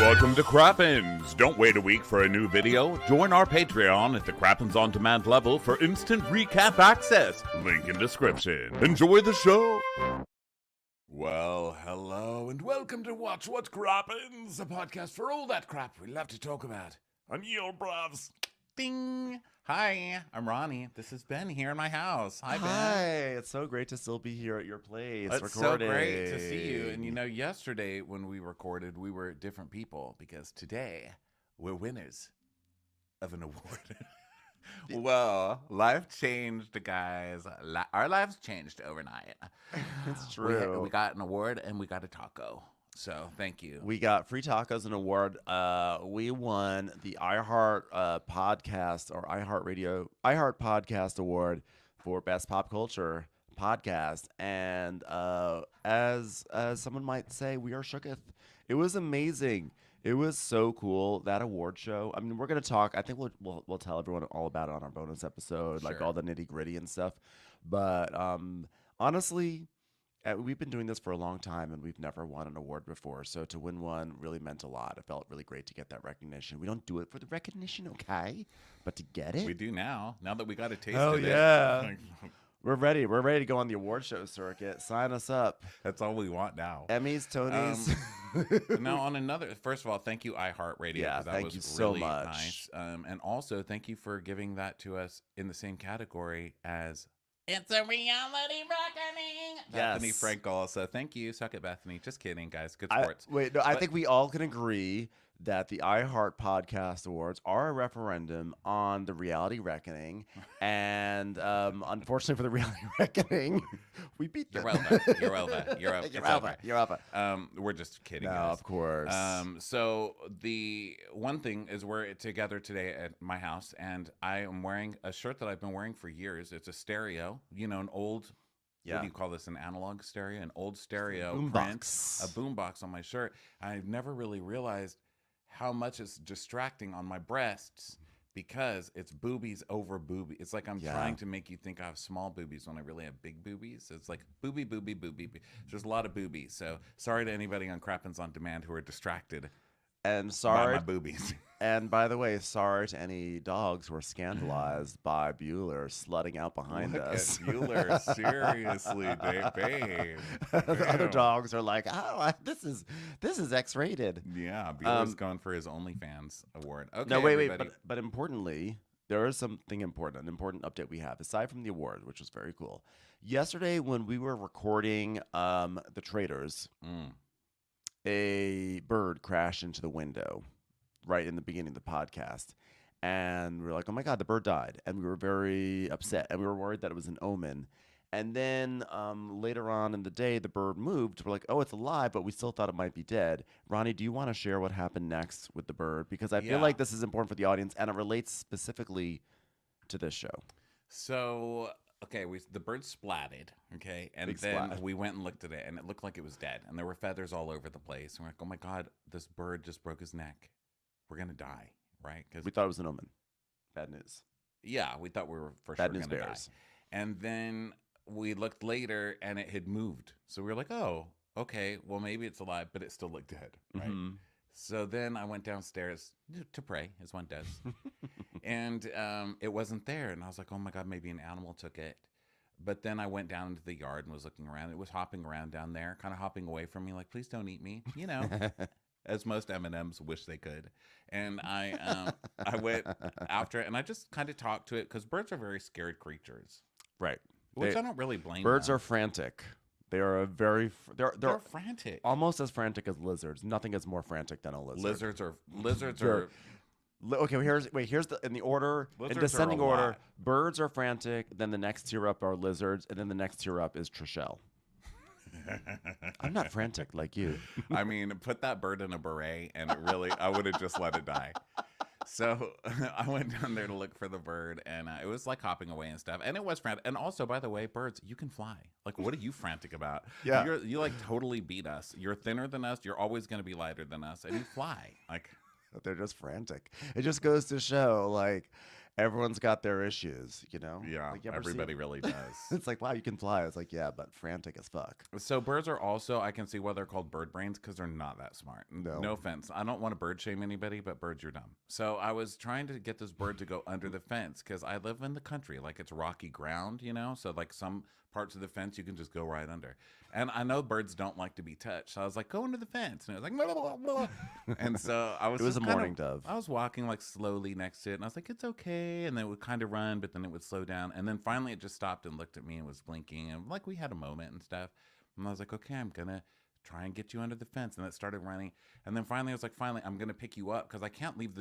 Welcome to Crappens. Don't wait a week for a new video. Join our Patreon at the Crappens On Demand level for instant recap access. Link in description. Enjoy the show. Well, hello and welcome to Watch What Crappens, a podcast for all that crap we love to talk about. I'm your bravs. Ding. Hi, I'm Ronnie. This is Ben here in my house. Hi, Ben. Hi, it's so great to still be here at your place. It's recording. so great to see you. And you know, yesterday when we recorded, we were different people because today we're winners of an award. Well, life changed, guys. Our lives changed overnight. It's true. We got an award and we got a taco. So thank you. We got free tacos and award. We won the iHeart podcast or iHeart Podcast Award for Best Pop Culture Podcast. And as someone might say, we are shooketh. It was amazing. It was so cool, that award show. I mean, we're gonna talk. I think we'll tell everyone all about it on our bonus episode, like all the nitty gritty and stuff. But honestly, we've been doing this for a long time, and we've never won an award before. So to win one really meant a lot. It felt really great to get that recognition. We don't do it for the recognition, okay? But to get it, we do now. Now that we got a taste of it. Yeah. We're ready. We're ready to go on the award show circuit. Sign us up. That's all we want now. Emmys, Tonys. Now on another, first of all, thank you iHeartRadio. Yeah, that thank was you so really much. Nice. And also thank you for giving that to us in the same category as It's a Reality Reckoning. Yes. Bethany Frankel. So thank you. Suck it, Bethany. Just kidding, guys. Good sports. I think we all can agree that the iHeart Podcast Awards are a referendum on the Reality Reckoning. And unfortunately for the Reality Reckoning, we beat them. You're over. You're over. We're just kidding, No, guys. of course. So the one thing is we're together today at my house, and I am wearing a shirt that I've been wearing for years. It's a stereo, an old, what do you call this, an analog stereo? An old stereo print, a boombox on my shirt. I've never really realized how much it's distracting on my breasts because it's boobies over booby. It's like I'm trying to make you think I have small boobies when I really have big boobies. It's like booby. There's a lot of boobies. So sorry to anybody on Crappens On Demand who are distracted. And sorry, by my boobies. And by the way, sorry to any dogs who are scandalized by Bueller slutting out behind us. Bueller, seriously, babe. The other dogs are like, this is X-rated. Yeah, Bueller's gone for his OnlyFans award. Okay, no, wait, but importantly, there is something important, an important update we have aside from the award, which was very cool. Yesterday, when we were recording the Traitors. A bird crashed into the window right in the beginning of the podcast. And we were like, oh my God, the bird died. And we were very upset. And we were worried that it was an omen. And then later on in the day, the bird moved. We're like, oh, it's alive, but we still thought it might be dead. Ronnie, do you want to share what happened next with the bird? Because I feel like this is important for the audience, and it relates specifically to this show. So... okay, the bird splatted, okay? And Big then splat. we went and looked at it, and it looked like it was dead. And there were feathers all over the place. And we're like, oh, my God, this bird just broke his neck. We're going to die, right? We thought it was an omen. Bad news. Yeah, we thought we were for Bad sure news going to die. bears. And then we looked later, and it had moved. So we were like, oh, okay, well, maybe it's alive, but it still looked dead, right? Mm-hmm. So then I went downstairs to pray, as one does. And it wasn't there. And I was like, oh, my God, maybe an animal took it. But then I went down into the yard and was looking around. It was hopping around down there, kind of hopping away from me, like, please don't eat me, as most M&Ms wish they could. And I went after it, and I just kind of talked to it, because birds are very scared creatures. Right. Which I don't really blame Birds them. are frantic. They are a very... They're frantic. Almost as frantic as lizards. Nothing is more frantic than a lizard. Lizards are... Okay, here's in the order, Lizards in descending are a order. lot. Birds are frantic, then the next tier up are lizards, and then the next tier up is Trishelle. I'm not frantic like you. I mean, put that bird in a beret, and I would have just let it die. So I went down there to look for the bird, and it was like hopping away and stuff. And it was frantic. And also, by the way, birds, you can fly. Like, what are you frantic about? Yeah. You like totally beat us. You're thinner than us. You're always going to be lighter than us, and you fly. Like... They're just frantic. It just goes to show, like, everyone's got their issues, you know? Yeah, Like, you ever everybody really does. It's like, wow, you can fly. It's like, yeah, but frantic as fuck. So birds are also, I can see why they're called bird brains because they're not that smart. No offense. I don't want to bird shame anybody, but birds, you're dumb. So I was trying to get this bird to go under the fence because I live in the country. Like it's rocky ground, you know? So like some parts of the fence you can just go right under. And I know birds don't like to be touched. So I was like, go under the fence. And it was like, blah, blah, blah. And so I was It was a mourning dove. I was walking like slowly next to it. And I was like, it's okay. And then it would kind of run, but then it would slow down. And then finally it just stopped and looked at me and was blinking. And like we had a moment and stuff. And I was like, okay, I'm going to try and get you under the fence. And it started running. And then finally I was like, finally, I'm going to pick you up because I can't leave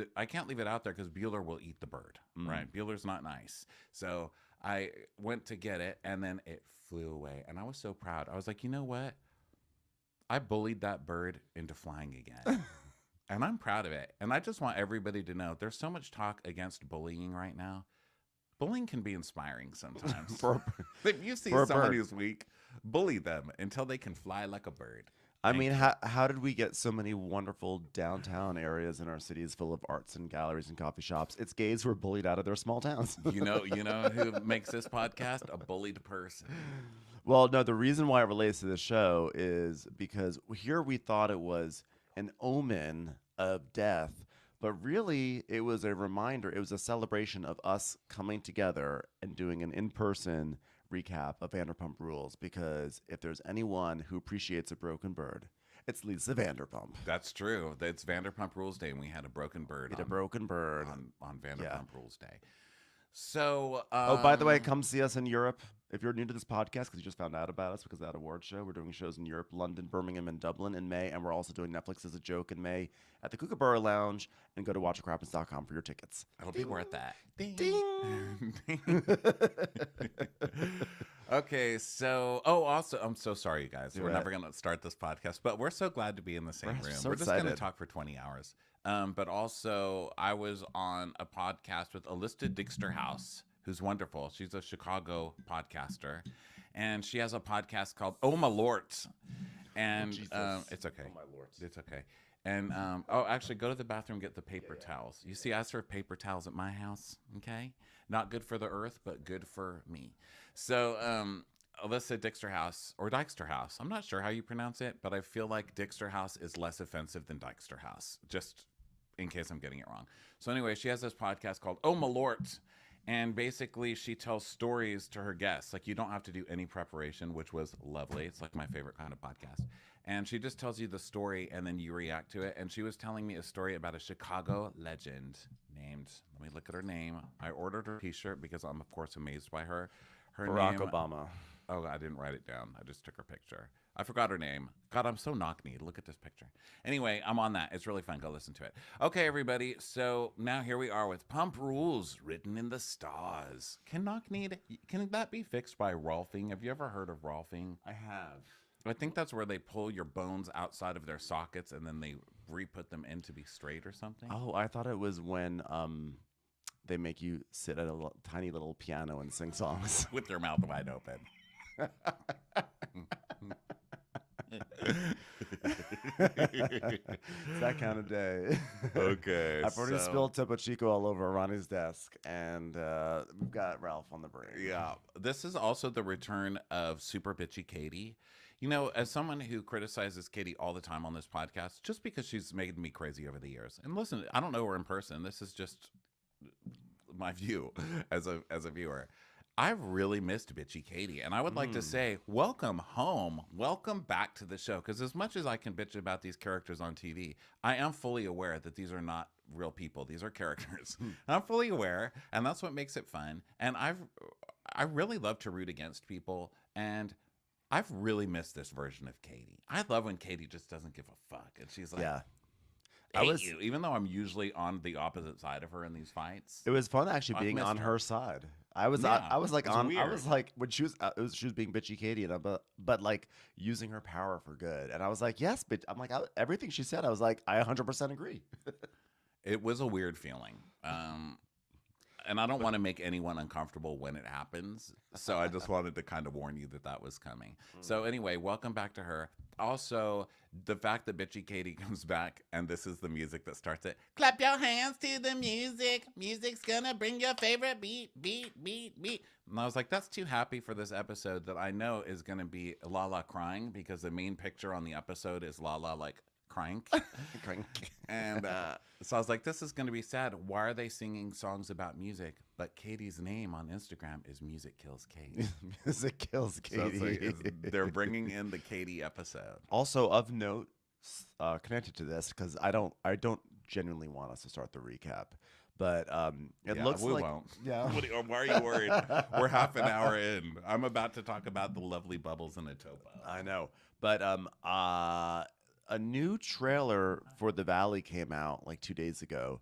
it out there because Bueller will eat the bird. Right? Bueller's not nice. So I went to get it and then it flew away. And I was so proud. I was like, you know what? I bullied that bird into flying again. And I'm proud of it. And I just want everybody to know there's so much talk against bullying right now. Bullying can be inspiring sometimes. If you see someone who's weak, bully them until they can fly like a bird. I mean, how did we get so many wonderful downtown areas in our cities full of arts and galleries and coffee shops? It's gays who are bullied out of their small towns. You know who makes this podcast? A bullied person. Well, no, the reason why it relates to the show is because here we thought it was an omen of death, but really it was a reminder. It was a celebration of us coming together and doing an in-person recap of Vanderpump Rules, because if there's anyone who appreciates a broken bird, it's Lisa Vanderpump. That's true. It's Vanderpump Rules Day, and we had a broken bird. A broken bird on Vanderpump Rules Day. So, by the way, come see us in Europe if you're new to this podcast because you just found out about us because of that award show. We're doing shows in Europe, London, Birmingham, and Dublin in May, and we're also doing Netflix as a joke in May at the Kookaburra Lounge. And go to watchacrappens.com for your tickets. It'll be worth that. Ding. Ding. Okay, so also I'm so sorry, you guys. We're never going to start this podcast, but we're so glad to be in the same room. We're just going to talk for 20 hours. But also, I was on a podcast with Alyssa Dixterhouse, who's wonderful. She's a Chicago podcaster, and she has a podcast called Oh My Lord. And it's okay. Oh my Lord. It's okay. And actually, go to the bathroom, get the paper towels. You see, I serve paper towels at my house. Okay, not good for the earth, but good for me. So, Alyssa Dixterhouse or Dyksterhouse. I'm not sure how you pronounce it, but I feel like Dixterhouse is less offensive than Dyksterhouse. Just in case I'm getting it wrong. So anyway, she has this podcast called Oh My Lord. And basically, she tells stories to her guests. Like, you don't have to do any preparation, which was lovely. It's like my favorite kind of podcast. And she just tells you the story, and then you react to it. And she was telling me a story about a Chicago legend named, let me look at her name. I ordered her t-shirt because I'm, of course, amazed by her. Her Barack name, Obama. Oh, I didn't write it down. I just took her picture. I forgot her name. God, I'm so knock-kneed. Look at this picture. Anyway, I'm on that. It's really fun. Go listen to it. Okay, everybody. So now here we are with Pump Rules written in the stars. Can that be fixed by Rolfing? Have you ever heard of Rolfing? I have. I think that's where they pull your bones outside of their sockets and then they re-put them in to be straight or something. Oh, I thought it was when they make you sit at a tiny little piano and sing songs. With your mouth wide open. It's that kind of day. Okay. I've already spilled Topo Chico all over Ronnie's desk, and we've got Ralph on the brain. Yeah. This is also the return of Super Bitchy Katie. You know, as someone who criticizes Katie all the time on this podcast, just because she's made me crazy over the years. And listen, I don't know her in person. This is just my view as a viewer. I've really missed Bitchy Katie, and I would like to say, welcome home. Welcome back to the show, because as much as I can bitch about these characters on TV, I am fully aware that these are not real people. These are characters. I'm fully aware, and that's what makes it fun. And I really love to root against people, and I've really missed this version of Katie. I love when Katie just doesn't give a fuck, and she's like, yeah. You, even though I'm usually on the opposite side of her in these fights. It was fun actually being on her side. I was like when she was being bitchy Katie, and but like using her power for good, and I was like, yes, bitch. I'm like everything she said. I was like, I 100% agree. It was a weird feeling. and I don't want to make anyone uncomfortable when it happens. So I just wanted to kind of warn you that was coming. So anyway, welcome back to her. Also, the fact that Bitchy Katie comes back and this is the music that starts it. Clap your hands to the music. Music's gonna bring your favorite beat. And I was like, that's too happy for this episode that I know is gonna be Lala crying because the main picture on the episode is Lala like crying. And so I was like, this is going to be sad. Why are they singing songs about music? But Katie's name on Instagram is Music Kills Katie. Music Kills Katie. So they're bringing in the Katie episode. Also of note, connected to this, because I don't genuinely want us to start the recap. But it looks we like won't. Yeah. Why are you worried? We're half an hour in. I'm about to talk about the lovely bubbles in a topo. I know. But a new trailer for The Valley came out like 2 days ago,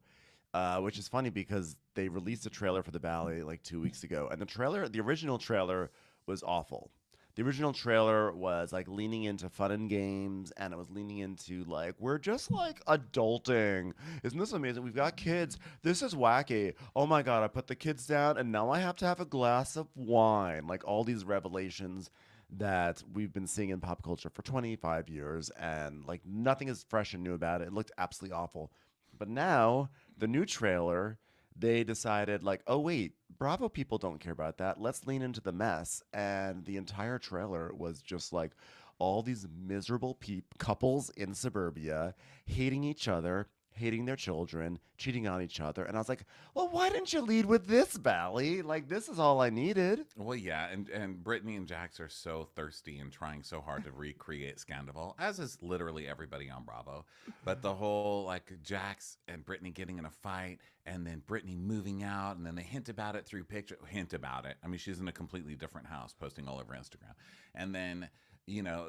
which is funny because they released a trailer for The Valley like 2 weeks ago. And the original trailer was awful. The original trailer was like leaning into fun and games, and it was leaning into like, we're just like adulting. Isn't this amazing? We've got kids. This is wacky. Oh my God, I put the kids down and now I have to have a glass of wine. Like all these revelations that we've been seeing in pop culture for 25 years, and like nothing is fresh and new about it. It looked absolutely awful. But now, the new trailer, they decided like, oh wait, Bravo people don't care about that. Let's lean into the mess. And the entire trailer was just like all these miserable couples in suburbia hating each other, hating their children, cheating on each other. And I was like, well, why didn't you lead with this, Valley? Like, this is all I needed. Well, yeah, and Brittany and Jax are so thirsty and trying so hard to recreate Sandoval, as is literally everybody on Bravo. But the whole, like, Jax and Brittany getting in a fight, and then Brittany moving out, and then they hint about it through picture. Hint about it. I mean, she's in a completely different house, posting all over Instagram. And then...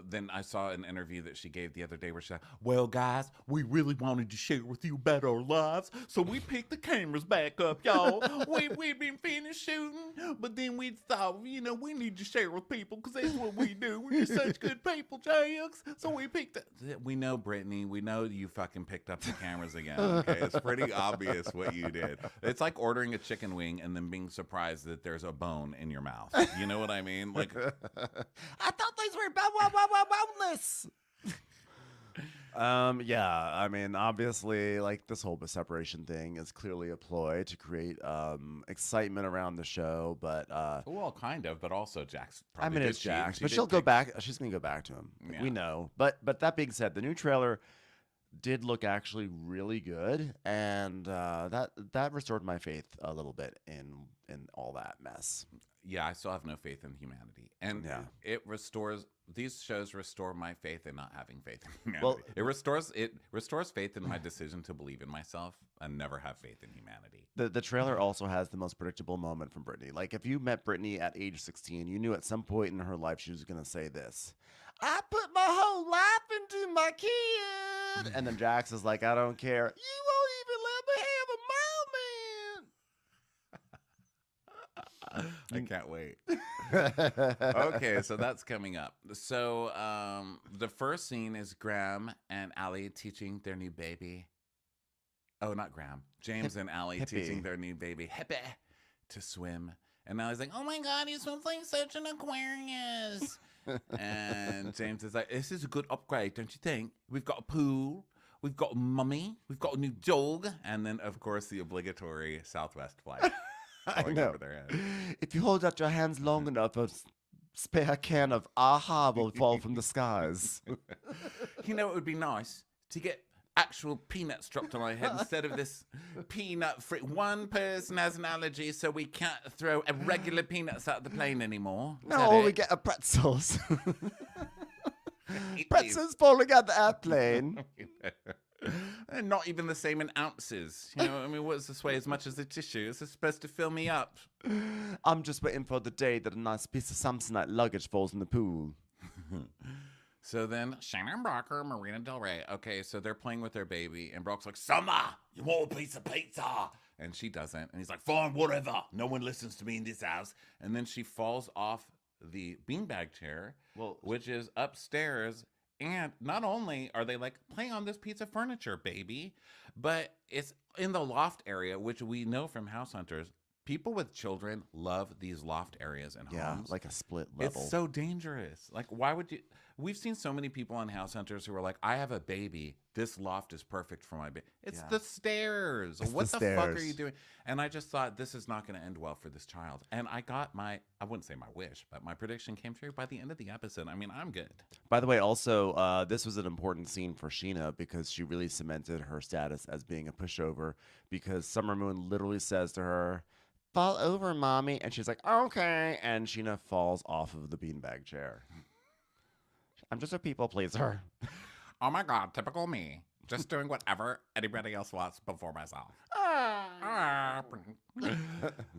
then I saw an interview that she gave the other day where she said, well, guys, we really wanted to share with you about our lives, so we picked the cameras back up, y'all. We've been finished shooting, but then we thought, we need to share with people because that's what we do. We're just such good people, Jax. So we picked it. We know, Brittany, we know you fucking picked up the cameras again, okay? It's pretty obvious what you did. It's like ordering a chicken wing and then being surprised that there's a bone in your mouth. You know what I mean? Like, I thought these were boneless. Yeah, I mean, obviously, like this whole separation thing is clearly a ploy to create excitement around the show. But well, kind of, but also Jax. I mean, it's Jax, but she'll go back. She's gonna go back to him. Yeah. We know. But that being said, the new trailer did look actually really good, and that restored my faith a little bit in all that mess. Yeah, I still have no faith in humanity, and it restores. These shows restore my faith in not having faith in humanity. Well, it restores faith in my decision to believe in myself and never have faith in humanity. The trailer also has the most predictable moment from Brittany. Like if you met Brittany at age 16, you knew at some point in her life she was going to say this: "I put my whole life into my kid," and then Jax is like, "I don't care. You won't even let me have a I can't wait." Okay, so that's coming up. So the first scene is Graham and Allie teaching their new baby. Oh, not Graham. James and Allie teaching their new baby, Hippie, to swim. And Allie's like, oh my God, he swims like such an Aquarius. And James is like, this is a good upgrade, don't you think? We've got a pool. We've got a mummy. We've got a new dog. And then, of course, the obligatory Southwest flight. I know. If you hold out your hands long enough, a spare can of AHA will fall from the skies. It would be nice to get actual peanuts dropped on my head instead of this peanut free. One person has an allergy, so we can't throw regular peanuts out of the plane anymore. No, we get a pretzels. Pretzels falling out the airplane. And not even the same in ounces. I mean, what's this way as much as the tissue? This is supposed to fill me up. I'm just waiting for the day that a nice piece of Samsonite luggage falls in the pool. So then, Shannon Brocker, Marina Del Rey. Okay, so they're playing with their baby, and Brock's like, Summer, you want a piece of pizza? And she doesn't. And he's like, fine, whatever. No one listens to me in this house. And then she falls off the beanbag chair, which is upstairs. And not only are they like playing on this piece of furniture, baby, but it's in the loft area, which we know from House Hunters People with children love these loft areas in homes. Like a split level. It's so dangerous. Like, why would you? We've seen so many people on House Hunters who are like, I have a baby. This loft is perfect for my baby. It's the stairs. What the fuck are you doing? And I just thought, this is not going to end well for this child. And I got I wouldn't say my wish, but my prediction came true by the end of the episode. I mean, I'm good. By the way, also, this was an important scene for Scheana because she really cemented her status as being a pushover, because Summer Moon literally says to her, fall over, mommy. And she's like, okay. And Scheana falls off of the beanbag chair. I'm just a people pleaser. Oh my God, typical me. Just doing whatever anybody else wants before myself.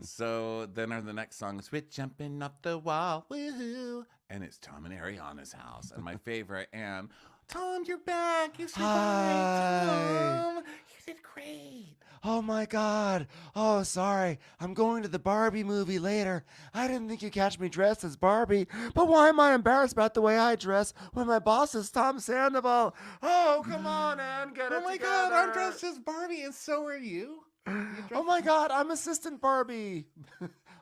So then the next song is, we're jumping up the wall, woohoo. And it's Tom and Ariana's house. And my favorite, and Tom, you're back. You survived, Tom. You did great. Oh my God. Oh, sorry. I'm going to the Barbie movie later. I didn't think you'd catch me dressed as Barbie. But why am I embarrassed about the way I dress when my boss is Tom Sandoval? Oh, come on, Ann. Get it together. Oh my God, I'm dressed as Barbie, and so are you. Oh my God, I'm assistant Barbie.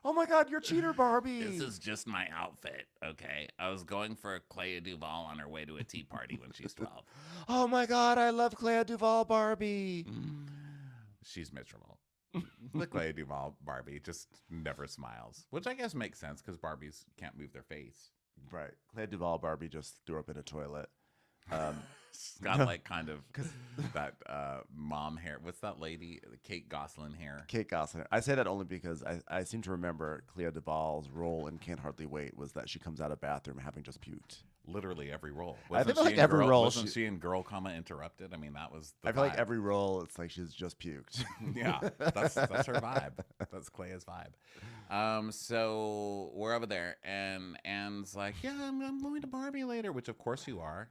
Oh my God, you're cheater Barbie. This is just my outfit, okay? I was going for Clea Duvall on her way to a tea party when she's 12. Oh my God, I love Clea Duvall Barbie. She's miserable. The Clea Duvall Barbie just never smiles, which I guess makes sense because Barbies can't move their face. Right. Clea Duvall Barbie just threw up in a toilet. She's got like kind of that mom hair. What's that lady? Kate Gosselin hair. Kate Gosselin. I say that only because I seem to remember Clea Duvall's role in Can't Hardly Wait was that she comes out of bathroom having just puked. Literally every role. I feel like every role. Wasn't she in Girl, Interrupted? I mean, that was the I feel vibe. like every role, it's like she's just puked. Yeah, that's her vibe. That's Clea's vibe. So we're over there, and Anne's like, yeah, I'm going to Barbie later, which of course you are.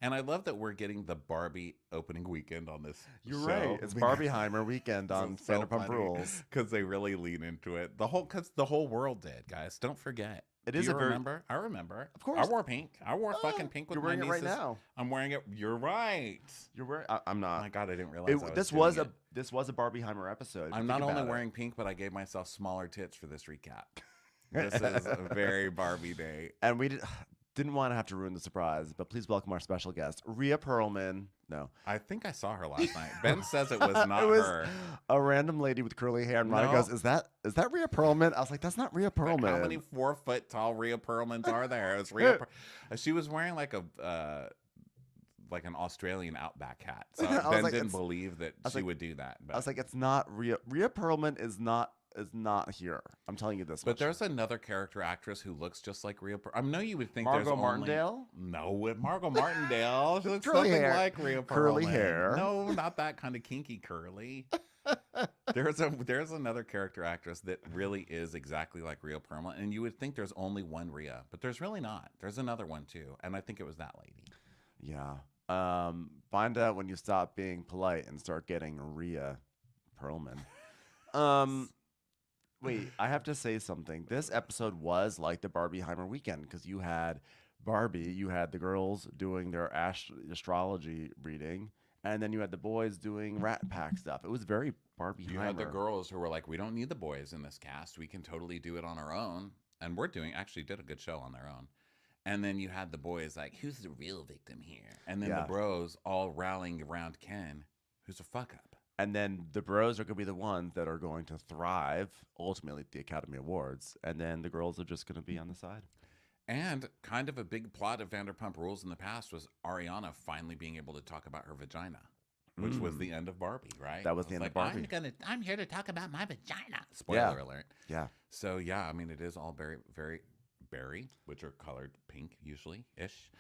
And I love that we're getting the Barbie opening weekend on this You're show. right. It's Barbieheimer weekend on Vanderpump Rules. Because they really lean into it. Because the whole world did, guys. Don't forget. It Do is you a very... remember? I remember. Of course. I wore pink. I wore fucking pink with my nieces. You're wearing it right now. I'm wearing it. You're right. You're wearing... I'm not. Oh my God, I didn't realize This was a Barbieheimer episode. I'm not only wearing pink, but I gave myself smaller tits for this recap. This is a very Barbie day. And we didn't want to have to ruin the surprise, but please welcome our special guest, Rhea Perlman. No. I think I saw her last night. Ben says it was not her. A random lady with curly hair, and Ronnie goes, is that Rhea Perlman? I was like, that's not Rhea Perlman. Like, how many 4-foot tall Rhea Perlmans are there? It's Rhea she was wearing like an Australian Outback hat. So Ben didn't believe that she would do that. But. I was like, it's not Rhea. Rhea Perlman is not here. I'm telling you this. But there's another character actress who looks just like Rhea. I know you would think Margot Martindale. No, with Margot Martindale, she looks curly something hair. like Rhea Perlman. Curly hair. No, not that kind of kinky curly. There's another character actress that really is exactly like Rhea Perlman, and you would think there's only one Rhea, but there's really not. There's another one too, and I think it was that lady. Yeah. Find out when you stop being polite and start getting Rhea Perlman. Wait, I have to say something. This episode was like the Barbieheimer weekend because you had Barbie, you had the girls doing their astrology reading, and then you had the boys doing Rat Pack stuff. It was very Barbieheimer. You had the girls who were like, we don't need the boys in this cast. We can totally do it on our own. And actually did a good show on their own. And then you had the boys like, who's the real victim here? And then the bros all rallying around Ken, who's a fuck up. And then the bros are going to be the ones that are going to thrive, ultimately, at the Academy Awards. And then the girls are just going to be on the side. And kind of a big plot of Vanderpump Rules in the past was Ariana finally being able to talk about her vagina, which was the end of Barbie, right? That was the end of Barbie. I'm here to talk about my vagina. Spoiler alert. Yeah. So, yeah, I mean, it is all very, very berry, which are colored pink usually-ish.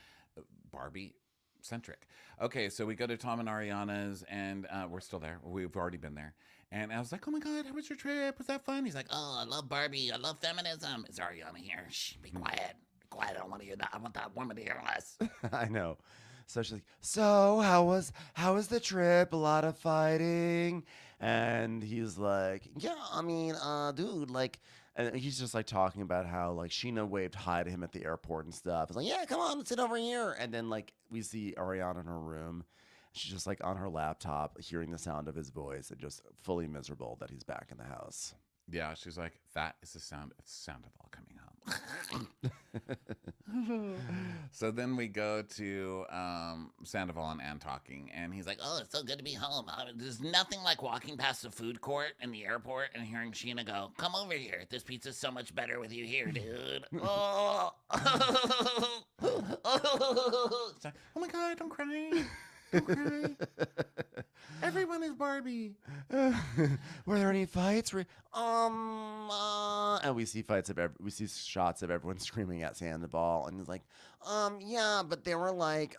Barbie centric. Okay, so we go to Tom and Ariana's, and we're still there. We've already been there. And I was like, oh my God, how was your trip? Was that fun? He's like, oh, I love Barbie. I love feminism. Is Ariana here? Shh, be quiet. Be quiet. I don't want to hear that. I want that woman to hear less. I know. So she's like, so how was the trip? A lot of fighting. And he's like, yeah, I mean, dude, like, and he's just like talking about how like Scheana waved hi to him at the airport and stuff. It's like, yeah, come on, sit over here. And then like we see Ariana in her room. She's just like on her laptop, hearing the sound of his voice and just fully miserable that he's back in the house. Yeah, she's like, that is the sound of Sandoval coming home. So then we go to Sandoval and Ann talking, and he's like, Oh, it's so good to be home. There's nothing like walking past the food court in the airport and hearing Scheana go, come over here. This pizza's so much better with you here, dude. Oh, it's like, oh my God, don't cry. Don't cry. Everyone is Barbie. Were there any fights? And we see we see shots of everyone screaming at Sandoval, and he's like, yeah, but they were like,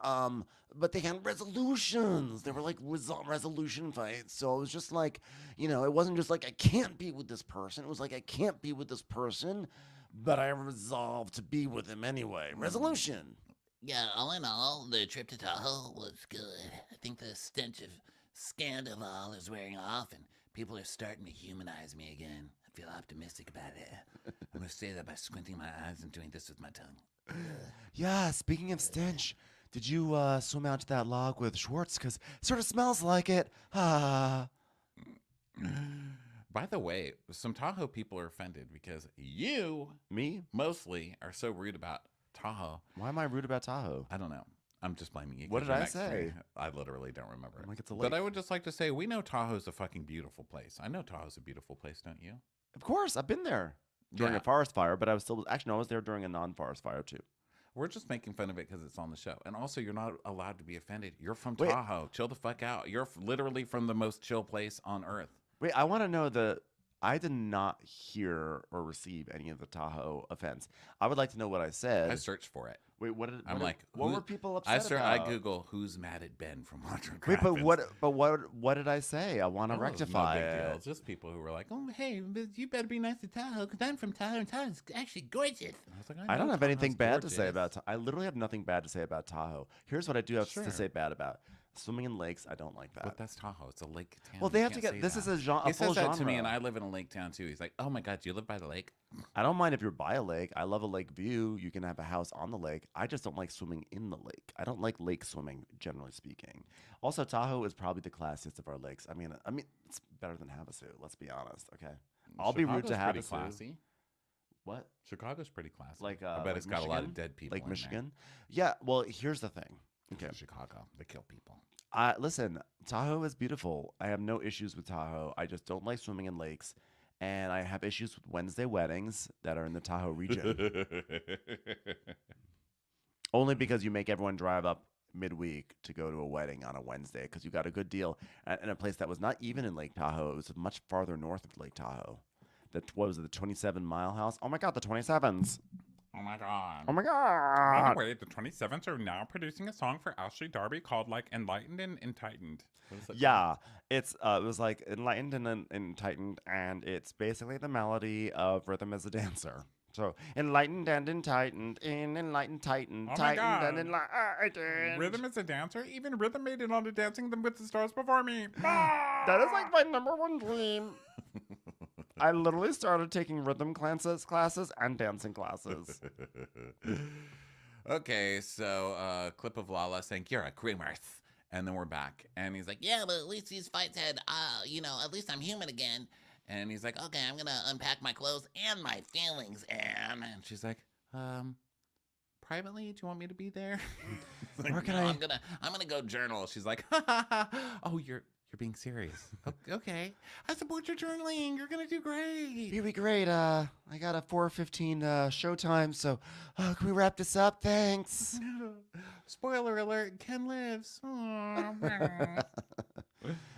but they had resolutions. They were like resolution fights. So it was just like, you know, it wasn't just like I can't be with this person. It was like I can't be with this person, but I resolved to be with him anyway. Resolution. yeah, all in all, the trip to Tahoe was good. I think the stench of Sandoval is wearing off, and people are starting to humanize me again. I feel optimistic about it. I'm going to say that by squinting my eyes and doing this with my tongue. Yeah, speaking of stench, did you swim out to that log with Schwartz? Because it sort of smells like it. Ah. By the way, some Tahoe people are offended because you, Me? mostly, are so rude about Tahoe. Why am I rude about Tahoe? I don't know. I'm just blaming you. What 'cause did you're I next to me. say? I literally don't remember. I'm like, it's a But lake. I would just like to say, we know Tahoe's a fucking beautiful place. I know Tahoe's a beautiful place, don't you? Of course, I've been there during Yeah. a forest fire, but I was still actually no, I was there during a non-forest fire too. We're just making fun of it because it's on the show. And also, you're not allowed to be offended. You're from Wait. Tahoe. Chill the fuck out. You're literally from the most chill place on earth. Wait, I want to know I did not hear or receive any of the Tahoe offense. I would like to know what I said. I searched for it. Wait, what I'm like, what who- were people upset I about? Google who's mad at Ben from Watcher Wait, but what did I say? I want to Oh, rectify no big deal. it. It's just people who were like, "Oh, hey, but you better be nice to Tahoe because I'm from Tahoe and Tahoe's actually gorgeous." I was like, I don't know have anything Tahoe's bad to say gorgeous. about Tahoe. I literally have nothing bad to say about Tahoe. Here's what I do have Sure. to say bad about. Swimming in lakes, I don't like that. But that's Tahoe. It's a lake town. Well, they You have to can't get. say This that. is a full He says that genre. to me, and I live in a lake town too. He's like, "Oh my God, do you live by the lake?" I don't mind if you're by a lake. I love a lake view. You can have a house on the lake. I just don't like swimming in the lake. I don't like lake swimming, generally speaking. Also, Tahoe is probably the classiest of our lakes. I mean, it's better than Havasu. Let's be honest. Okay, I'll be rude to Chicago's pretty Havasu. classy. What? Chicago's pretty classy. Like, I bet like it's got a lot of Michigan? dead people. Like in Michigan? Yeah. Well, here's the thing. There. Okay. Chicago, they kill people. Listen, Tahoe is beautiful. I have no issues with Tahoe. I just don't like swimming in lakes. And I have issues with Wednesday weddings that are in the Tahoe region. Only because you make everyone drive up midweek to go to a wedding on a Wednesday because you got a good deal in a place that was not even in Lake Tahoe. It was much farther north of Lake Tahoe. What was it, the 27-mile house? Oh my God, the 27s. Oh my God. Oh my By God. the way, the 27s are now producing a song for Ashley Darby called like Enlightened and Entitled. What is it Yeah, it was like Enlightened and Entitled, and it's basically the melody of Rhythm as a Dancer. So enlightened and entitled, enlightened, tightened, Oh my tightened God. and enlightened. called? Rhythm is a dancer. Even Rhythm made it on to Dancing them with the Stars before me. That is like my #1 dream. I literally started taking rhythm classes and dancing classes. Okay, so clip of Lala saying, "You're a grimace." And then we're back. And he's like, Yeah, but at least these fights had, at least I'm human again. and he's like, Okay, I'm going to unpack my clothes and my feelings, Anne. and she's like, privately, do you want me to be there? It's like, Where can No, I? I'm gonna go journal. She's like, ha, ha, ha. Oh, you're being serious. Okay. I support your journaling. You're going to do great. Really great. I got a 4:15 showtime, so can we wrap this up? Thanks. Spoiler alert, Ken lives. Aw.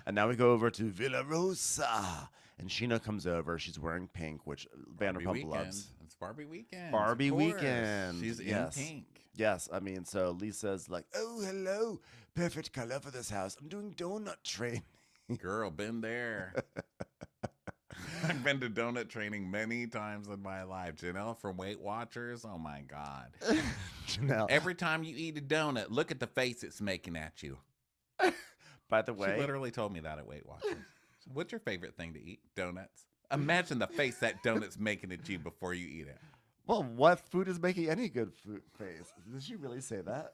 And now we go over to Villa Rosa, and Scheana comes over. She's wearing pink, which Barbie Vanderpump weekend. loves. It's Barbie weekend. Barbie of course. weekend. She's Yes. in pink. Yes, I mean, so Lisa's like, "Oh, hello, perfect color for this house. I'm doing donut training." Girl, been there. I've been to donut training many times in my life. Janelle from Weight Watchers. Oh my God. Janelle. Every time you eat a donut, look at the face it's making at you. By the She way, literally told me that at Weight Watchers. What's your favorite thing to eat? Donuts. Imagine the face that donut's making at you before you eat it. well, what food is making any good food face? Did she really say that?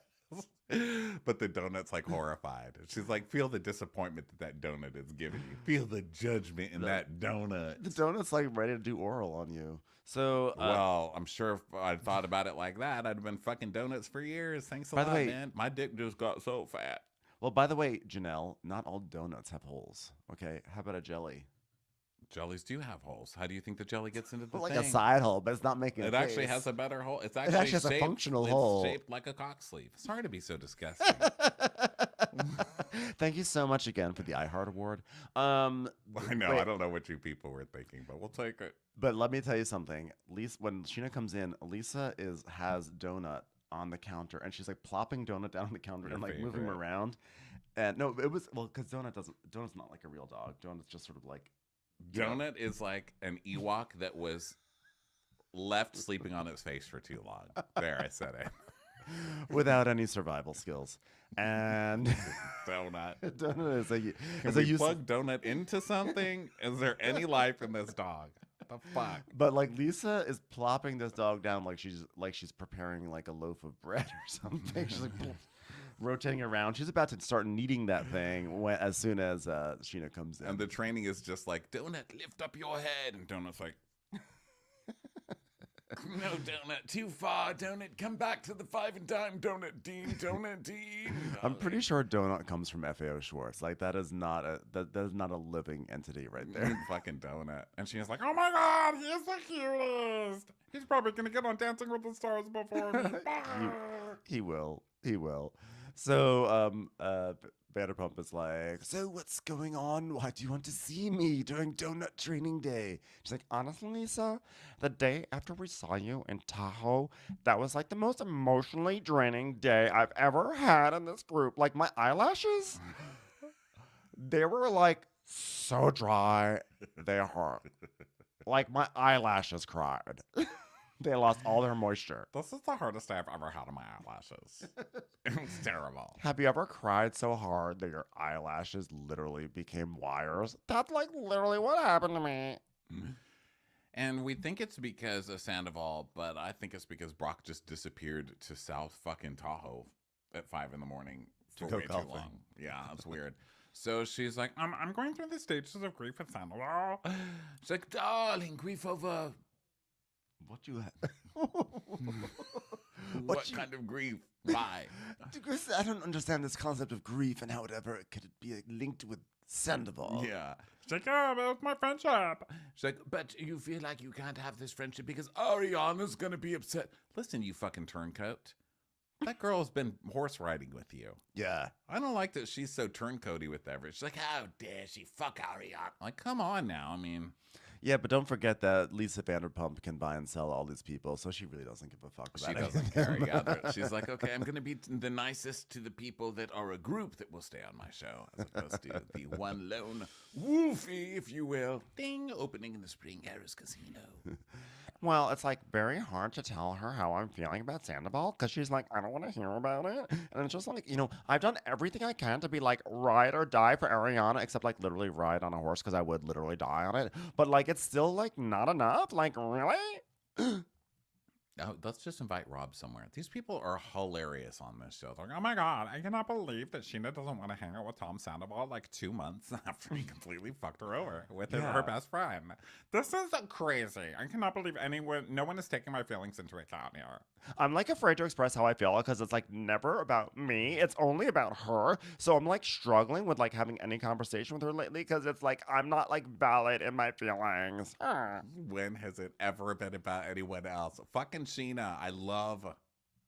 But the donut's like horrified. She's like, feel the disappointment that donut is giving you. Feel the judgment in that donut. The donut's like ready to do oral on you. So, well, I'm sure if I'd thought about it like that, I'd have been fucking donuts for years. Thanks a lot, man. My dick just got so fat. Well, by the way, Janelle, not all donuts have holes. Okay, how about a jelly? Jellies do have holes. How do you think the jelly gets into the like thing? a side hole, but it's not making it. It actually has a better hole. It actually has a functional hole. It's shaped like a cock sleeve. Sorry to be so disgusting. Thank you so much again for the iHeart Award. I know. Wait. I don't know what you people were thinking, but we'll take it. But let me tell you something. Lisa, when Scheana comes in, Lisa has donut on the counter, and she's like plopping donut down on the counter and like moving him around. And no, it was because donut's not like a real dog. Donut's just sort of like. Donut is like an Ewok that was left sleeping on its face for too long. There, I said it. Without any survival skills. And Donut is a Can we plug Donut into something? Is there any life in this dog? The fuck? But like Lisa is plopping this dog down like she's preparing like a loaf of bread or something. She's like rotating around. She's about to start kneading that thing as soon as Scheana comes in. And the training is just like, Donut, lift up your head. And Donut's like, no, Donut, too far. Donut, come back to the 5 and dime. Donut Dean, Donut Dean. I'm pretty sure Donut comes from FAO Schwartz. Like that is not a living entity right there. Fucking Donut. And she's like, oh my God, he's the cutest. He's probably gonna get on Dancing with the Stars before me. He will. So Vanderpump is like, so what's going on? Why do you want to see me during donut training day? She's like, honestly, Lisa, the day after we saw you in Tahoe, that was like the most emotionally draining day I've ever had in this group. Like my eyelashes, they were like so dry, they hurt. Like my eyelashes cried. They lost all their moisture. This is the hardest day I've ever had on my eyelashes. It's terrible. Have you ever cried so hard that your eyelashes literally became wires? That's like literally what happened to me. And we think it's because of Sandoval, but I think it's because Brock just disappeared to South fucking Tahoe at 5 in the morning for way too long. Yeah, that's weird. So she's like, I'm going through the stages of grief with Sandoval. She's like, darling, grief over... What you have? What kind of grief? Why? Because I don't understand this concept of grief and how it ever could be linked with Sandoval. Yeah. She's like, oh, that was my friendship. She's like, but you feel like you can't have this friendship because Ariana's going to be upset. Listen, you fucking turncoat. That girl has been horse riding with you. Yeah. I don't like that she's so turncoaty with everything. She's like, how dare she fuck Ariana? Like, come on now. I mean... Yeah, but don't forget that Lisa Vanderpump can buy and sell all these people, so she really doesn't give a fuck about it. She doesn't care. Yeah, she's like, okay, I'm going to be the nicest to the people that are a group that will stay on my show, as opposed to the one lone woofy, if you will. Ding, opening in the Spring Harris Casino. Well, it's like very hard to tell her how I'm feeling about Sandoval because she's like, I don't want to hear about it. And it's just like, I've done everything I can to be like ride or die for Ariana, except like literally ride on a horse because I would literally die on it. But like, it's still like not enough. Like, really? Oh, let's just invite Rob somewhere. These people are hilarious on this show. They're like, oh my God, I cannot believe that Scheana doesn't want to hang out with Tom Sandoval like 2 months after he completely fucked her over with her best friend. This is crazy. I cannot believe no one is taking my feelings into account here. I'm like afraid to express how I feel because it's like never about me. It's only about her. So I'm like struggling with like having any conversation with her lately because it's like I'm not like valid in my feelings. When has it ever been about anyone else? Fucking Scheana. I love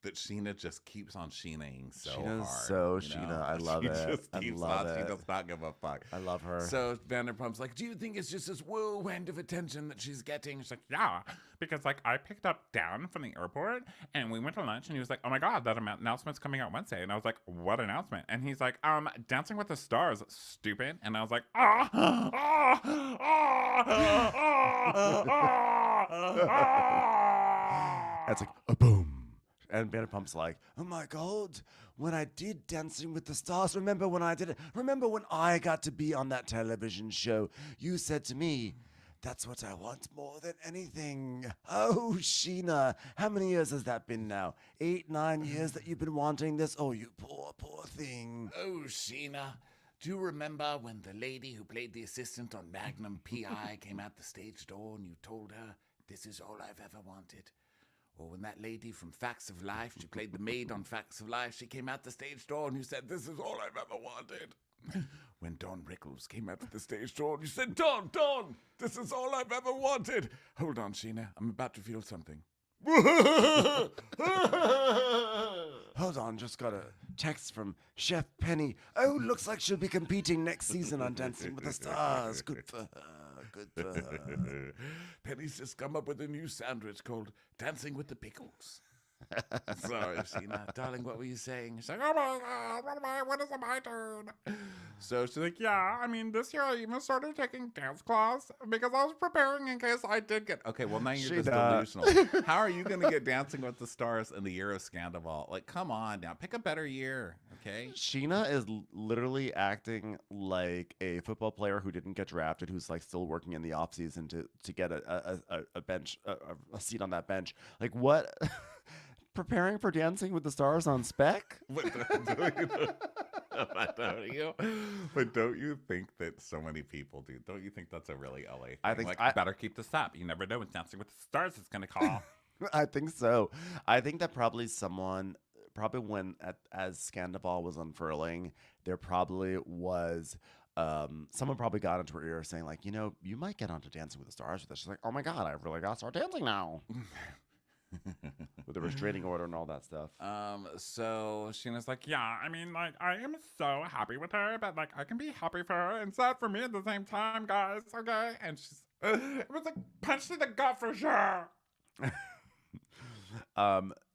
that Scheana just keeps on Scheanaing so Scheana's hard. So Scheana. I love it. She just keeps on. She does not give a fuck. I love her. So Vanderpump's like, do you think it's just this whirlwind of attention that she's getting? She's like, yeah, because like I picked up Dan from the airport and we went to lunch and he was like, oh my God, that announcement's coming out Wednesday. And I was like, what announcement? And he's like, Dancing with the Stars, stupid. And I was like, It's like a boom. And Vanderpump's like, oh my God, when I did Dancing with the Stars, remember when I did it? Remember when I got to be on that television show? You said to me, That's what I want more than anything. Oh, Scheana, how many years has that been now? 8, 9 years that you've been wanting this? Oh, you poor, poor thing. Oh, Scheana, do you remember when the lady who played the assistant on Magnum P.I. came out the stage door and you told her, this is all I've ever wanted? Or when that lady from Facts of Life, she played the maid on Facts of Life, she came out the stage door and you said, this is all I've ever wanted? When Don Rickles came out to the stage door and you said, Don, this is all I've ever wanted. Hold on, Scheana, I'm about to feel something. Hold on, just got a text from Chef Penny. Oh, looks like she'll be competing next season on Dancing with the Stars. Good for her, good for her. Penny's just come up with a new sandwich called Dancing with the Pickles. Sorry, Scheana. Darling, what were you saying? She's like, oh my God, when is it my turn? So she's like, yeah, I mean, this year I even started taking dance class because I was preparing in case I did get... Okay, well, now you're just delusional. How are you going to get Dancing with the Stars in the year of Sandoval? Like, come on now. Pick a better year, okay? Scheana is literally acting like a football player who didn't get drafted, who's like still working in the offseason to get a bench, a seat on that bench. Like, what... Preparing for Dancing with the Stars on spec? But don't you think that so many people do? Don't you think that's a really LA thing? I think like, better keep this up. You never know when Dancing with the Stars is going to call. I think so. I think that probably when as Sandoval was unfurling, there probably was someone probably got into her ear saying like, you know, you might get onto Dancing with the Stars with this. She's like, oh my God, I really got to start dancing now. With the restraining order and all that stuff. So Scheana's like, yeah, I mean, like, I am so happy with her, but like, I can be happy for her and sad for me at the same time, guys. Okay, and she's, it was like punch to the gut for sure.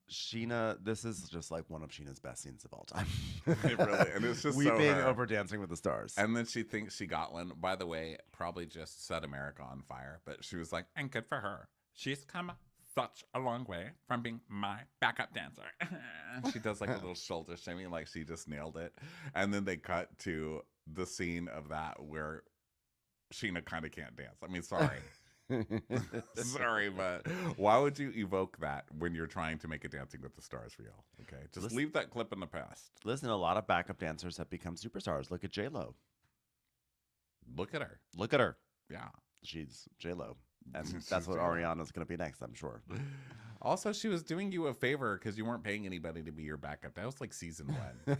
Scheana, this is just like one of Scheana's best scenes of all time. It really, and it's just weeping so her. over Dancing with the Stars. And then she thinks she got one. By the way, probably just set America on fire, but she was like, and good for her. She's come such a long way from being my backup dancer. She does like a little shoulder shaming, like she just nailed it. And then they cut to the scene of that where Scheana kind of can't dance. I mean, sorry. Sorry, but why would you evoke that when you're trying to make a Dancing with the Stars real? Okay, just leave that clip in the past. Listen, a lot of backup dancers have become superstars. Look at J-Lo. Look at her. Look at her. Yeah. She's J-Lo. And that's what Ariana's going to be next, I'm sure. Also, she was doing you a favor because you weren't paying anybody to be your backup. That was like season 1.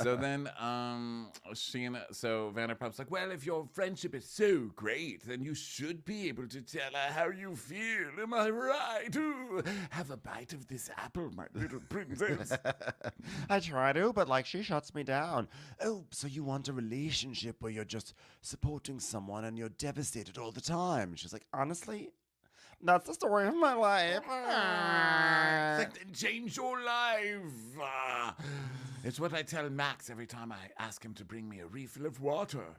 So then so Vanderpump's like, well, if your friendship is so great, then you should be able to tell her how you feel. Am I right? Ooh, have a bite of this apple, my little princess. I try to, but like she shuts me down. Oh, so you want a relationship where you're just supporting someone and you're devastated all the time? She's like, honestly, that's the story of my life. It's like, change your life. It's what I tell Max every time I ask him to bring me a refill of water.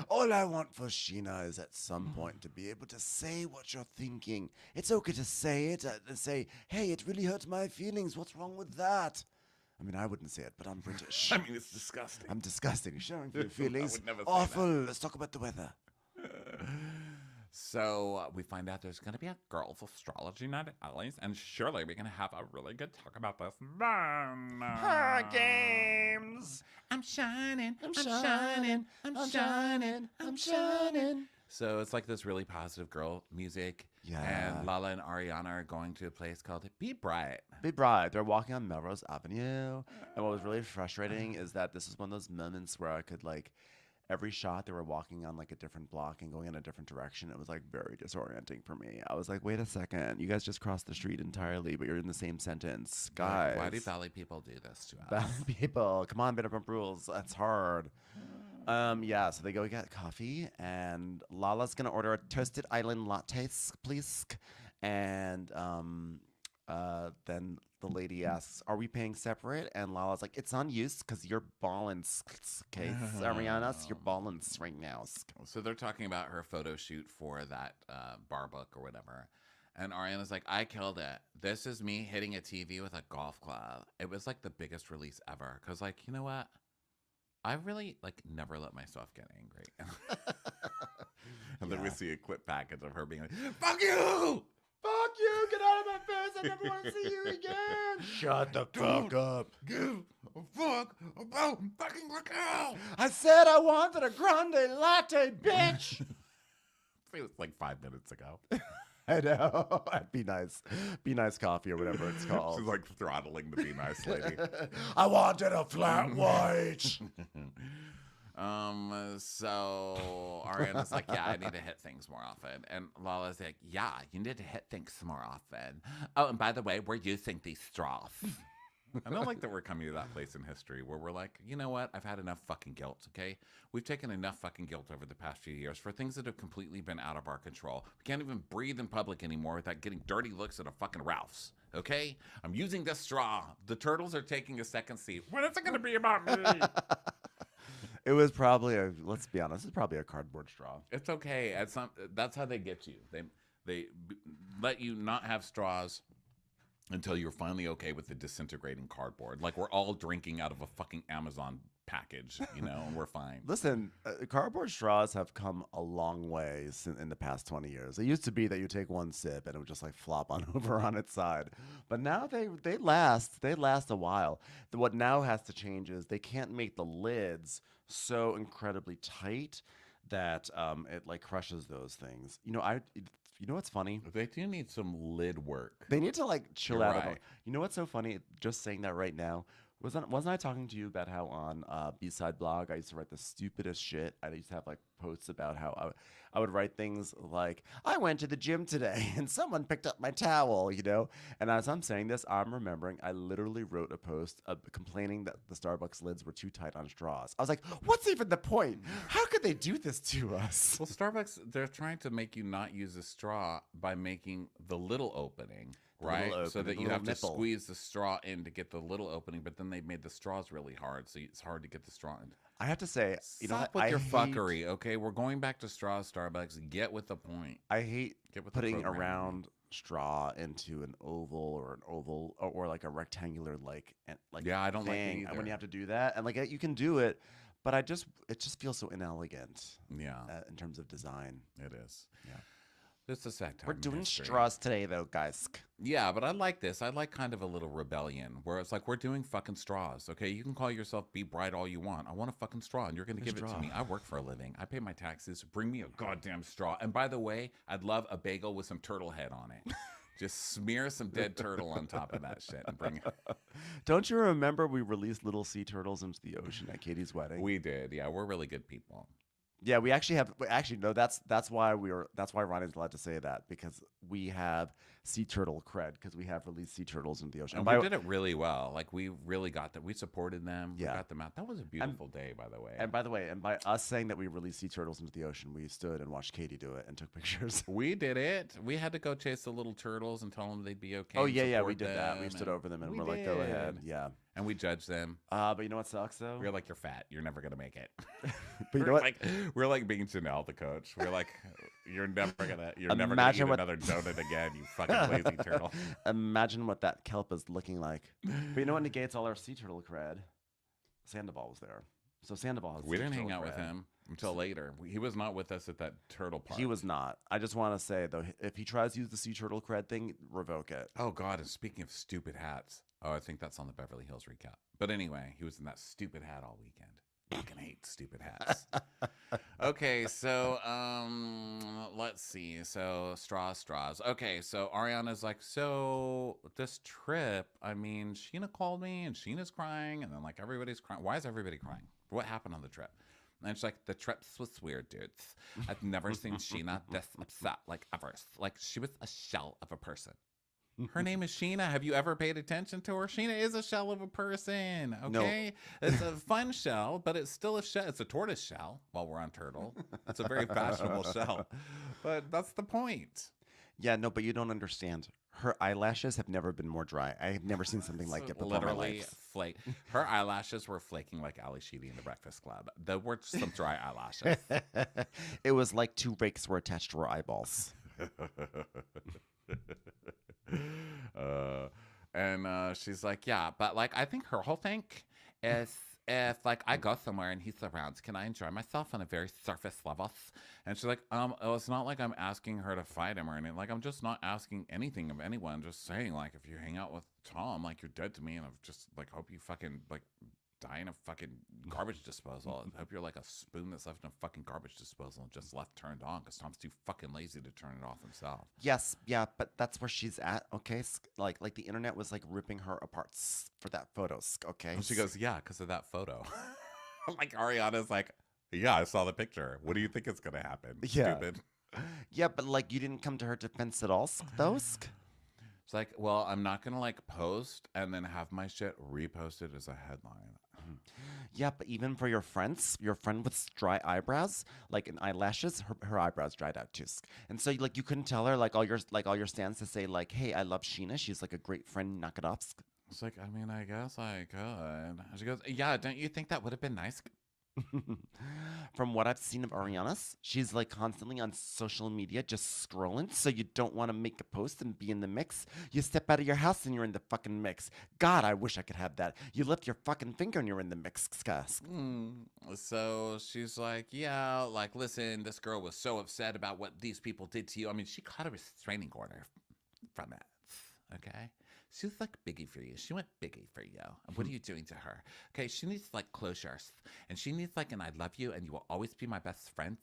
All I want for Scheana is at some point to be able to say what you're thinking. It's okay to say it, say, hey, it really hurt my feelings. What's wrong with that? I mean, I wouldn't say it, but I'm British. I mean, it's disgusting. I'm disgusting. Showing your feelings. I would never say awful. that. Let's talk about the weather. So we find out there's going to be a girls' astrology night at Ellie's, and surely we're going to have a really good talk about this then. Her games. I'm shining. I'm shining. I'm shining. I'm shining. So it's like this really positive girl music. Yeah. And Lala and Ariana are going to a place called Be Bright. Be Bright. They're walking on Melrose Avenue. And what was really frustrating is that this is one of those moments where I could like, every shot they were walking on like a different block and going in a different direction. It was like very disorienting for me. I was like, wait a second, you guys just crossed the street entirely, but you're in the same sentence. Guys. Why do Valley people do this to us? Valley people, come on, Vanderpump Rules. That's hard. Yeah, so they go get coffee, and Lala's gonna order a toasted island latte, please. And then the lady asks, are we paying separate? And Lala's like, it's on use because you're ballin', okay, Ariana, so you're ballin' right now. So they're talking about her photo shoot for that bar book or whatever. And Ariana's like, I killed it. This is me hitting a TV with a golf club. It was like the biggest release ever. Because like, you know what? I really like never let myself get angry. And then we see a clip package of her being like, "Fuck you! Fuck you! Get out of my face! I never want to see you again!" Shut the fuck up! Give a fuck about fucking Raquel." I said I wanted a grande latte, bitch. It was like 5 minutes ago. I know. Be nice. Be nice coffee or whatever it's called. She's like throttling the Be Nice lady. I wanted a flat white. So Ariana's like, yeah, I need to hit things more often. And Lala's like, yeah, you need to hit things more often. Oh, and by the way, we're using these straws. I don't like that we're coming to that place in history where we're like, you know what? I've had enough fucking guilt, okay? We've taken enough fucking guilt over the past few years for things that have completely been out of our control. We can't even breathe in public anymore without getting dirty looks at a fucking Ralph's, okay? I'm using this straw. The turtles are taking a second seat. When is it going to be about me? It was probably let's be honest, it's probably a cardboard straw. It's okay. That's how they get you. They let you not have straws until you're finally okay with the disintegrating cardboard. Like we're all drinking out of a fucking Amazon package, you know, and we're fine. Listen, cardboard straws have come a long way in the past 20 years. It used to be that you take one sip and it would just like flop on over on its side. But now they last. They last a while. What now has to change is they can't make the lids so incredibly tight that it like crushes those things. You know what's funny? They do need some lid work. They need to like chill You're out. right. You know what's so funny? Just saying that right now. Wasn't I talking to you about how on B-Side blog I used to write the stupidest shit? I used to have like posts about how I would write things like, I went to the gym today and someone picked up my towel, you know? And as I'm saying this, I'm remembering I literally wrote a post complaining that the Starbucks lids were too tight on straws. I was like, what's even the point? How could they do this to us? Well, Starbucks, they're trying to make you not use a straw by making the little opening. Right, so that you have to squeeze the straw in to get the little opening, but then they made the straws really hard, so it's hard to get the straw in. I have to say, Stop with your fuckery, okay? We're going back to straws, Starbucks. Get with the point. I hate putting a programming. round straw into an oval or like a rectangular like yeah, I don't like it thing. either. When you have to do that, and like you can do it, but it just feels so inelegant. Yeah, in terms of design, it is. Yeah. It's a sad time. We're doing straws today, though, guys. Yeah, but I like this. I like kind of a little rebellion where it's like we're doing fucking straws. Okay, you can call yourself Be Bright all you want. I want a fucking straw, and you're going to give it to me. I work for a living. I pay my taxes. Bring me a goddamn straw. And by the way, I'd love a bagel with some turtle head on it. Just smear some dead turtle on top of that shit and bring it. Don't you remember we released little sea turtles into the ocean at Katie's wedding? We did. Yeah, we're really good people. Yeah, we actually have. Actually, no. That's why Ronnie's allowed to say that, because we have sea turtle cred, because we have released sea turtles into the ocean. And we did it really well. Like we really got them. We supported them. Yeah. We got them out. That was a beautiful day, by the way. And by the way, and by us saying that we released sea turtles into the ocean, we stood and watched Katie do it and took pictures. We did it. We had to go chase the little turtles and tell them they'd be okay. Oh yeah, we did that. We stood over them and we're like, go ahead. Yeah. And we judged them. But you know what sucks though? We're like, you're fat. You're never gonna make it. But you know what? We're like being Janelle, the coach. We're like, you're never gonna eat another donut again, you fucking lazy turtle. Imagine what that kelp is looking like. But you know what negates all our sea turtle cred? Sandoval was there. So Sandoval has. We didn't hang out with him until later. He was not with us at that turtle park. He was not. I just want to say though, if he tries to use the sea turtle cred thing, revoke it. Oh God! And speaking of stupid hats, I think that's on the Beverly Hills recap. But anyway, he was in that stupid hat all weekend. Fucking hate stupid hats. Okay, so let's see. So straws. Okay, so Ariana's like, so this trip, I mean, Scheana called me and Sheena's crying, and then like everybody's crying. Why is everybody crying? What happened on the trip? And she's like, the trip was weird, dudes. I've never seen Scheana this upset, like ever. Like she was a shell of a person. Her name is Scheana. Have you ever paid attention to her? Scheana is a shell of a person, okay? No. It's a fun shell, but it's still a shell. It's a tortoise shell while we're on turtle. It's a very fashionable shell. But that's the point. Yeah, no, but you don't understand. Her eyelashes have never been more dry. I've never seen something like it before. Literally flake. Her eyelashes were flaking like Ali Sheedy in The Breakfast Club. There were some dry eyelashes. It was like two rakes were attached to her eyeballs. And she's like, yeah, but like I think her whole thing is if like I go somewhere and he's around, can I enjoy myself on a very surface level? And she's like, oh, it's not like I'm asking her to fight him or anything. Like I'm just not asking anything of anyone. Just saying like if you hang out with Tom, like you're dead to me, and I just like hope you fucking like die in a fucking garbage disposal. I hope you're like a spoon that's left in a fucking garbage disposal and just left turned on because Tom's too fucking lazy to turn it off himself. Yes, yeah, but that's where she's at. Okay, like the internet was like ripping her apart for that photo. Okay, And she goes, yeah, because of that photo. Like Ariana's like, yeah, I saw the picture. What do you think is gonna happen? Yeah. Stupid. Yeah, but like you didn't come to her defense at all, though. It's like, well, I'm not gonna like post and then have my shit reposted as a headline. Yeah, but even for your friend with dry eyebrows, like in eyelashes, her eyebrows dried out too. And so like you couldn't tell her like all your stands to say like, hey, I love Scheana. She's like a great friend. Knock it off. It's like, I mean, I guess I could. She goes, yeah, don't you think that would have been nice? From what I've seen of Ariana's, she's like constantly on social media just scrolling. So you don't want to make a post and be in the mix. You step out of your house and you're in the fucking mix. God, I wish I could have that. You lift your fucking finger and you're in the mix. So she's like, yeah, like, listen, this girl was so upset about what these people did to you. I mean, she caught a restraining order from it. Okay? She was like biggie for you. She went biggie for you. And what are you doing to her? Okay, she needs like closure. And she needs like an I love you and you will always be my best friends.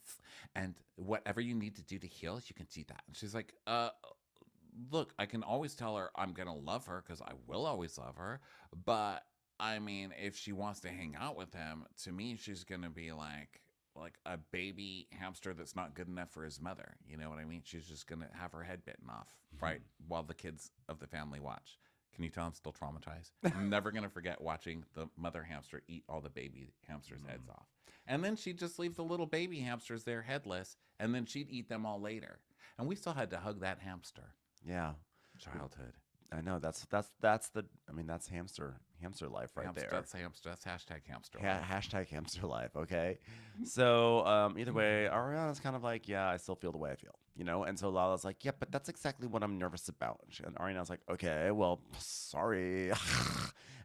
And whatever you need to do to heal, you can do that. And she's like, look, I can always tell her I'm going to love her because I will always love her. But I mean, if she wants to hang out with him, to me, she's going to be like a baby hamster that's not good enough for his mother. You know what I mean? She's just going to have her head bitten off, right? While the kids of the family watch. Can you tell I'm still traumatized? I'm never going to forget watching the mother hamster eat all the baby hamsters' heads off. And then she'd just leave the little baby hamsters there headless, and then she'd eat them all later. And we still had to hug that hamster. Yeah. Childhood. I know that's hamster life right there. That's hamster. That's hashtag hamster life. Hashtag hamster life. Okay. So either way, Ariana's kind of like, yeah, I still feel the way I feel, you know. And so Lala's like, yeah, but that's exactly what I'm nervous about. And Ariana's like, okay, well, sorry.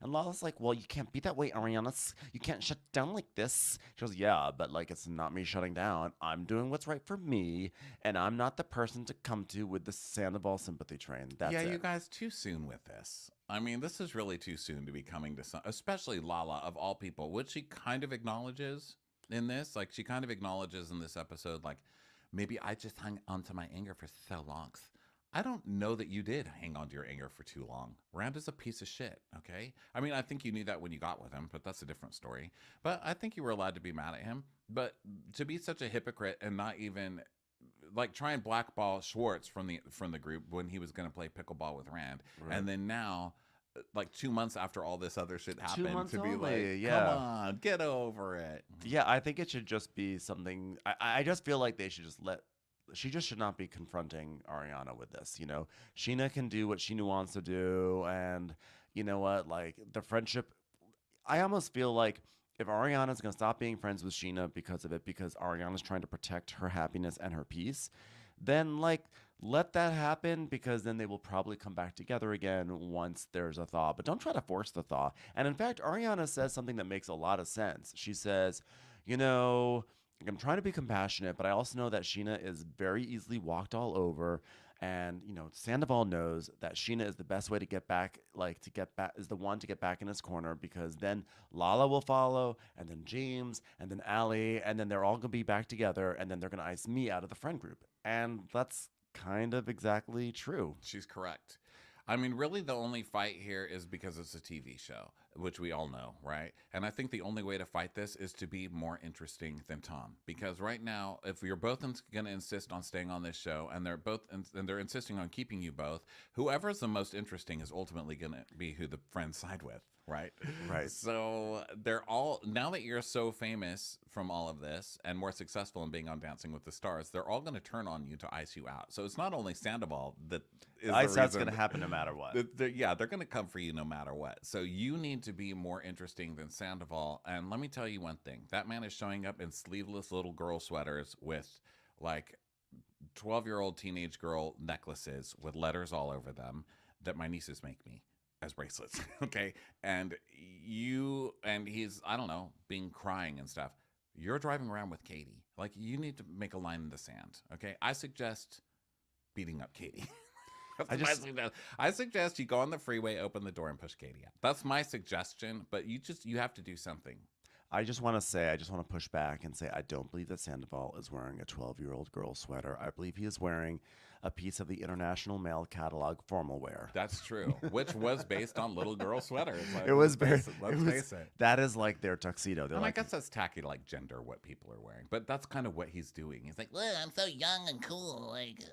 And Lala's like, well, you can't be that way, Ariana. You can't shut down like this. She goes, yeah, but like it's not me shutting down. I'm doing what's right for me, and I'm not the person to come to with the Sandoval sympathy train. That's it. You guys, too soon with this. I mean, this is really too soon to be coming to some, especially Lala of all people, which she kind of acknowledges in this. Like she kind of acknowledges in this episode, like maybe I just hung onto my anger for so long. I don't know that you did hang on to your anger for too long. Rand is a piece of shit, okay? I mean, I think you knew that when you got with him, but that's a different story. But I think you were allowed to be mad at him. But to be such a hypocrite and not even like try and blackball Schwartz from the group when he was going to play pickleball with Rand, right. And then now, like 2 months after all this other shit happened, to be like, come on, get over it. Yeah, I think it should just be something. I just feel like they should just she just should not be confronting Ariana with this, you know? Scheana can do what Scheana wants to do, and you know what? Like, the friendship, I almost feel like if Ariana's going to stop being friends with Scheana because of it, because Ariana's trying to protect her happiness and her peace, then, like, let that happen, because then they will probably come back together again once there's a thaw. But don't try to force the thaw. And in fact, Ariana says something that makes a lot of sense. She says, you know, I'm trying to be compassionate, but I also know that Scheana is very easily walked all over. And, you know, Sandoval knows that Scheana is the best way to get back, is the one to get back in his corner, because then Lala will follow, and then James, and then Allie, and then they're all going to be back together, and then they're going to ice me out of the friend group. And that's kind of exactly true. She's correct. I mean, really, the only fight here is because it's a TV show, which we all know, right? And I think the only way to fight this is to be more interesting than Tom. Because right now, if you're both going to insist on staying on this show, and they're insisting on keeping you both, whoever's the most interesting is ultimately going to be who the friends side with, right? Right. So they're all, now that you're so famous from all of this and more successful in being on Dancing with the Stars, they're all going to turn on you to ice you out. So it's not only Sandoval that is ice out's going to happen no matter what. They're going to come for you no matter what. So you need to be more interesting than Sandoval. And let me tell you one thing. That man is showing up in sleeveless little girl sweaters with like 12-year-old teenage girl necklaces with letters all over them that my nieces make me. as bracelets. Okay. And he's, I don't know, crying and stuff. You're driving around with Katie. Like, you need to make a line in the sand. Okay. I suggest beating up Katie. I suggest you go on the freeway, open the door, and push Katie out. That's my suggestion, but you have to do something. I just want to push back and say I don't believe that Sandoval is wearing a 12-year-old girl sweater. I believe he is wearing a piece of the International Male Catalog formal wear. That's true, which was based on little girl sweaters. Like, let's face it. That is like their tuxedo. And I guess that's tacky to like gender what people are wearing, but that's kind of what he's doing. He's like, look, I'm so young and cool. Like,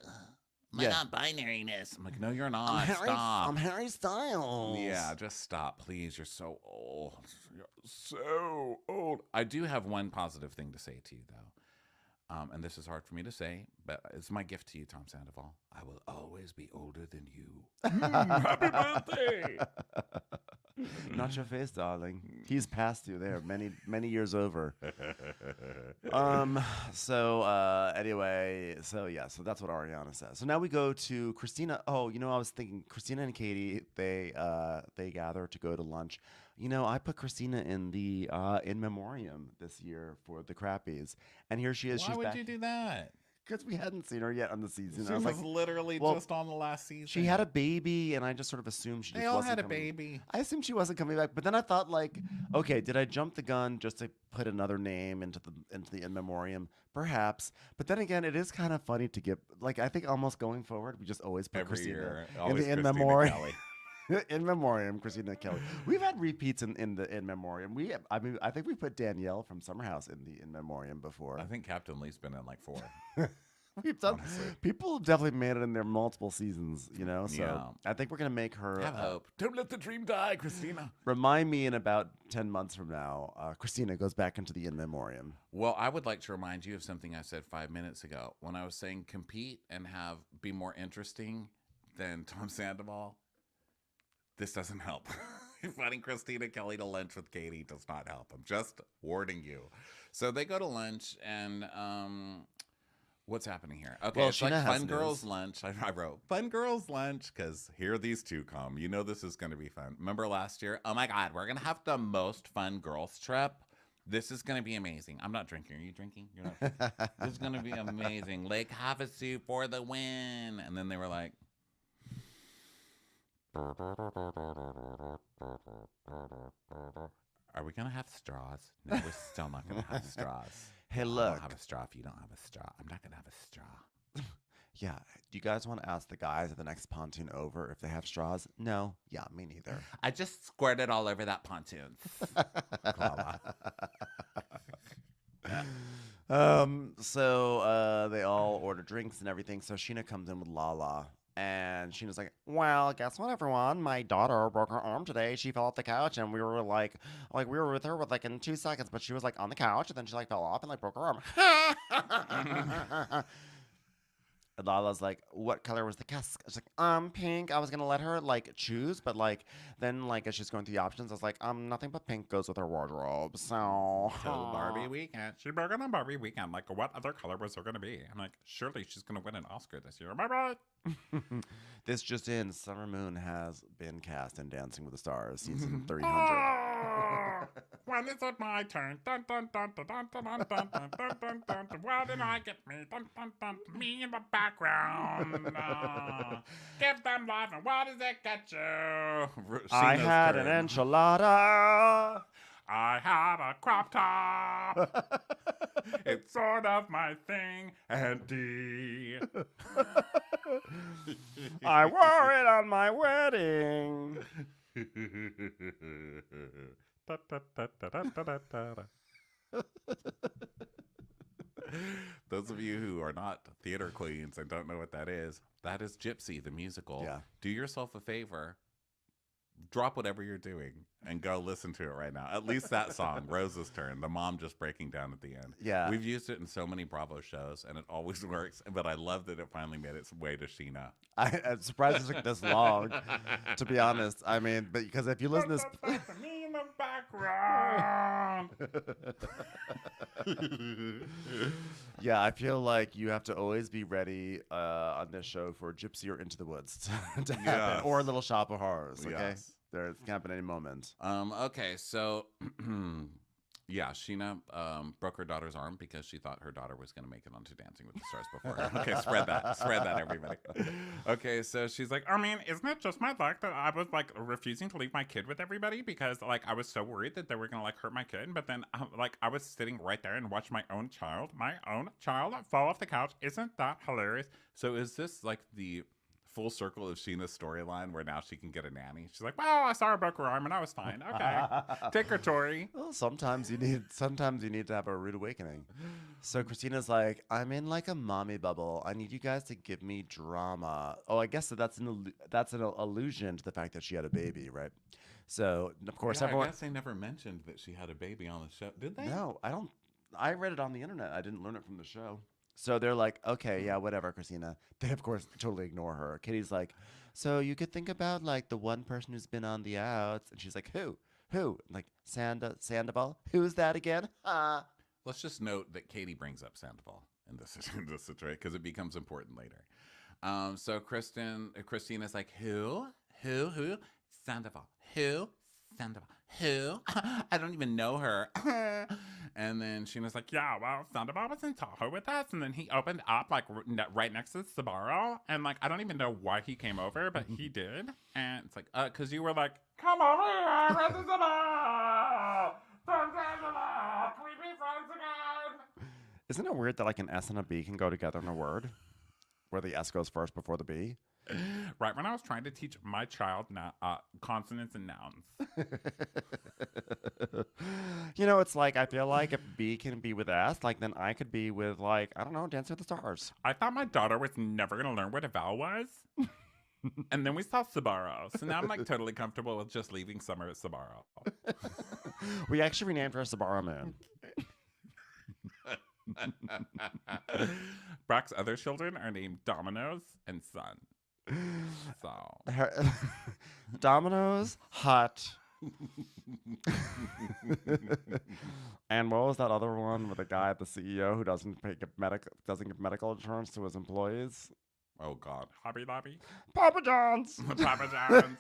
my non-binariness. I'm like, no, you're not. Stop. I'm Harry Styles. Yeah, just stop, please. You're so old. You're so old. I do have one positive thing to say to you, though. And this is hard for me to say, but it's my gift to you, Tom Sandoval. I will always be older than you. Happy birthday! Not your face, darling. He's past you there, many years over. Anyway, so that's what Ariana says. So now we go to Christina. Oh, I was thinking Christina and Katie, they gather to go to lunch. I put Christina in the in memoriam this year for the Crappies, and here she is. Why would you do that? Because we hadn't seen her yet on the season. She was literally just on the last season. She had a baby, and I just sort of assumed she just wasn't had a coming. baby. I assumed she wasn't coming back, but then I thought, like, okay, did I jump the gun just to put another name into the in memoriam? Perhaps, but then again, it is kind of funny to get, like, I think almost going forward, we just always put Every Christina year, in the in Christina memoriam. Kelly. In memoriam, Christina Kelly. We've had repeats in the in memoriam. I think we put Danielle from Summer House in the in memoriam before. I think Captain Lee's been in like 4. We've done. Honestly. People have definitely made it in their multiple seasons, So yeah. I think we're gonna make her. Have hope. Don't let the dream die, Christina. Remind me in about 10 months from now, Christina goes back into the in memoriam. Well, I would like to remind you of something I said 5 minutes ago when I was saying compete and be more interesting than Tom Sandoval. This doesn't help. Inviting Christina Kelly to lunch with Katie does not help. I'm just warning you. So they go to lunch, and what's happening here? Okay, well, it's Scheana like fun girls' lunch. I wrote fun girls' lunch because here these two come. This is going to be fun. Remember last year? Oh my God, we're going to have the most fun girls' trip. This is going to be amazing. I'm not drinking. Are you drinking? You're not. This is going to be amazing. Lake Havasu for the win. And then they were like, are we going to have straws? No, we're still not going to have straws. Hey, look. I'll have a straw if you don't have a straw. I'm not going to have a straw. Yeah. Do you guys want to ask the guys at the next pontoon over if they have straws? No. Yeah, me neither. I just squirted all over that pontoon. Lala. So they all order drinks and everything. So Scheana comes in with Lala. And Sheena's like, well, guess what, everyone? My daughter broke her arm today. She fell off the couch, and we were like we were with her in 2 seconds, but she was like on the couch, and then she like fell off and like broke her arm. And Lala's like, what color was the casket? She's like, pink. I was gonna let her like choose, but like then like as she's going through the options, I was like, nothing but pink goes with her wardrobe. So Barbie weekend. She broke on a Barbie weekend. Like, what other color was there gonna be? I'm like, surely she's gonna win an Oscar this year. Am I right? This just in, Summer Moon has been cast in Dancing with the Stars, season 300. When is it my turn? Dun, dun, dun, dun, dun, dun, dun, dun, dun, dun, dun, dun. Why did I get me? Dun, dun, dun, me in the background. Give them life, and what does it get you? I had an enchilada. I had a crop top. It's sort of my thing, Andy. I wore it on my wedding. Those of you who are not theater queens and don't know what that is Gypsy, the musical. Yeah. Do yourself a favor. Drop whatever you're doing and go listen to it right now. At least that song, Rose's Turn, the mom just breaking down at the end. Yeah. We've used it in so many Bravo shows, and it always works. But I love that it finally made its way to Scheana. I'm surprised it took this long, to be honest. I mean, but because if you listen to this... me in the background. Yeah, I feel like you have to always be ready on this show for Gypsy or Into the Woods to happen, or Little Shop of Horrors, okay? Yes. There, it can happen any moment. Okay, so yeah, Scheana broke her daughter's arm because she thought her daughter was going to make it onto Dancing with the Stars before her. Okay, spread that, everybody. Okay, so she's like, I mean, isn't it just my luck that I was like refusing to leave my kid with everybody because like I was so worried that they were going to like hurt my kid, but then like I was sitting right there and watched my own child fall off the couch. Isn't that hilarious? So is this like the full circle of Scheana's storyline where now she can get a nanny? She's like, well, I saw her broke her arm and I was fine. Okay, take her, Tori. Well, sometimes you need to have a rude awakening. So Christina's like, I'm in like a mommy bubble. I need you guys to give me drama. Oh, I guess that's an allusion to the fact that she had a baby, right? So of course Yeah, everyone. I guess they never mentioned that she had a baby on the show, did they? No, I don't. I read it on the internet. I didn't learn it from the show. So they're like, okay, yeah, whatever, Christina. They, of course, totally ignore her. Kitty's like, so you could think about, like, the one person who's been on the outs. And she's like, who? Who? Like, Sandoval? Who's that again? Let's just note that Katie brings up Sandoval in this situation because it becomes important later. So Christina's like, who? Sandoval. Who? Sandoval. Who? I don't even know her. And then Scheana's like, yeah, well, Sandoval was in Tahoe with us. And then he opened up like right next to Sabaro. And like, I don't even know why he came over, but he did. And it's like, because you were like, come over here, where's the Sabaro? From Sandoval. Can we be friends again? Isn't it weird that like an S and a B can go together in a word? Where the S goes first before the B? Right when I was trying to teach my child consonants and nouns. You know, it's like, I feel like if B can be with S, like then I could be with like, I don't know, Dancing with the Stars. I thought my daughter was never going to learn what a vowel was. And then we saw Sabaro. So now I'm like totally comfortable with just leaving summer at Sabaro. We actually renamed her Sabaro Moon. Brock's other children are named Dominoes and Sun. So Domino's, Hut. And what was that other one with the guy at the CEO who doesn't give medical insurance to his employees? Oh God, Hobby Lobby, Papa John's. Papa John's.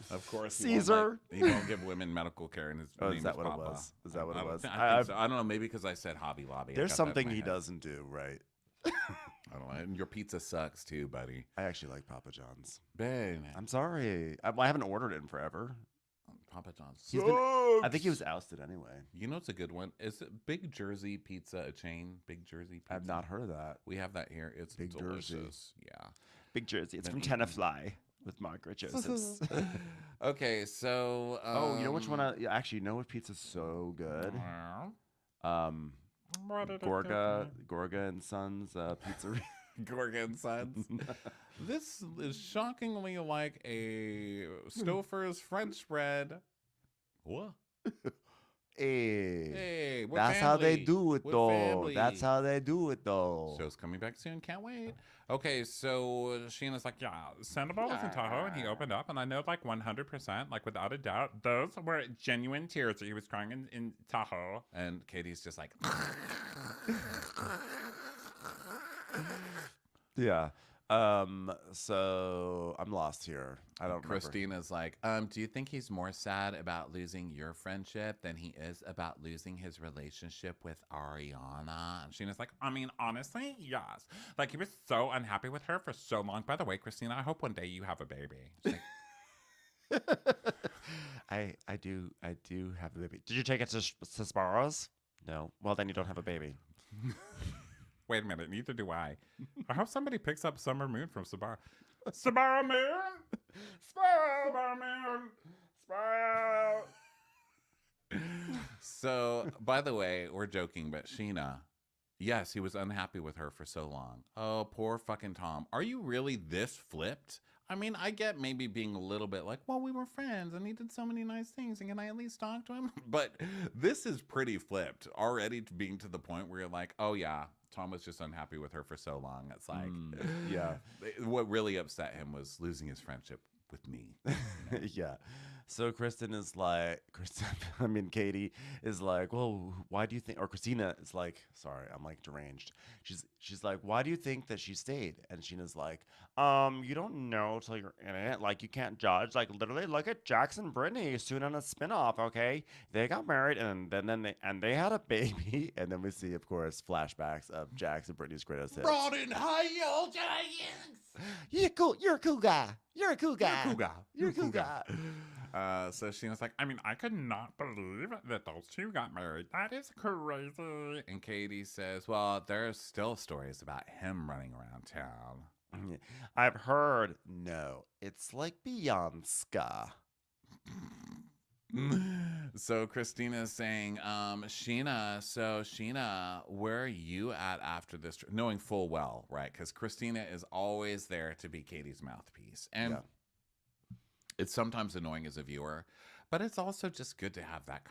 Of course, Caesar. He won't give women medical care, and his name Is that is what Papa. it was? Is that what it was? I think so. I don't know. Maybe because I said Hobby Lobby. There's something he doesn't do, right? I don't know. And your pizza sucks too, buddy. I actually like Papa John's. Babe. I'm sorry. I haven't ordered it in forever. Papa John's. I think he was ousted anyway. You know, it's a good one. Is it Big Jersey Pizza a chain? Big Jersey Pizza? I've not heard of that. We have that here. It's Big delicious. Jersey. Yeah. Big Jersey. It's from Tenafly with Margaret Josephs. Okay, so you know which one? Actually, you know what pizza's so good? Gorga and Sons Pizzeria. Gorga and Sons. This is shockingly like a Stouffer's French bread. What? Hey, we're that's how they family. do it, We're though. family. That's how they do it, though. Show's coming back soon. Can't wait. Okay, so Scheana's like, yeah, Sandoval was in Tahoe, and he opened up, and I know, like, 100%, like, without a doubt, those were genuine tears that he was crying in Tahoe. And Katie's just like, yeah. So I'm lost here. I don't remember. Christina's like, do you think he's more sad about losing your friendship than he is about losing his relationship with Ariana? And Scheana's like, I mean, honestly, yes. Like, he was so unhappy with her for so long. By the way, Christina, I hope one day you have a baby. She's like, I do have a baby. Did you take it to Sparrow's? No. Well, then you don't have a baby. wait a minute, neither do I. I hope somebody picks up Summer Moon from Sabaro. Sabaro Moon! Sabaro Moon! Sabaro! So, by the way, we're joking, but Scheana, yes, he was unhappy with her for so long. Oh, poor fucking Tom. Are you really this flipped? I mean, I get maybe being a little bit like, well, we were friends and he did so many nice things, and can I at least talk to him? But this is pretty flipped already, to being to the point where you're like, oh yeah, Tom was just unhappy with her for so long. It's like, yeah. What really upset him was losing his friendship with me. Yeah. So Katie is like, well, why do you think, or Christina is like, sorry, I'm like deranged. She's like, why do you think that she stayed? And Scheana's like, you don't know till you're in it. Like, you can't judge. Like, literally, look at Jax and Brittany soon on a spinoff. Okay, they got married, and then they had a baby, and then we see, of course, flashbacks of Jax and Brittany's greatest hits. Brought in high giants. You're cool. You're a cool guy. You're a cool guy. You're a cool guy. You're a cool guy. So Scheana's like, I mean, I could not believe that those two got married. That is crazy. And Katie says, well, there's still stories about him running around town. I've heard. No, it's like Beyonce. So Christina's saying, Scheana, where are you at after this? Knowing full well, right? Because Christina is always there to be Katie's mouthpiece. And it's sometimes annoying as a viewer, but it's also just good to have that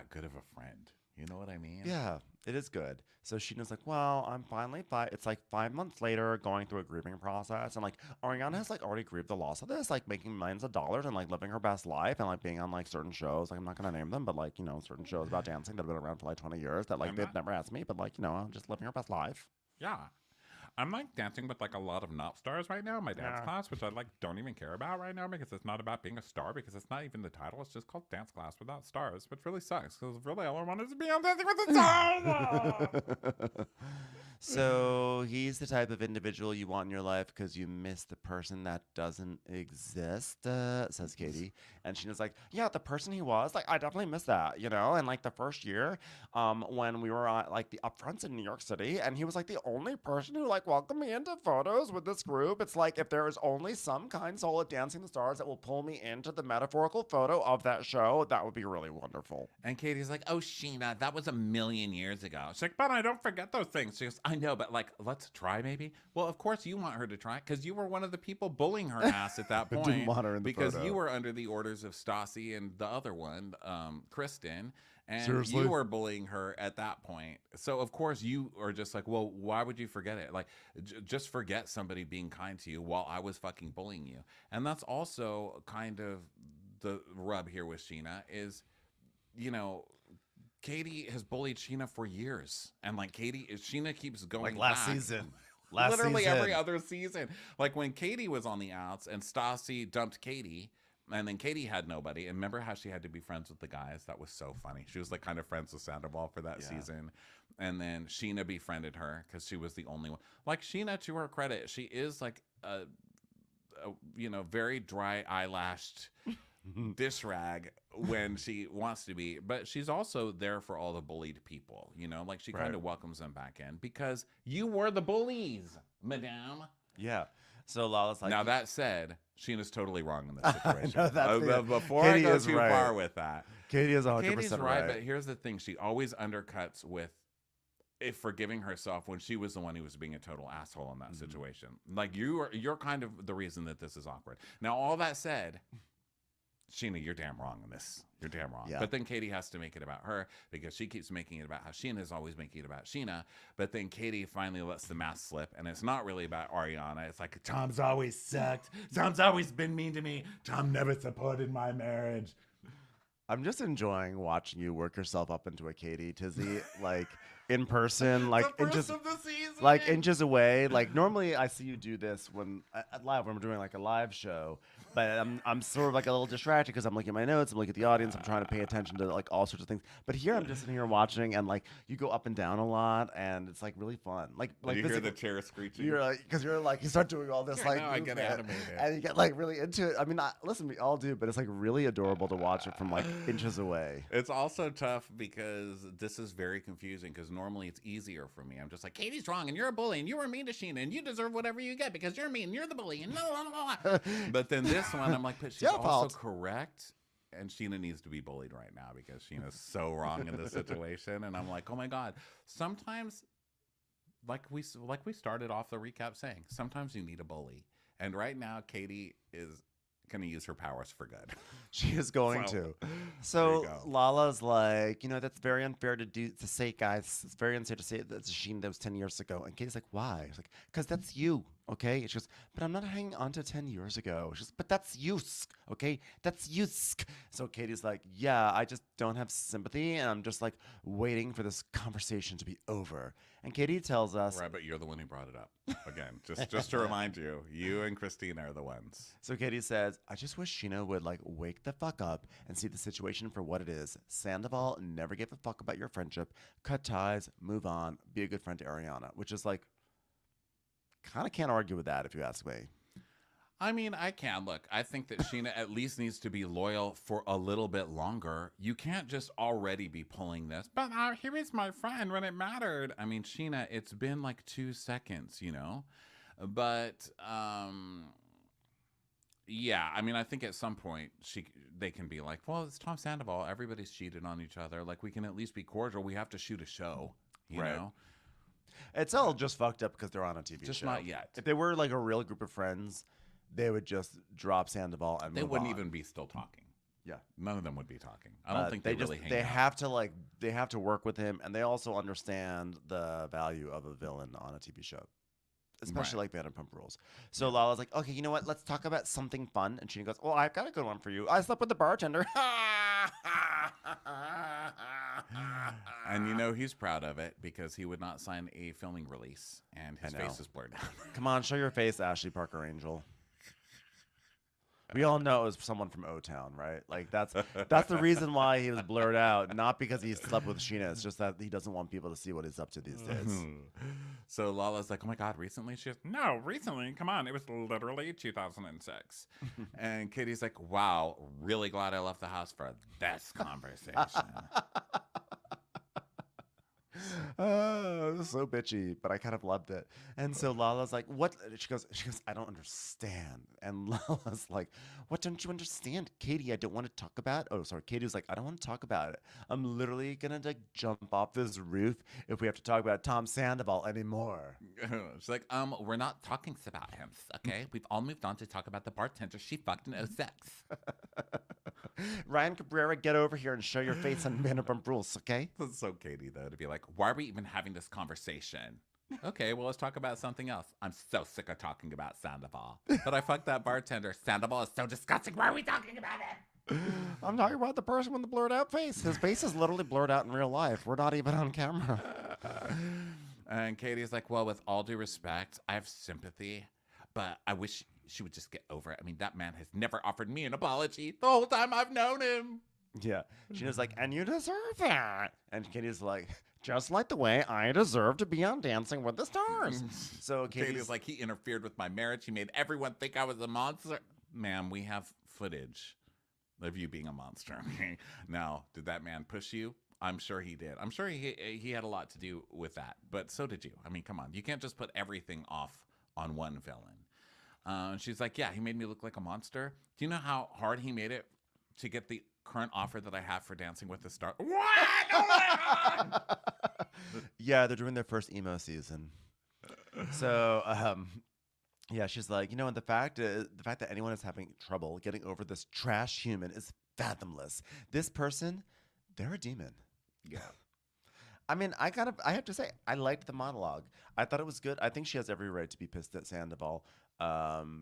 good of a friend. You know what I mean? Yeah, it is good. So Scheana's like, well, I'm finally it's like 5 months later, going through a grieving process, and like Ariana has like already grieved the loss of this, like making millions of dollars and like living her best life and like being on like certain shows. Like, I'm not gonna name them, but like, you know, certain shows about dancing that have been around for like 20 years that like they've never asked me, but like, you know, just living her best life. Yeah. I'm like dancing with like a lot of not stars right now in my dance class, which I like don't even care about right now because it's not about being a star, because it's not even the title. It's just called dance class without stars, which really sucks because really all I wanted to be on Dancing with the Stars. So he's the type of individual you want in your life because you miss the person that doesn't exist, says Katie. And Scheana's like, yeah, the person he was, like, I definitely miss that, you know? And like the first year when we were on like the upfronts in New York City, and he was like the only person who like welcomed me into photos with this group. It's like, if there is only some kind soul at Dancing the Stars that will pull me into the metaphorical photo of that show, that would be really wonderful. And Katie's like, oh, Scheana, that was 1,000,000 years ago. She's like, but I don't forget those things. She goes, I know, but like, let's try maybe. Well, of course you want her to try because you were one of the people bullying her ass at that point. Didn't want her in the because photo. You were under the orders of Stassi and the other one, Kristen. And Seriously? You were bullying her at that point. So, of course, you are just like, well, why would you forget it? Like, just forget somebody being kind to you while I was fucking bullying you. And that's also kind of the rub here with Scheana is, you know, Katie has bullied Scheana for years. And, like, Scheana keeps going Like last back. season. Literally every other season. Like, when Katie was on the outs and Stassi dumped Katie, and then Katie had nobody. And remember how she had to be friends with the guys? That was so funny. She was like kind of friends with Sandoval for that season. And then Scheana befriended her because she was the only one. Like, Scheana, to her credit, she is like a you know, very dry eyelashed dish rag when she wants to be. But she's also there for all the bullied people, you know? Like, she kind of welcomes them back in because you were the bullies, madame. Yeah. So Lala's like, now that said, Scheana's totally wrong in this situation. Before Katie I go is too right. far with that, Katie is 100% Katie's right. right. But here's the thing: she always undercuts with forgiving herself when she was the one who was being a total asshole in that situation. Like, you're kind of the reason that this is awkward. Now, all that said, Scheana, you're damn wrong in this. You're damn wrong. Yeah. But then Katie has to make it about her because she keeps making it about how Scheana is always making it about Scheana. But then Katie finally lets the mask slip, and it's not really about Ariana. It's like, Tom's always sucked. Tom's always been mean to me. Tom never supported my marriage. I'm just enjoying watching you work yourself up into a Katie Tizzy, like in person, like inches away. Like, normally I see you do this when live when we're doing like a live show, but I'm sort of like a little distracted because I'm looking at my notes, I'm looking at the audience, I'm trying to pay attention to like all sorts of things. But here I'm just sitting here watching, and like you go up and down a lot, and it's like really fun. Like you hear the chair screeching. You're like, because you're like, you start doing all this like I get animated, and you get like really into it. I mean, listen, we all do, but it's like really adorable to watch it from like inches away. It's also tough because this is very confusing because normally it's easier for me. I'm just like, Katie's wrong and you're a bully and you were mean to Scheana and you deserve whatever you get because you're mean and you're the bully and blah, blah, blah. But then this one, I'm like, but she's also correct. And Scheana needs to be bullied right now because Sheena's so wrong in this situation. And I'm like, oh my God. Sometimes, like we started off the recap saying, sometimes you need a bully. And right now, Katie is going to use her powers for good. She is going to. So Lala's like, you know, that's very unfair to say, guys. It's very unfair to say that's Scheana that was 10 years ago. And Katie's like, why? She's like, because that's you. okay? She goes, but I'm not hanging on to 10 years ago. She goes, but that's you, okay? That's you. So Katie's like, yeah, I just don't have sympathy, and I'm just like waiting for this conversation to be over. And Katie tells us, Right, but you're the one who brought it up. Again, just to remind you, you and Christina are the ones. So Katie says, I just wish Scheana would like wake the fuck up and see the situation for what it is. Sandoval never gave a fuck about your friendship. Cut ties, move on, be a good friend to Ariana, which is like, kind of can't argue with that if you ask me. I mean, I can. Look, I think that Scheana at least needs to be loyal for a little bit longer. You can't just already be pulling this, but he was my friend when it mattered. I mean, Scheana, it's been like 2 seconds, you know? But, yeah, I mean, I think at some point they can be like, well, it's Tom Sandoval. Everybody's cheated on each other. Like, we can at least be cordial. We have to shoot a show, you know? It's all just fucked up because they're on a TV show. Just not yet. If they were like a real group of friends, they would just drop Sandoval and They move wouldn't on. even be still talking. Yeah. None of them would be talking. I don't think they really hang they out. have to work with him, and they also understand the value of a villain on a TV show, especially like Vanderpump Rules. So Lala's like, okay, you know what? Let's talk about something fun. And she goes, well, I've got a good one for you. I slept with the bartender. And you know he's proud of it because he would not sign a filming release, and his face is blurred out. Come on, show your face, Ashley Parker Angel. We all know it was someone from O-Town, right? Like that's the reason why he was blurred out, not because he slept with Scheana. It's just that he doesn't want people to see what he's up to these days. So Lala's like, oh my God, recently? She goes, no, recently. Come on. It was literally 2006. And Katie's like, wow, really glad I left the house for this conversation. Oh, it was so bitchy, but I kind of loved it. And so Lala's like, what? She goes, I don't understand. And Lala's like, what don't you understand? Katie, I don't want to talk about. Oh, sorry. Katie was like, I don't want to talk about it. I'm literally going to like jump off this roof if we have to talk about Tom Sandoval anymore. She's like, we're not talking about him, okay? We've all moved on to talk about the bartender she fucked in 06. Ryan Cabrera, get over here and show your face on Vanderpump Rules, okay? That's so Katie, though, to be like, why are we even having this conversation? Okay, well, let's talk about something else. I'm so sick of talking about Sandoval. But I fucked that bartender. Sandoval is so disgusting. Why are we talking about it? I'm talking about the person with the blurred out face. His face is literally blurred out in real life. We're not even on camera. And Katie's like, well, with all due respect, I have sympathy, but I wish she would just get over it. I mean, that man has never offered me an apology the whole time I've known him. Yeah. She was like, and you deserve that. And Katie's like, just like the way I deserve to be on Dancing with the Stars. So Katie's like, he interfered with my marriage. He made everyone think I was a monster. Ma'am, we have footage of you being a monster. Okay? Now, did that man push you? I'm sure he did. I'm sure he had a lot to do with that. But so did you. I mean, come on. You can't just put everything off on one villain. And she's like, yeah, he made me look like a monster. Do you know how hard he made it to get the current offer that I have for Dancing with the Stars? What? Oh my God! Yeah, they're doing their first emo season. So, yeah, she's like, you know, and the fact that anyone is having trouble getting over this trash human is fathomless. This person, they're a demon. Yeah. I mean, I have to say, I liked the monologue. I thought it was good. I think she has every right to be pissed at Sandoval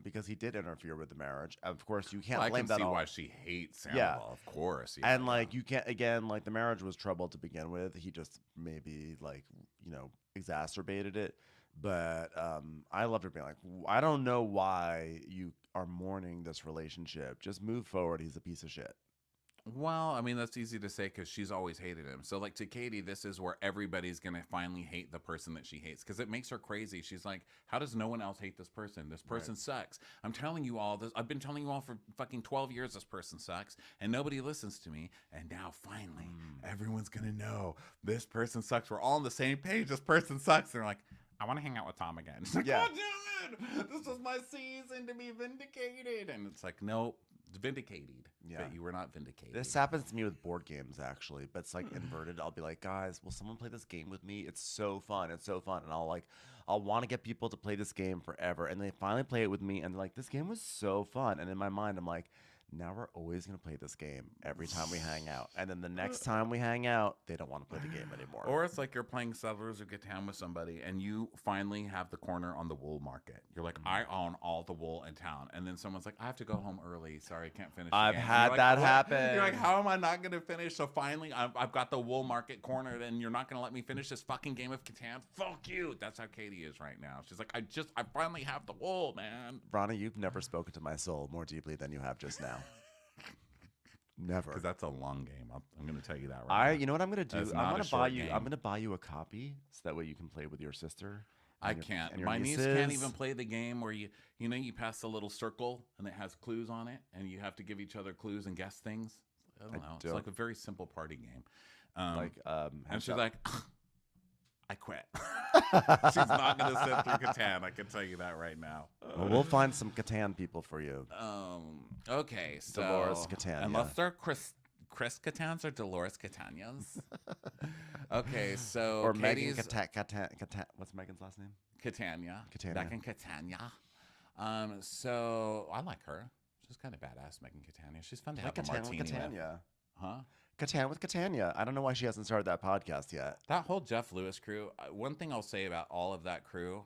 because he did interfere with the marriage. Of course, you can't blame that. I can see why she hates Sandoval, of course. Yeah, and like, you can't, again, like the marriage was troubled to begin with. He just maybe like, you know, exacerbated it. But I loved her being like, I don't know why you are mourning this relationship. Just move forward. He's a piece of shit. Well, I mean, that's easy to say because she's always hated him. So, like, to Katie, this is where everybody's going to finally hate the person that she hates because it makes her crazy. She's like, how does no one else hate this person? This person sucks. I'm telling you all this. I've been telling you all for fucking 12 years this person sucks, and nobody listens to me. And now, finally, everyone's going to know this person sucks. We're all on the same page. This person sucks. And they're like, I want to hang out with Tom again. She's like, Yeah. God damn it. This is my season to be vindicated. And it's like, nope. Vindicated. Yeah. But you were not vindicated. This happens to me with board games, actually, but it's like inverted. I'll be like, guys, will someone play this game with me? It's so fun. It's so fun. And I'll want to get people to play this game forever. And they finally play it with me. And they're like, this game was so fun. And in my mind, I'm like, now we're always going to play this game every time we hang out. And then the next time we hang out, they don't want to play the game anymore. Or it's like you're playing Settlers of Catan with somebody and you finally have the corner on the wool market. You're like, I own all the wool in town. And then someone's like, I have to go home early. Sorry, I can't finish the I've game. had You're that like, happen. You're like, how am I not going to finish? So finally, I've got the wool market cornered and you're not going to let me finish this fucking game of Catan? Fuck you. That's how Katie is right now. She's like, I finally have the wool, man. Ronnie, you've never spoken to my soul more deeply than you have just now. Never. Because that's a long game. I'm going to tell you that right now. You know what I'm going to do? That's I'm not going a to buy short you. game. I'm going to buy you a copy so that way you can play with your sister. I can't. My niece can't even play the game where you pass a little circle and it has clues on it and you have to give each other clues and guess things. I don't know. It's like a very simple party game. And she's like, I quit. She's not going to sit through Catan. I can tell you that right now. Well, we'll find some Catan people for you. Okay, so Dolores Catania. Unless they're Chris Catans or Dolores Catanias. Okay, so Or Katie's Megan Catan. What's Megan's last name? Catania. Catania. Megan Catania. So I like her. She's kind of badass, Megan Catania. She's fun to have a martini with. Huh? Catan with Catania. I don't know why she hasn't started that podcast yet. That whole Jeff Lewis crew. One thing I'll say about all of that crew,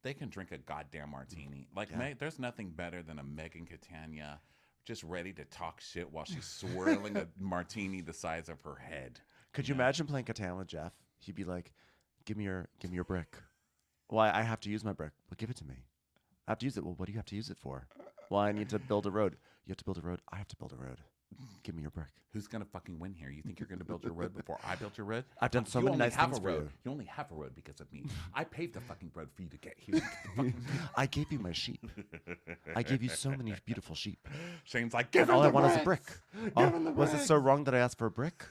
they can drink a goddamn martini. Like, there's nothing better than a Megan Catania just ready to talk shit while she's swirling a martini the size of her head. Could you imagine playing Catan with Jeff? He'd be like, "Give me your brick." Well, I have to use my brick. Well, give it to me. I have to use it. Well, what do you have to use it for? Well, I need to build a road. You have to build a road. I have to build a road. Give me your brick. Who's gonna fucking win here? You think you're gonna build your road before I built your road? I've done so many nice things for you. You only have a road because of me. I paved the fucking road for you to get here. I gave you my sheep. I gave you so many beautiful sheep. Shane's like, give him all the I want is a brick. brick. Was it so wrong that I asked for a brick?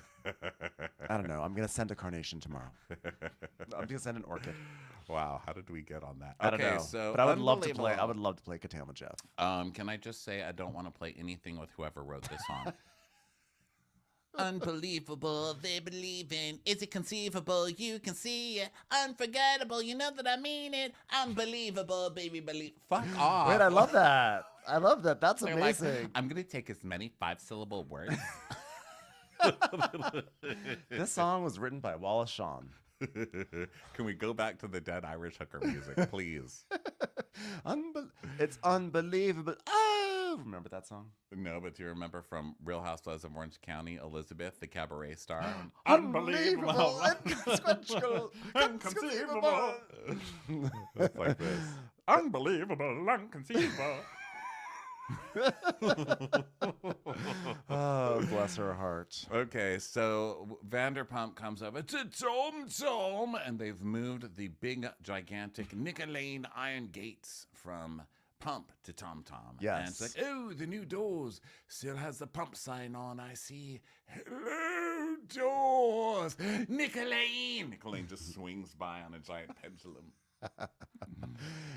I don't know. I'm gonna send a carnation tomorrow. I'm gonna send an orchid. Wow, how did we get on that? I don't know. So but I would love to play. I would love to play Catan with Jeff. Can I just say I don't want to play anything with whoever wrote this song. Unbelievable, they believe in. Is it conceivable? You can see it. Unforgettable, you know that I mean it. Unbelievable, baby, believe. Fuck off. Wait, I love that. I love that. That's They're amazing. Like, I'm gonna take as many 5-syllable words. This song was written by Wallace Shawn. Can we go back to the dead Irish hooker music, please? It's unbelievable. Oh, remember that song? No, but do you remember from Real Housewives of Orange County, Elizabeth, the cabaret star? Unbelievable, inconceivable, inconceivable. It's like this. Unbelievable, inconceivable. Oh, bless her heart. Okay, so Vanderpump comes up. It's a TomTom, and they've moved the big, gigantic Nicolene iron gates from Pump to TomTom. Yes. And it's like, oh, the new doors still has the pump sign on. I see. Hello, doors. Nicolene. Nicolene just swings by on a giant pendulum.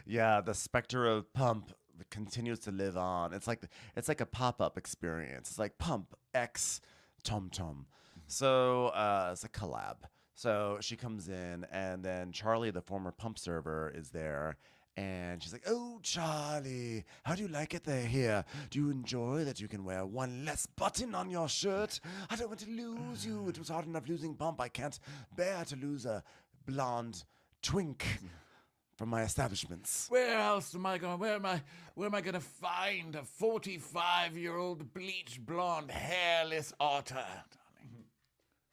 Yeah, the specter of Pump continues to live on. It's like a pop-up experience. It's like Pump X TomTom. So it's a collab. So she comes in, and then Charlie, the former Pump server, is there. And she's like, "Oh, Charlie, how do you like it there here? Do you enjoy that you can wear one less button on your shirt? I don't want to lose you. It was hard enough losing Pump. I can't bear to lose a blonde twink from my establishments." Where else am I going? Where am I going to find a 45-year-old bleach blonde hairless otter? Darling.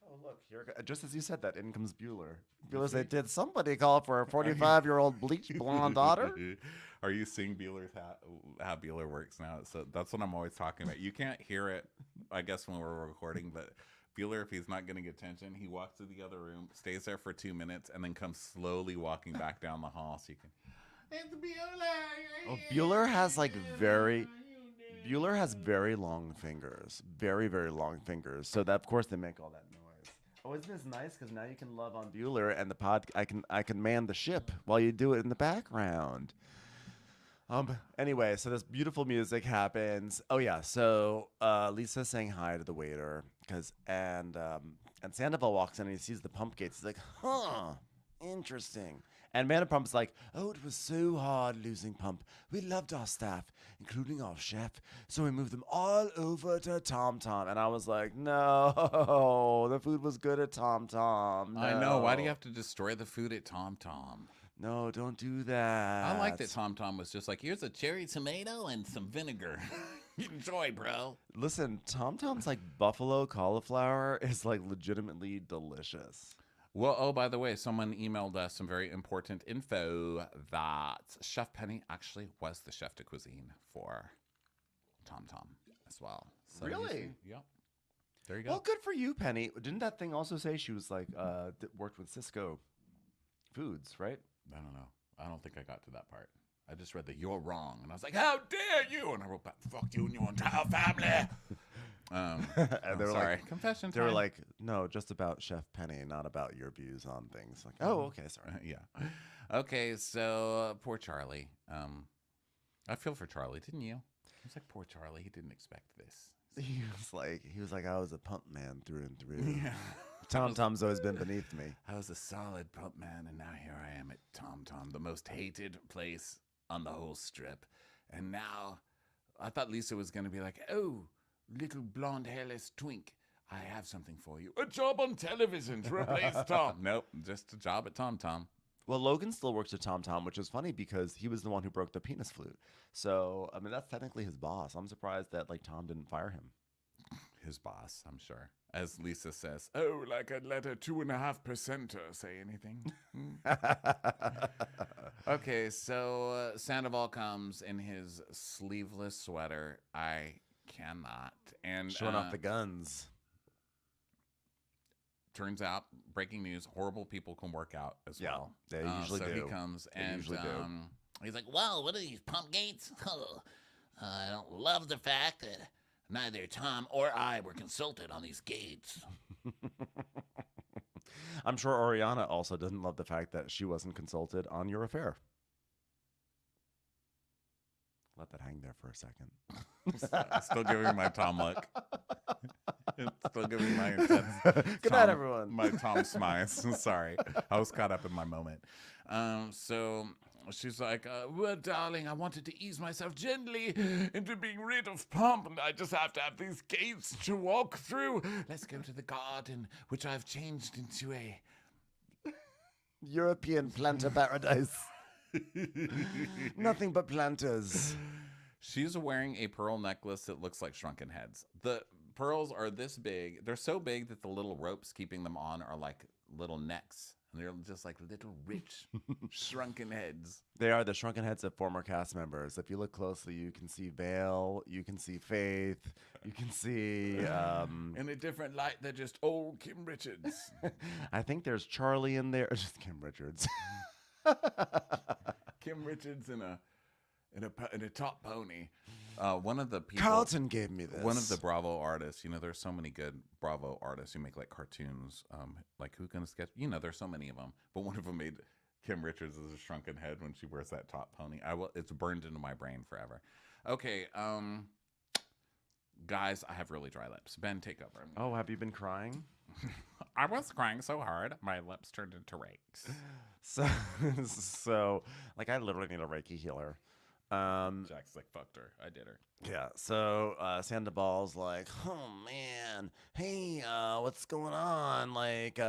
Oh, look, here, just as you said that, in comes Bueller. Bueller said, "Did somebody call for a 45-year-old bleach blonde otter?" Are you seeing Bueller's how Bueller works now? So that's what I'm always talking about. You can't hear it, I guess, when we're recording, but Bueller, if he's not getting attention, he walks to the other room, stays there for 2 minutes, and then comes slowly walking back down the hall so you can. It's Bueller. Oh, Bueller has Bueller has very long fingers, very, very long fingers. So that, of course, they make all that noise. Oh, isn't this nice? Because now you can love on Bueller, and I can man the ship while you do it in the background. Anyway, so this beautiful music happens. Oh yeah, so Lisa's saying hi to the waiter and Sandoval walks in and he sees the pump gates. He's like, "Huh, interesting." And Vanderpump's like, oh, it was so hard losing Pump. We loved our staff, including our chef, so we moved them all over to TomTom. And I was like, no, the food was good at TomTom. No. I know. Why do you have to destroy the food at TomTom? No, don't do that. I like that TomTom was just like, here's a cherry tomato and some vinegar. Enjoy, bro. Listen, TomTom's like buffalo cauliflower is like legitimately delicious. Well, oh, by the way, someone emailed us some very important info that Chef Penny actually was the chef de cuisine for TomTom as well. So Really? Yep. There you go. Well, good for you, Penny. Didn't that thing also say she was like worked with Cisco Foods, right? I don't know. I don't think I got to that part. I just read that you're wrong. And I was like, how dare you? And I wrote back, fuck you and your entire family. And they were sorry. like, Confession they were time. like, no, just about Chef Penny, not about your views on things. Like, oh, okay, sorry. Yeah. Okay, so poor Charlie. I feel for Charlie, didn't you? I was like, poor Charlie. He didn't expect this. He was like, I was a pump man through and through. Yeah. TomTom's always been beneath me. I was a solid pump man, and now here I am at TomTom, the most hated place on the whole strip. And now, I thought Lisa was going to be like, oh, little blonde hairless twink, I have something for you. A job on television to replace Tom. Nope, just a job at TomTom. Well, Logan still works at TomTom, which is funny because he was the one who broke the penis flute. So, I mean, that's technically his boss. I'm surprised that like Tom didn't fire him. His boss, I'm sure. As Lisa says, oh, like I'd let a 2.5%er say anything. Okay, so Sandoval comes in his sleeveless sweater. I cannot. And Showing off the guns. Turns out, breaking news, horrible people can work out as well. They usually so do. he comes and He's like, well, what are these pump gates? Oh, I don't love the fact that neither Tom or I were consulted on these gates. I'm sure Ariana also doesn't love the fact that she wasn't consulted on your affair. Let that hang there for a second. Still giving my Tom look. Still giving my intense. Good night, everyone. My Tom smiles. Sorry, I was caught up in my moment. So she's like, well, darling, I wanted to ease myself gently into being rid of Pump, and I just have to have these gates to walk through. Let's go to the garden, which I've changed into a European planter paradise. Nothing but planters. She's wearing a pearl necklace that looks like shrunken heads. The pearls are this big. They're so big that the little ropes keeping them on are like little necks. And they're just like little rich shrunken heads. They are the shrunken heads of former cast members. If you look closely, you can see Vale, you can see Faith, you can see... in a different light, they're just old Kim Richards. I think there's Charlie in there. Just Kim Richards. Kim Richards in a top pony. One of the people, Carlton gave me this. One of the Bravo artists. You know, there's so many good Bravo artists who make like cartoons. Like Who Gonna Sketch? You know, there's so many of them. But one of them made Kim Richards as a shrunken head when she wears that top pony. It's burned into my brain forever. Okay, guys, I have really dry lips. Ben, take over. Oh, have you been crying? I was crying so hard, my lips turned into rakes. So, like, I literally need a Reiki healer. Jack's like, fucked her. I did her. Yeah. So, Sandoval's like, oh, man. Hey, what's going on? Like,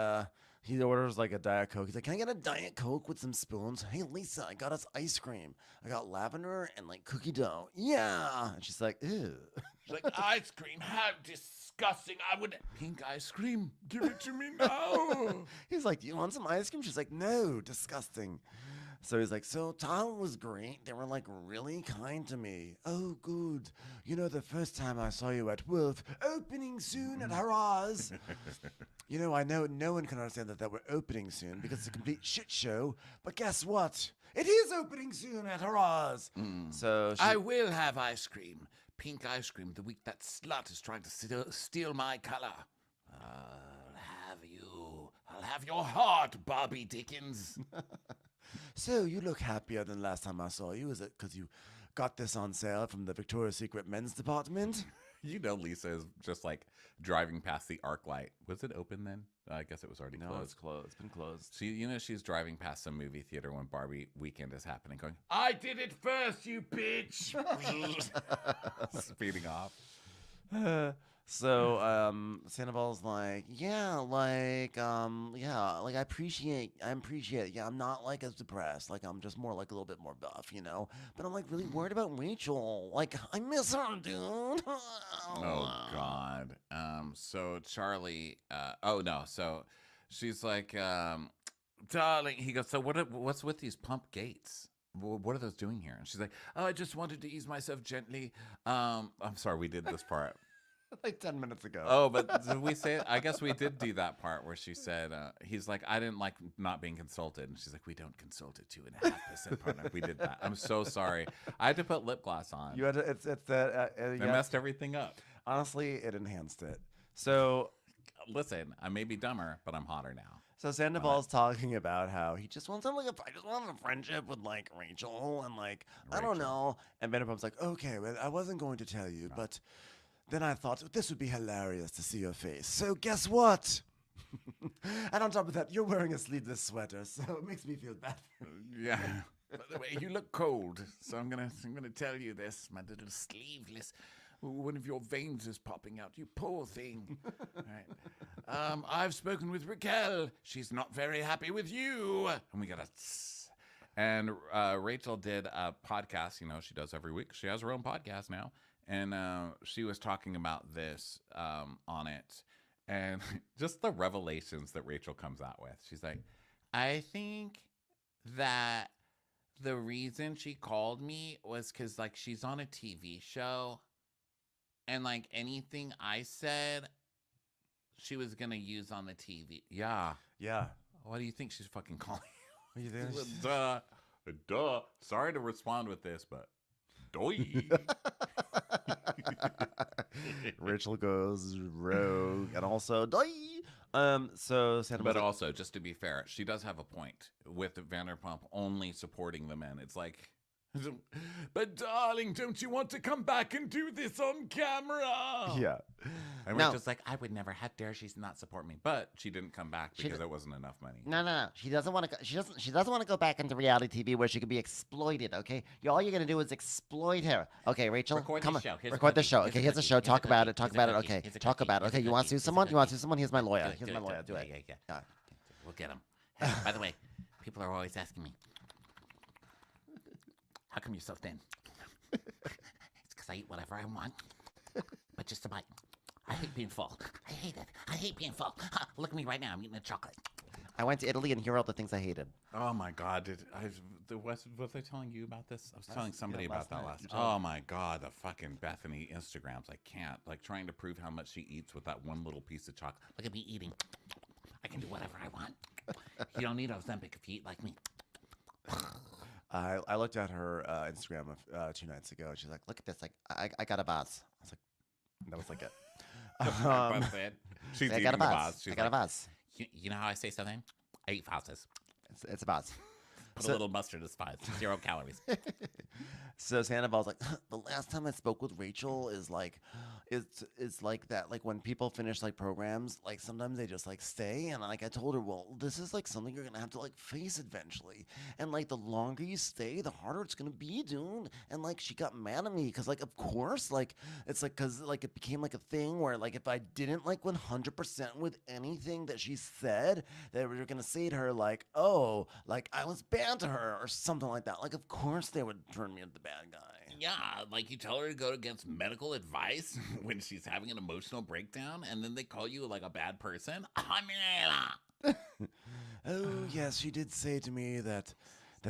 he orders, like, a Diet Coke. He's like, can I get a Diet Coke with some spoons? Hey, Lisa, I got us ice cream. I got lavender and, like, cookie dough. Yeah. And she's like, ew. She's like, ice cream? How disgusting. I would... Pink ice cream? Give it to me now. He's like, do you want some ice cream? She's like, no, disgusting. So he's like, so Tahoe was great. They were, like, really kind to me. Oh, good. You know, the first time I saw you at Wolf, opening soon at Harrah's. You know, I know no one can understand that we're opening soon because it's a complete shit show. But guess what? It is opening soon at Harrah's. So I will have ice cream. Pink ice cream the week that slut is trying to steal my color. I'll have your heart, Bobby Dickens. So you look happier than last time I saw you. Is it because you got this on sale from the Victoria's Secret men's department? You know, Lisa is just like driving past the arc light. Was it open then? I guess it was already No, closed. it's closed. It's been closed. She's driving past some movie theater when Barbie weekend is happening, going, "I did it first, you bitch!" Speeding off. So Sandoval's like, yeah, I appreciate, yeah, I'm not like as depressed, like I'm just more like a little bit more buff, you know, but I'm like really worried about Rachel, like I miss her, dude. Oh God. So Charlie, so she's like, darling, he goes, so what's with these pump gates? What are those doing here? And she's like, oh, I just wanted to ease myself gently. I'm sorry, we did this part. Like 10 minutes ago. Oh, but did we say it? I guess we did do that part where she said, he's like, I didn't like not being consulted. And she's like, we don't consult a 2.5% partner. We did that. I'm so sorry. I had to put lip gloss on. You had to, it's that, I messed everything up. Honestly, it enhanced it. So, listen, I may be dumber, but I'm hotter now. So Sandoval's talking about how he just wants I just want a friendship with like Rachel and like, I don't know. And Vanderpump's like, okay, well, I wasn't going to tell you, but then I thought this would be hilarious to see your face. So guess what? And on top of that, you're wearing a sleeveless sweater, so it makes me feel bad. Yeah. By the way, you look cold, so I'm gonna tell you this, my little sleeveless. One of your veins is popping out. You poor thing. Right. I've spoken with Raquel. She's not very happy with you. And we got a. And Rachel did a podcast. You know, she does every week. She has her own podcast now. And she was talking about this on it. And just the revelations that Rachel comes out with. She's like, I think that the reason she called me was because, like, she's on a TV show. And, like, anything I said, she was going to use on the TV. Yeah. Yeah. What do you think she's fucking calling you? What do you think? Duh. Sorry to respond with this, but doy. Rachel goes rogue and also doy. So but also, just to be fair, she does have a point with Vanderpump only supporting the men. It's like, but darling, don't you want to come back and do this on camera? Yeah. And we're just like, I would never. How dare she not support me? But she didn't come back because there wasn't enough money. No. She doesn't want to. She doesn't want to go back into reality TV where she could be exploited. Okay, all you're gonna do is exploit her. Okay, Rachel, come on. Record the show. Okay, here's the show. Talk about it. Okay, talk about it. Okay, you want to sue someone? Here's my lawyer. Here's my lawyer. Do it. Yeah. We'll get him. By the way, people are always asking me, how come you're so thin? It's because I eat whatever I want, but just a bite. I hate being full. I hate it. I hate being full. Look at me right now. I'm eating a chocolate. I went to Italy and here are all the things I hated. Oh my God! Was I telling you about this? I was telling somebody about that last. Oh my God! The fucking Bethany Instagrams. I can't, like, trying to prove how much she eats with that one little piece of chocolate. Look at me eating. I can do whatever I want. You don't need Ozempic if you eat like me. I looked at her Instagram 2 nights ago. She's like, look at this. Like, I got a buzz. I was like, that was like it. She's I eating got a the buzz. buzz. She's I got like, a buzz. You know how I say something? I eat houses. It's a buzz. Put a little mustard is fine. 0 calories. So Sandoval's like, the last time I spoke with Rachel is like, it's like that. Like when people finish like programs, like sometimes they just like stay. And like I told her, well, this is like something you're gonna have to like face eventually. And like the longer you stay, the harder it's gonna be, dude. And like she got mad at me because like of course like it's like because like it became like a thing where like if I didn't like 100% with anything that she said, they were gonna say to her like, oh, like I was bad to her or something like that. Like of course they would turn me into the bad guy. Yeah, like you tell her to go against medical advice when she's having an emotional breakdown, and then they call you like a bad person. I mean, oh yes, she did say to me that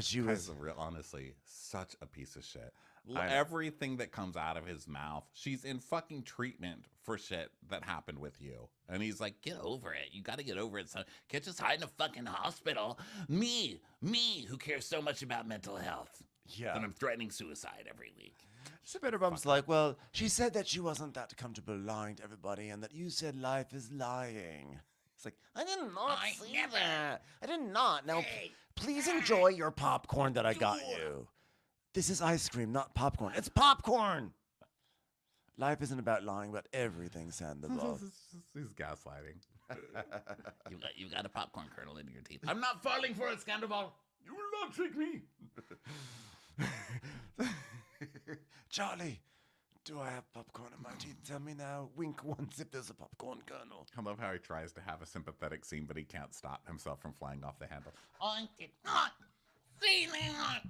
she was honestly such a piece of shit. Everything that comes out of his mouth, she's in fucking treatment for shit that happened with you. And he's like, get over it. You got to get over it. So can't just hide in a fucking hospital. Me, who cares so much about mental health. Yeah. And I'm threatening suicide every week. So Vanderpump's like, well, she said that she wasn't that comfortable lying to everybody and that you said life is lying. It's like, I did not say that. I did not. Now, please enjoy your popcorn that I got you. This is ice cream, not popcorn. It's popcorn. Life isn't about lying about everything, Sandoval. He's gaslighting. You got a popcorn kernel in your teeth. I'm not falling for it, Sandoval. You will not trick me. Charlie, do I have popcorn in my teeth? Tell me now. Wink once if there's a popcorn kernel. I love how he tries to have a sympathetic scene, but he can't stop himself from flying off the handle. I did not see that.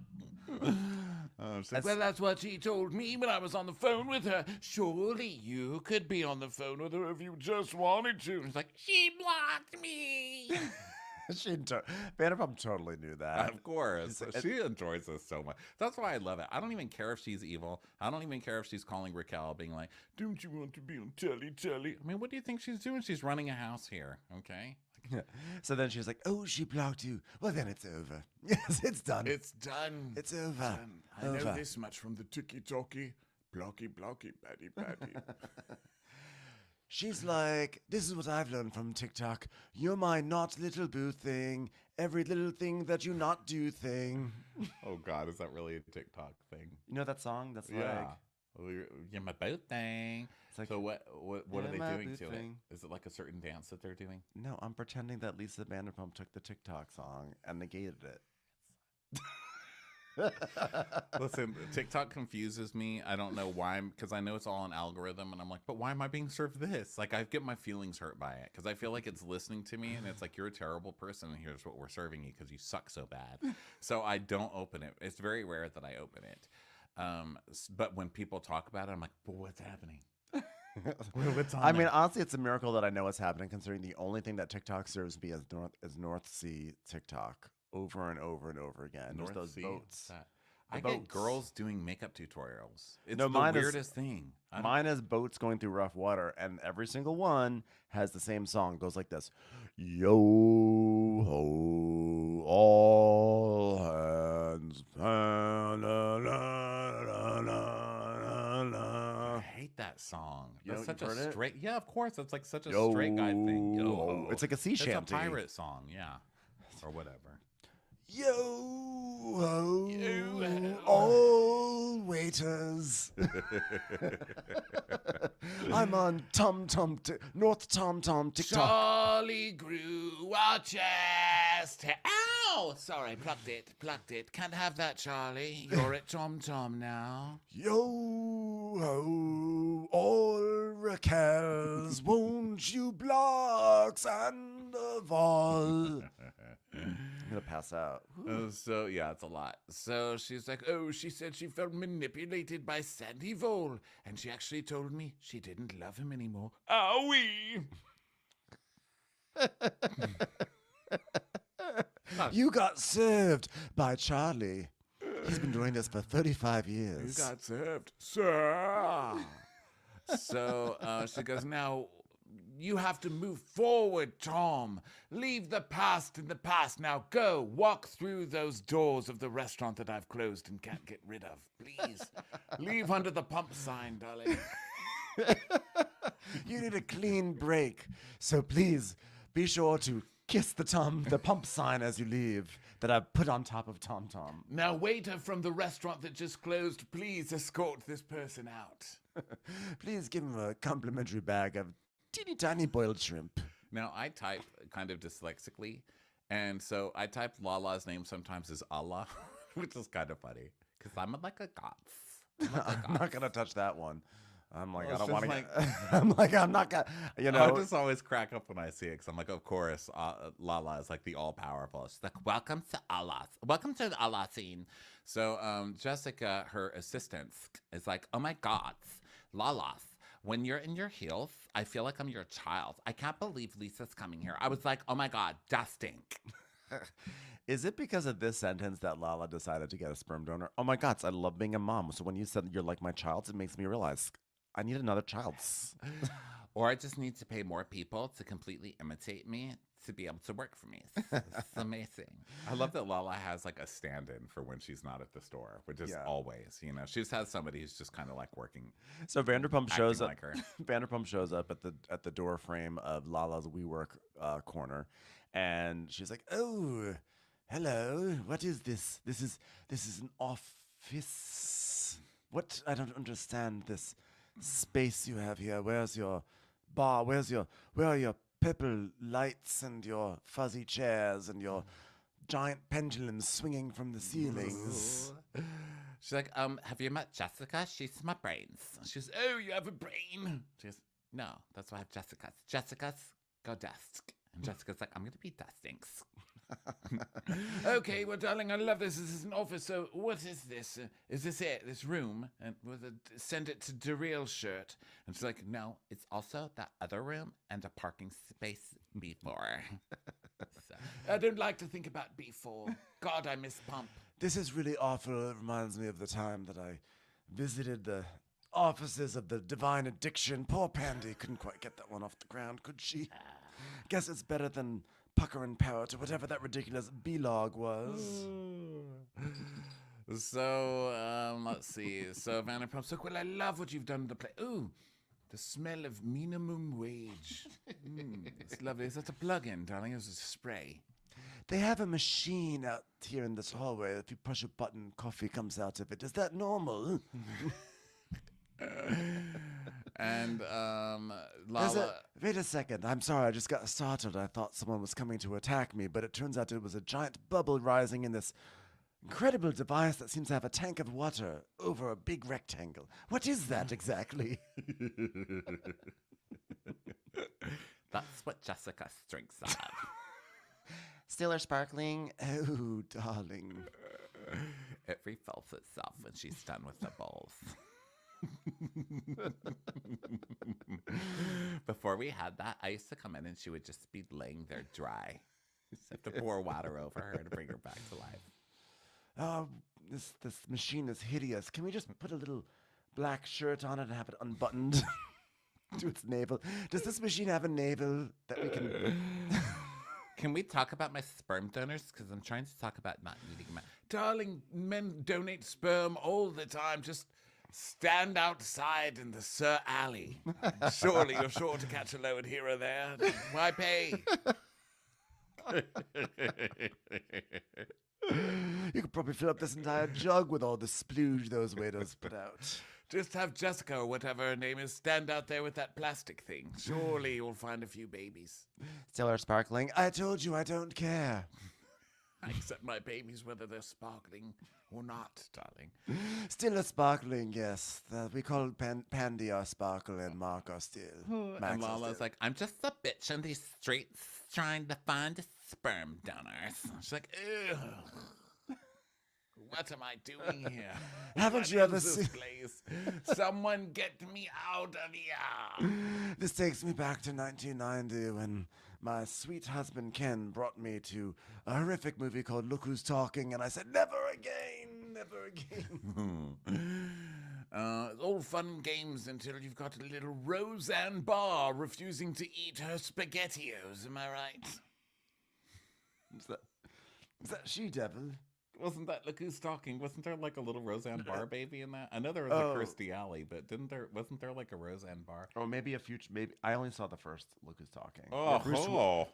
Well, that's what she told me when I was on the phone with her. Surely you could be on the phone with her if you just wanted to. It's like, She blocked me. Vanderpump totally knew that. of course. She enjoys this so much. That's why I love it. I don't even care if she's evil. I don't even care if she's calling Raquel, being like, don't you want to be on telly? I mean, what do you think she's doing? She's running a house here, okay? So then she was like, oh, she blocked you. Well, then it's over. Yes, it's done. It's done. It's over. I know this much from the tiki-talkie. Blocky, batty, batty. She's like, this is what I've learned from TikTok. You're my not little boo thing. Every little thing that you not do thing. Oh, God, is that really a TikTok thing? You know that song? That's Yeah. You're my boat thing. like, So what are they my doing boot to thing. it? Is it like a certain dance that they're doing? no, I'm pretending that Lisa Vanderpump took the TikTok song and negated it. Listen, TikTok confuses me. I don't know why, because I know it's all an algorithm, and I'm like, but why am I being served this? Like, I get my feelings hurt by it, because I feel like it's listening to me, and it's like, you're a terrible person, and here's what we're serving you, because you suck so bad. So I don't open it. It's very rare that I open it. But when people talk about it, I'm like, but what's happening? What's on I mean, there? honestly, it's a miracle that I know what's happening, considering the only thing that TikTok serves me is North Sea TikTok over and over and over again. North There's those Sea? boats. I boats. get girls doing makeup tutorials. It's No, the mine is- weirdest thing. I don't- Mine is boats going through rough water, and every single one has the same song. It goes like this: Yo ho, all hands. La, la, la, la, la, la. I hate that song. You That's don't- such you've a heard it? straight. Yeah, of course. It's like such a Yo straight guy thing. Yo, ho. It's like a sea it's shanty. a pirate song. Yeah, or whatever. Yo ho, Yo-ho. all waiters. I'm on TomTom, North TomTom TikTok. Charlie grew our chest. Ow! Sorry, plucked it. Can't have that, Charlie. You're at TomTom now. Yo ho, all Raquels, won't you block Sandoval? I'm gonna pass out. So yeah, it's a lot. So she's like, oh, she said she felt manipulated by Sandoval, and she actually told me she didn't love him anymore. Owie! You got served by Charlie. He's been doing this for 35 years. You got served, sir. So she goes, now you have to move forward, Tom. Leave the past in the past. Now go walk through those doors of the restaurant that I've closed and can't get rid of. Please leave under the pump sign, darling. You need a clean break, so please be sure to kiss the pump sign as you leave that I've put on top of TomTom. Now, waiter from the restaurant that just closed, please escort this person out. Please give him a complimentary bag of teeny tiny boiled shrimp. Now, I type kind of dyslexically, and so I type Lala's name sometimes as Allah, which is kind of funny, because I'm like a goth. I'm not gonna touch that one. I'm like, Well, I it's don't want just to. I'm like, I'm not gonna. You know, I just always crack up when I see it, because I'm like, of course, Lala is like the all-powerful. She's like, welcome to Allah. Welcome to the Allah scene. So Jessica, her assistant, is like, oh my God, Lala. When you're in your heels, I feel like I'm your child. I can't believe Lisa's coming here. I was like, oh my God, that stink. is it because of this sentence that Lala decided to get a sperm donor? Oh my God, I love being a mom. So when you said you're like my child, it makes me realize I need another child. Or I just need to pay more people to completely imitate me to be able to work for me. It's amazing. I love that Lala has like a stand-in for when she's not at the store, which is always, you know, she just has somebody who's just kind of like working. So Vanderpump shows up. Like her. Vanderpump shows up at the door frame of Lala's WeWork corner, and she's like, "Oh, hello. What is this? This is an office. What? I don't understand this. space you have here. Where's your bar? Where are your purple lights and your fuzzy chairs and your giant pendulums swinging from the ceilings? She's like, have you met Jessica? She's my brains. She's, oh, you have a brain. She's, no, that's why I have Jessica's. Jessica's go desk. And Jessica's like, I'm going to be dustings. Okay, well, darling, I love this. This is an office. So what is this? Is this it? This room? And send it to Darrell shirt. And she's like, no, it's also that other room and a parking space before. So, I don't like to think about before. God, I miss Pump. This is really awful. It reminds me of the time that I visited the offices of the Divine Addiction. Poor Pandy couldn't quite get that one off the ground, could she? Guess it's better than Pucker and Parrot or whatever that ridiculous B-log was. So, let's see. So, Vanderpump, so well, I love what you've done to the play. Ooh, the smell of minimum wage. It's lovely. Is that a plug-in, darling? It's a spray. They have a machine out here in this hallway. If you push a button, coffee comes out of it. Is that normal? And Lala. Wait a second. I'm sorry. I just got startled. I thought someone was coming to attack me, but it turns out it was a giant bubble rising in this incredible device that seems to have a tank of water over a big rectangle. What is that exactly? That's what Jessica drinks out of. Still or sparkling? Oh, darling. It refills itself when she's done with the bowls. Before we had that, I used to come in and she would just be laying there dry. Just have to pour water over her to bring her back to life. Oh, this machine is hideous. Can we just put a little black shirt on it and have it unbuttoned to its navel? Does this machine have a navel that we can... Can we talk about my sperm donors? Because I'm trying to talk about not needing my... Darling, men donate sperm all the time. Just stand outside in the Sir Alley. Surely you're sure to catch a load here or there. Why pay? You could probably fill up this entire jug with all the splooge those waiters put out. Just have Jessica or whatever her name is stand out there with that plastic thing. Surely you'll find a few babies. Still or sparkling? I told you I don't care. I accept my babies whether they're sparkling or not, darling. Still a sparkling, yes. We call Pandy our sparkle and Mark our still. And Lala's like, I'm just a bitch on these streets trying to find sperm donors. She's like, ew. What am I doing here? Haven't you ever seen... place? Someone get me out of here. This takes me back to 1990 when my sweet husband Ken brought me to a horrific movie called Look Who's Talking, and I said, never again, never again. All fun and games until you've got a little Roseanne Barr refusing to eat her SpaghettiOs, am I right? Is that she-devil? Wasn't that Look Who's Talking? Wasn't there like a little Roseanne Barr baby in that? I know there was a Kirstie Alley, but wasn't there like a Roseanne Barr? Or maybe a future. Maybe I only saw the first Look Who's Talking.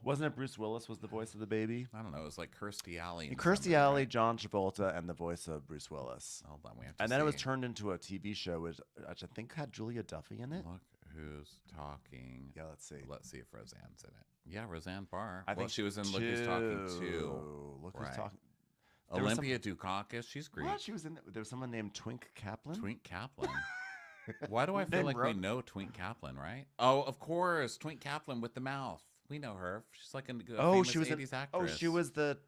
Wasn't it Bruce Willis was the voice of the baby? I don't know. It was like Kirstie Alley. Kirstie Alley, right? John Travolta, and the voice of Bruce Willis. Hold on, we have to. And then it was turned into a TV show, which I think had Julia Duffy in it. Look Who's Talking. Yeah, let's see. Let's see if Roseanne's in it. Yeah, Roseanne Barr. I think she was in Look Who's Talking too. Look Who's Talking. Olympia Dukakis, she's great. What? She was in. There was someone named Twink Kaplan. Twink Kaplan. Why do I feel like we know Twink Kaplan, right? Oh, of course, Twink Kaplan with the mouth. We know her. She's like a famous she was 80s actress. Oh, she was the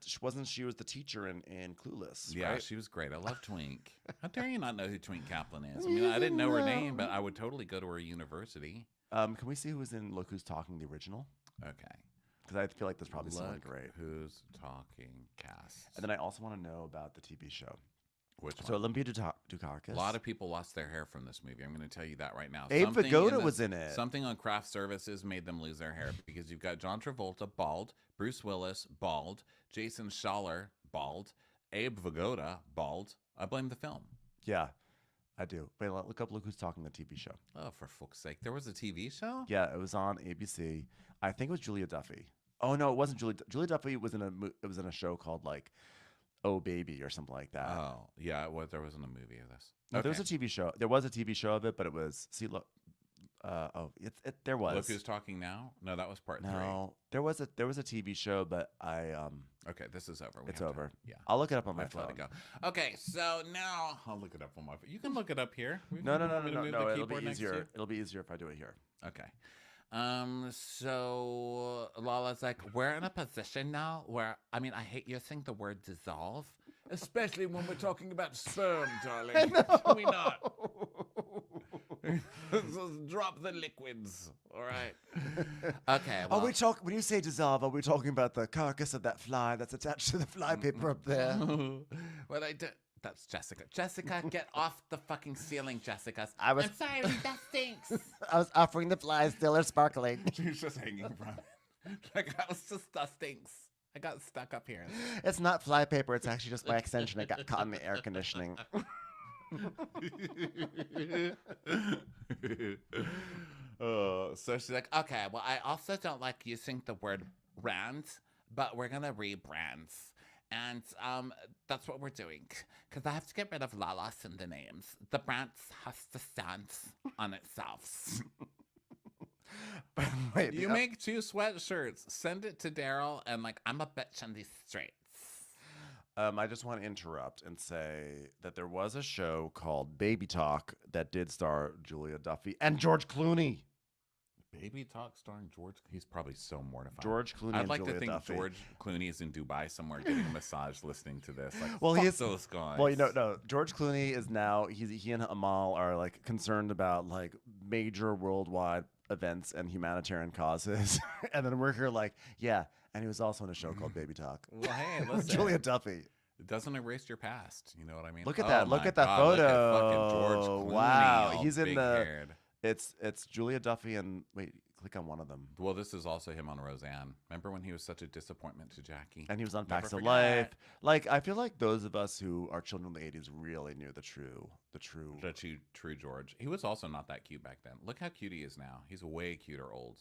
teacher in Clueless. Yeah, right? she was great. I love Twink. How dare you not know who Twink Kaplan is? I mean, I didn't know her name, but I would totally go to her university. Can we see who was in Look Who's Talking, the original? Okay. Because I feel like there's probably someone great. Who's Talking cast. And then I also want to know about the TV show. Which one? So Olympia Dukakis. A lot of people lost their hair from this movie. I'm going to tell you that right now. Abe Vigoda was in it. Something on craft services made them lose their hair because you've got John Travolta, bald, Bruce Willis, bald, Jason Schaller, bald, Abe Vigoda, bald. I blame the film. Yeah, I do. Wait, look up Look Who's Talking, the TV show. Oh, for fuck's sake. There was a TV show? Yeah, it was on ABC. I think it was Julia Duffy. Oh, no, it wasn't Julia Duffy was in a show called, like, Oh Baby or something like that. Oh, yeah. Well, there wasn't a movie of this. No, there was a TV show. There was a TV show of it, but it was look. There was. Look Who's Talking Now? No, that was part 3. No, there was a TV show, but Okay, this is over. It's over. Yeah. I'll look it up on my Let phone. it go. Okay, so now I'll look it up on my phone. You can look it up here. No. It'll be It'll easier. It'll be easier if I do it here. Okay. So Lala's like, we're in a position now where, I mean, I hate using the word dissolve, especially when we're talking about sperm, darling. Can we not? Drop the liquids. All right. Okay. Well, when you say dissolve, are we talking about the carcass of that fly that's attached to the fly paper up there? Well, that's Jessica. Jessica, get off the fucking ceiling, Jessica. I'm sorry, that stinks. I was offering the flies, still they're sparkling. She's just hanging from it. Like, that stinks. I got stuck up here. It's not fly paper. It's actually just by extension. It got caught in the air conditioning. So she's like, okay, well, I also don't like using the word brand, but we're gonna rebrand, and that's what we're doing, because I have to get rid of Lala's in the names. The brand has to stand on itself. Wait, You make 2 sweatshirts, send it to Daryl, and like, I'm a bitch on these streets. I just want to interrupt and say that there was a show called Baby Talk that did star Julia Duffy and George Clooney. Baby Talk starring George. He's probably so mortified. George Clooney. I'd like and Julia to think Duffy. George Clooney is in Dubai somewhere getting a massage, listening to this. Like, Well, fuck he's those guys. Well, no. George Clooney is now he and Amal are like concerned about like major worldwide events and humanitarian causes, and then we're here like, yeah. And he was also in a show called Baby Talk. Well, hey, listen. Julia Duffy. It doesn't erase your past. You know what I mean? Look at Oh that! Look my at that God, photo! Look at fucking George Clooney, Wow, all he's in big-haired. It's Julia Duffy and wait, click on one of them. Well, this is also him on Roseanne. Remember when he was such a disappointment to Jackie? And he was on Never Facts of forget. Life. Like I feel like those of us who are children of the '80s really knew the true. True George. He was also not that cute back then. Look how cute he is now. He's way cuter old.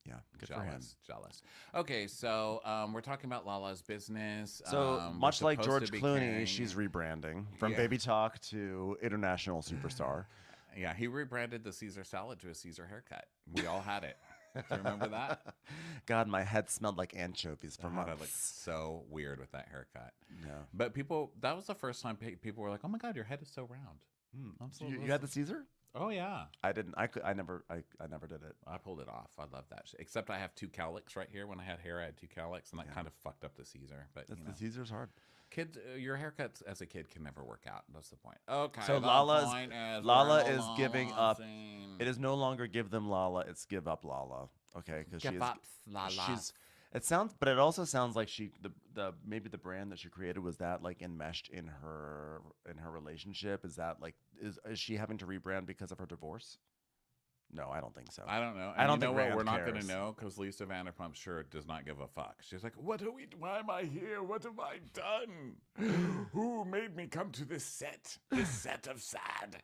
Yeah, good for him. Jealous. Okay, so we're talking about Lala's business. So We're much like supposed George to be Clooney, carrying- she's rebranding from Yeah. Baby Talk to international superstar. Yeah, he rebranded the Caesar salad to a Caesar haircut. We all had it. Do you remember that? God, my head smelled like anchovies for God, I months. looked so weird with that haircut. Yeah. But that was the first time people were like, "Oh my God, your head is so round." I'm so- You had the Caesar? Oh yeah, I didn't. I never did it. I pulled it off. I love that shit. Except I have 2 cowlicks right here. When I had hair, I had 2 cowlicks, and that kind of fucked up the Caesar. But you know. The Caesar's hard. Kids, your haircuts as a kid can never work out. That's the point. Okay. So the Lala point is Lala we're in is the giving Lala up. scene. It is no longer give them Lala. It's give up Lala. Okay, because Give up, Lala. It sounds, but it also sounds like maybe the brand that she created was that like enmeshed in her relationship. Is that like is she having to rebrand because of her divorce? No, I don't think so. I don't know. I don't you know think what? Rand We're not going cares. to know because Lisa Vanderpump sure does not give a fuck. She's like, "What are we? Why am I here? What have I done? Who made me come to this set? This set of sad."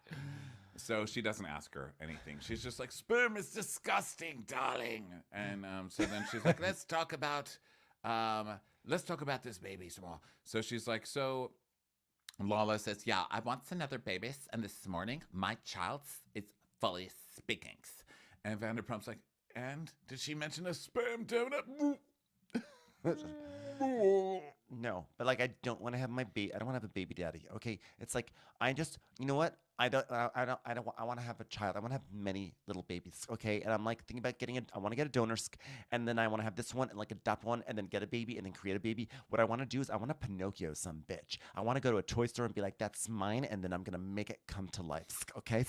So she doesn't ask her anything. She's just like, "Sperm is disgusting, darling." And so then she's like, "Let's talk about this baby some more." So she's like, "So." Lala says, "Yeah, I want another baby, and this morning my child is fully speaking." And Vanderpump's like, "And did she mention a sperm donut?" No, but like I don't want to have my baby. I don't want to have a baby daddy. Okay, it's like you know what? I want to have a child. I want to have many little babies. Okay, and I'm like thinking about I want to get a donor, and then I want to have this one and like adopt one, and then get a baby, and then create a baby. What I want to do is I want to Pinocchio some bitch. I want to go to a toy store and be like, "That's mine," and then I'm gonna make it come to life. Okay.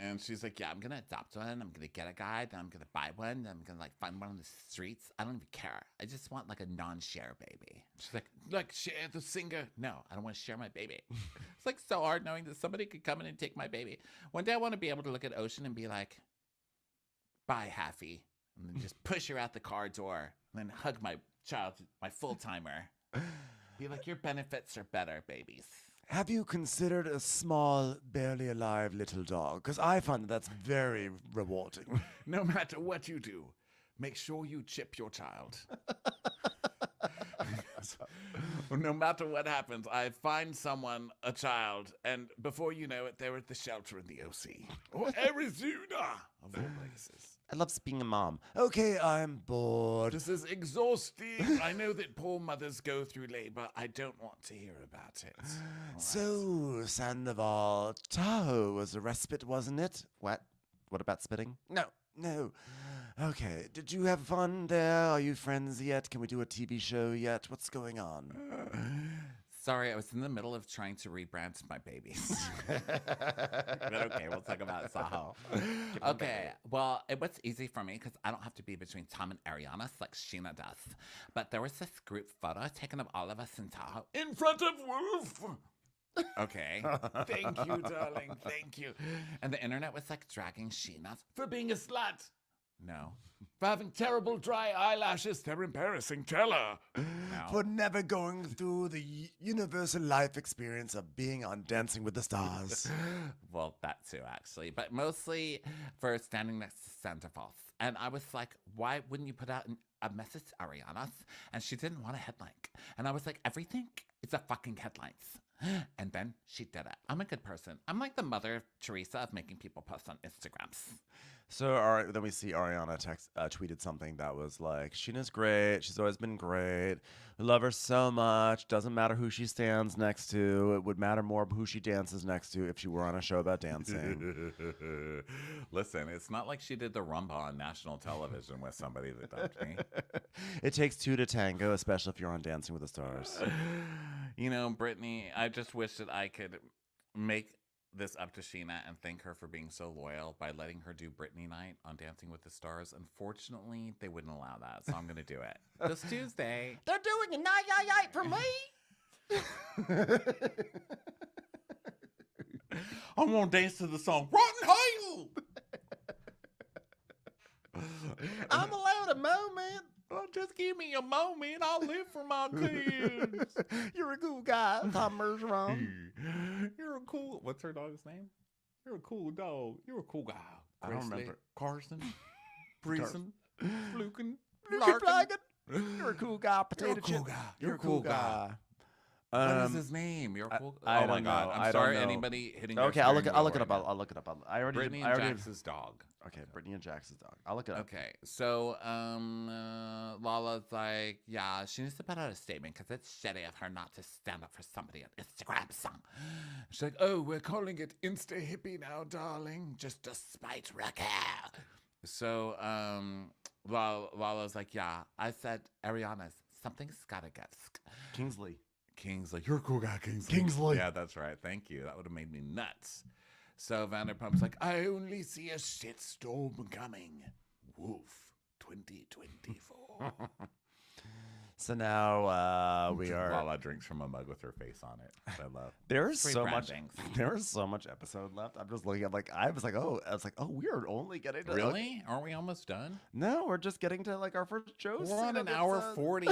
And she's like, "Yeah, I'm gonna adopt one. I'm gonna get a guy. Then I'm gonna buy one. Then I'm gonna like find one on the streets. I don't even care. I just want like a non-share baby." She's like share the singer. No, I don't want to share my baby. It's like so hard knowing that somebody could come in and take my baby. One day I want to be able to look at Ocean and be like, "Bye, Haffy," and then just push her out the car door, and then hug my child, my full timer. Be like, "Your benefits are better, babies." Have you considered a small, barely alive little dog? Because I find that's very rewarding. No matter what you do, make sure you chip your child. happens, no matter what happens, I find someone, a child, and before you know it, they're at the shelter in the OC or Arizona, of all places. I love being a mom. Okay, I'm bored. This is exhausting. I know that poor mothers go through labor. I don't want to hear about it. All right. So, Sandoval, Tahoe was a respite, wasn't it? What? What about spitting? No. Okay, did you have fun there? Are you friends yet? Can we do a TV show yet? What's going on? Sorry, I was in the middle of trying to rebrand my babies. But okay, we'll talk about Tahoe. Okay, well, it was easy for me because I don't have to be between Tom and Ariana like Scheana does. But there was this group photo taken of all of us in Tahoe in front of Wolf. Okay, thank you, darling, thank you. And the internet was like dragging Scheana for being a slut. No. For having terrible dry eyelashes, they're embarrassing. Tell her. No. For never going through the universal life experience of being on Dancing with the Stars. Well, that too, actually. But mostly for standing next to Sandoval. And I was like, why wouldn't you put out a message to Ariana? And she didn't want a headline. And I was like, everything is a fucking headlines. And then she did it. I'm a good person. I'm like the mother Teresa of making people post on Instagrams. So then we see Ariana tweeted something that was like, Scheana's great. She's always been great. We love her so much. Doesn't matter who she stands next to. It would matter more who she dances next to if she were on a show about dancing. Listen, it's not like she did the rumba on national television with somebody that dumped me. It takes two to tango, especially if you're on Dancing with the Stars. You know, Brittany, I just wish that I could make this up to Scheana and thank her for being so loyal by letting her do Brittany night on Dancing with the Stars. Unfortunately, they wouldn't allow that, so I'm going to do it this Tuesday. They're doing a night for me. I'm going to dance to the song Rotten Hale. I'm allowed a moment. Oh, just give me a moment. I'll live for my kids. You're a cool guy, Tom Mergeron. You're a cool. What's her dog's name? You're a cool dog. You're a cool guy. I don't remember. Carson, Breeson, Fluken, Larkin. You're a cool guy, potato chip. You're a cool guy. You're a cool guy. What is his name? You're a cool. I Oh my don't God! know. I'm I sorry. don't know. Anybody hitting? Okay, I'll look it up. I'll look it up. I already. Brittany I and already. Jax's dog. Okay, Brittany and Jax's dog. I'll look it up. Okay, so Lala's like, yeah, she needs to put out a statement because it's shitty of her not to stand up for somebody on Instagram. She's like, oh, we're calling it Insta Hippie now, darling, just to spite Raquel. So Lala's like, yeah, I said, Ariana's, something's gotta get. Kingsley, you're a cool guy, Kingsley. Yeah, that's right. Thank you. That would have made me nuts. So Vanderpump's like, I only see a shitstorm coming. Woof, 2024. So now we are. Lala drinks from a mug with her face on it. I love. There is Free so much. brandings. There is so much episode left. I'm just looking at I was like, oh, we are only getting to Really? Aren't we almost done? No, we're just getting to our first show. We're on an hour 40.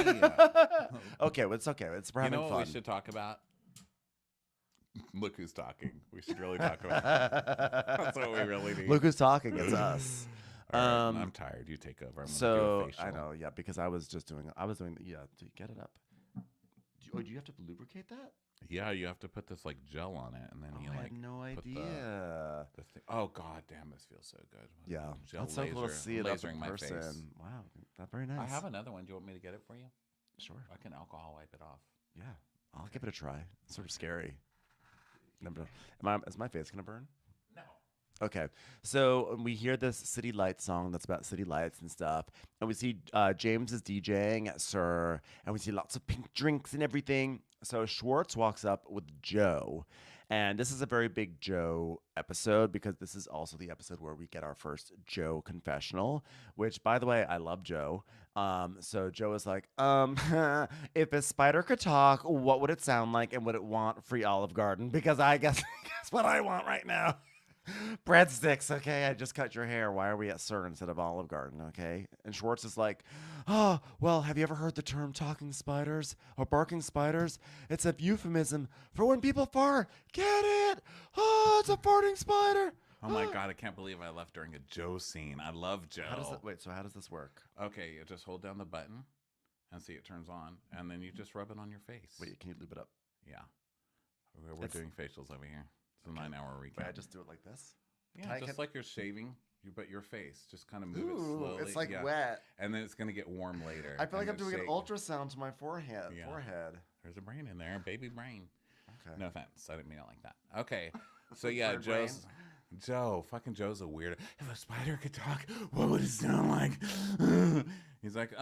Okay, well, it's okay. We're You having know what fun. we should talk about? Look who's talking. We should really talk about that. That's what we really need. Look who's talking. It's us. All right, I'm tired. You take over. I'm So gonna do a facial. I know, yeah, because I was doing. Yeah, get it up. Do you have to lubricate that? Yeah, you have to put this like gel on it, and then you I like. had no put idea. The thing. Oh God, damn! This feels so good. Yeah, Gel that's so cool to laser- see it up lasering in my person. face. Wow, that's very nice. I have another one. Do you want me to get it for you? Sure. I can alcohol wipe it off. Yeah, I'll give it a try. It's sort of scary. Is my face gonna burn? No. Okay, so we hear this City Lights song that's about city lights and stuff, and we see James is DJing at Sir, and we see lots of pink drinks and everything. So Schwartz walks up with Joe, and this is a very big Joe episode because this is also the episode where we get our first Joe confessional, which, by the way, I love Joe. So Joe is like, if a spider could talk, what would it sound like, and would it want free Olive Garden? Because I guess that's what I want right now. Breadsticks, okay? I just cut your hair. Why are we at Sir instead of Olive Garden, okay? And Schwartz is like, oh, well, have you ever heard the term talking spiders or barking spiders? It's a euphemism for when people fart. Get it? Oh, it's a farting spider. Oh my God, I can't believe I left during a Joe scene. I love Joe. So how does this work? Okay, you just hold down the button, and see it turns on, and then you just rub it on your face. Wait, can you lube it up? Yeah. We're doing facials over here. It's a 9-hour recap. Wait, I just do it like this? Yeah, just like you're shaving, but your face. Just kind of move it slowly. It's like wet. And then it's going to get warm later. I feel like I'm doing an ultrasound to my forehead. Yeah. Forehead. There's a brain in there, baby brain. Okay. No offense. I didn't mean it like that. Okay. So yeah, Joe's a weirdo. If a spider could talk, what would it sound like? He's like,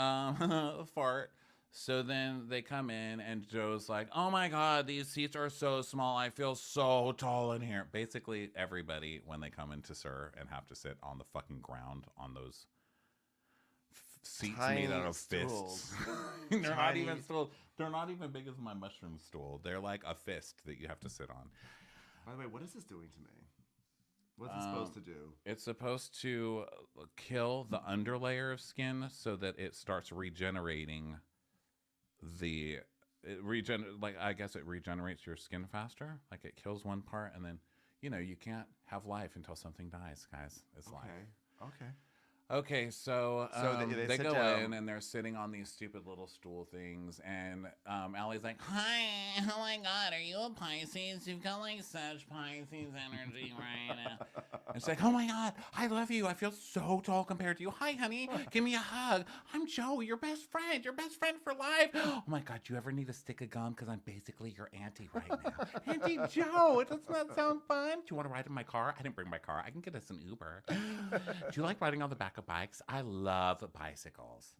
fart. So then they come in, and Joe's like, oh my God, these seats are so small. I feel so tall in here. Basically, everybody, when they come into SUR and have to sit on the fucking ground on those seats made out of fists. They're not even stools. They're not even big as my mushroom stool. They're like a fist that you have to sit on. By the way, what is this doing to me? What's it supposed to do? It's supposed to kill the underlayer of skin so that it starts regenerating I guess it regenerates your skin faster. Like it kills one part, and then you can't have life until something dies, guys. It's life. Okay, so they go in, and they're sitting on these stupid little stool things, and Allie's like, hi, oh my God, are you a Pisces? You've got like such Pisces energy right now. And she's like, oh my God, I love you. I feel so tall compared to you. Hi, honey, give me a hug. I'm Joe, your best friend for life. Oh my God, do you ever need a stick of gum? Because I'm basically your auntie right now. Auntie Joe, doesn't that sound fun? Do you want to ride in my car? I didn't bring my car. I can get us an Uber. Do you like riding on the back of bikes? I love bicycles.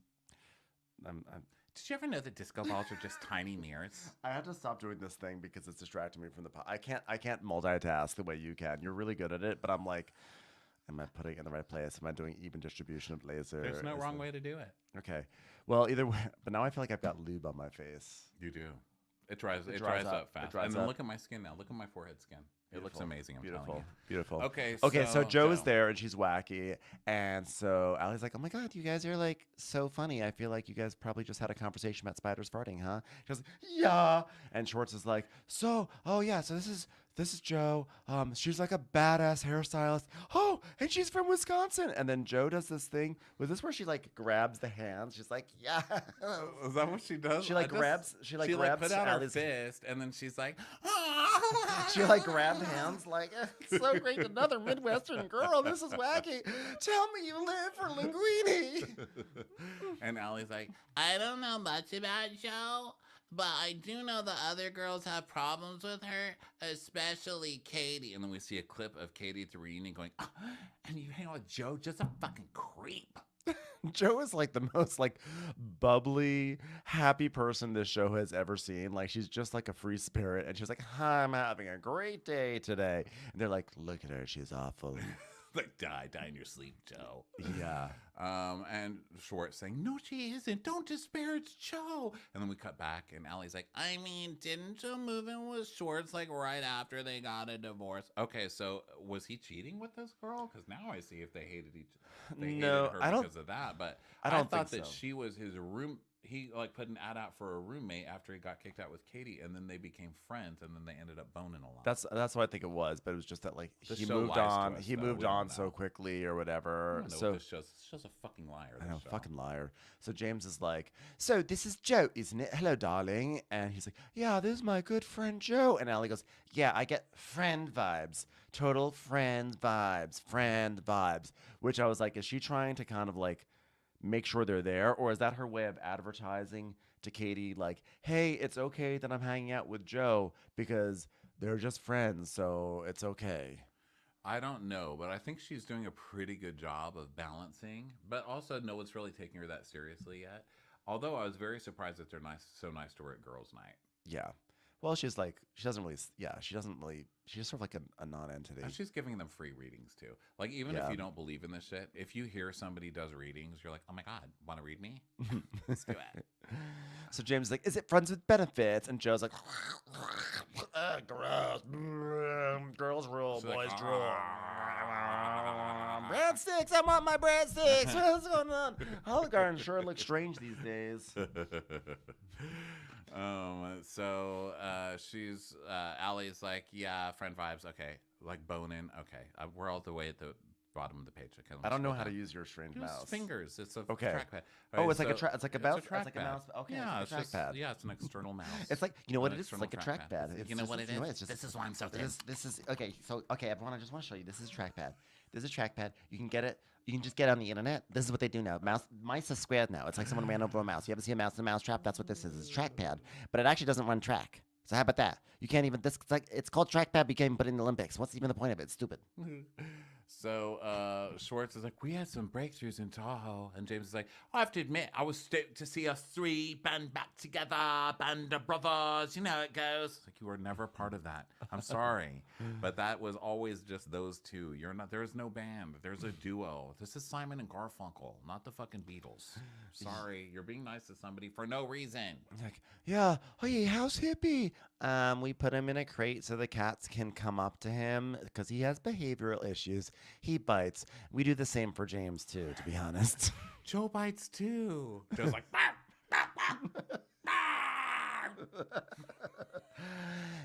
Did you ever know that disco balls are just tiny mirrors? I had to stop doing this thing because it's distracting me from the I can't multitask the way you can. You're really good at it, but I'm like, am I putting it in the right place? Am I doing even distribution of laser? There's no wrong way to do it. Okay. Well, either way, but now I feel like I've got lube on my face. You do. It dries up fast. And then look at my skin now. Look at my forehead skin. It looks amazing. I'm telling you. Beautiful. Okay. So Joe is there, and she's wacky, and so Allie's like, "Oh my God, you guys are like so funny. I feel like you guys probably just had a conversation about spiders farting, huh?" She goes, "Yeah." And Schwartz is like, "So this is Joe. She's like a badass hairstylist. Oh, and she's from Wisconsin." And then Joe does this thing. Was this where she like grabs the hands? She's like, "Yeah." Is that what she does? She grabs put out her fist, and then she's like, she like grabbed hands like, it's so great, another Midwestern girl. This is wacky. Tell me you live for linguine. And Allie's like, I don't know much about Joe, but I do know the other girls have problems with her, especially Katie. And then we see a clip of Katie at the reunion going, and you hang out with Joe, just a fucking creep. Joe is like the most like bubbly, happy person this show has ever seen. Like she's just like a free spirit, and she's like, "Hi, I'm having a great day today." And they're like, "Look at her, she's awful." Like die in your sleep, Joe. Yeah. And Schwartz saying, "No, she isn't. Don't disparage Joe." And then we cut back, and Allie's like, "I mean, didn't Joe move in with Schwartz like right after they got a divorce?" Okay, so was he cheating with this girl? Because now I see if they hated hated her because of that. But I thought that she was his room. He like put an ad out for a roommate after he got kicked out with Katie, and then they became friends, and then they ended up boning a lot. That's what I think it was, but it was just that like he moved on. He moved on so quickly or whatever. So this show's a fucking liar. I know, fucking liar. So James is like, "So this is Joe, isn't it? Hello, darling." And he's like, "Yeah, this is my good friend Joe." And Allie goes, "Yeah, I get friend vibes, total friend vibes." Which I was like, is she trying to kind of like make sure they're there, or is that her way of advertising to Katie like, hey, it's okay that I'm hanging out with Joe because they're just friends, so it's okay? I don't know, but I think she's doing a pretty good job of balancing, but also no one's really taking her that seriously yet. Although I was very surprised that they're so nice to her at girls' night. Yeah. Well, she's like, she's just sort of like a non-entity. And she's giving them free readings too. Like, even if you don't believe in this shit, if you hear somebody does readings, you're like, oh my God, want to read me? Let's do it. So James is like, is it friends with benefits? And Joe's like, gross. Girls rule, She's boys like, rule. Breadsticks, I want my breadsticks. What's going on? Olive Garden sure looks strange these days. So Allie's like, yeah, friend vibes, okay. Like boning, okay. We're all the way at the bottom of the page. Okay, I don't know how to use your strange Use mouse. fingers. It's a Oh, trackpad. it's like it's like a mouse. It's like a mouse. Okay, Yeah, it's like a trackpad. yeah, it's an external mouse. It's like An what it is. It's external like a trackpad. It's You know just, what it you know, is? it's just, This is why I'm so thin. This is okay. So everyone, I just want to show you. This is a trackpad. This is a trackpad. You can get it. You can just get it on the internet. This is what they do now. Mice are squared now. It's like someone ran over a mouse. You ever see a mouse in a mouse trap? That's what this is. It's a trackpad, but it actually doesn't run track. So how about that? You can't even. It's called trackpad. But you can't even put it in the Olympics. What's even the point of it? It's stupid. So Schwartz is like, we had some breakthroughs in Tahoe, and James is like, I have to admit, I was stoked to see us three band back together, band of brothers. You know how it goes. Like, you were never part of that. I'm sorry, but that was always just those two. You're not. There is no band. There's a duo. This is Simon and Garfunkel, not the fucking Beatles. Sorry, you're being nice to somebody for no reason. like, yeah, hey, how's Hippie? We put him in a crate so the cats can come up to him because he has behavioral issues. He bites. We do the same for James too, to be honest. Joe bites too. Joe's like,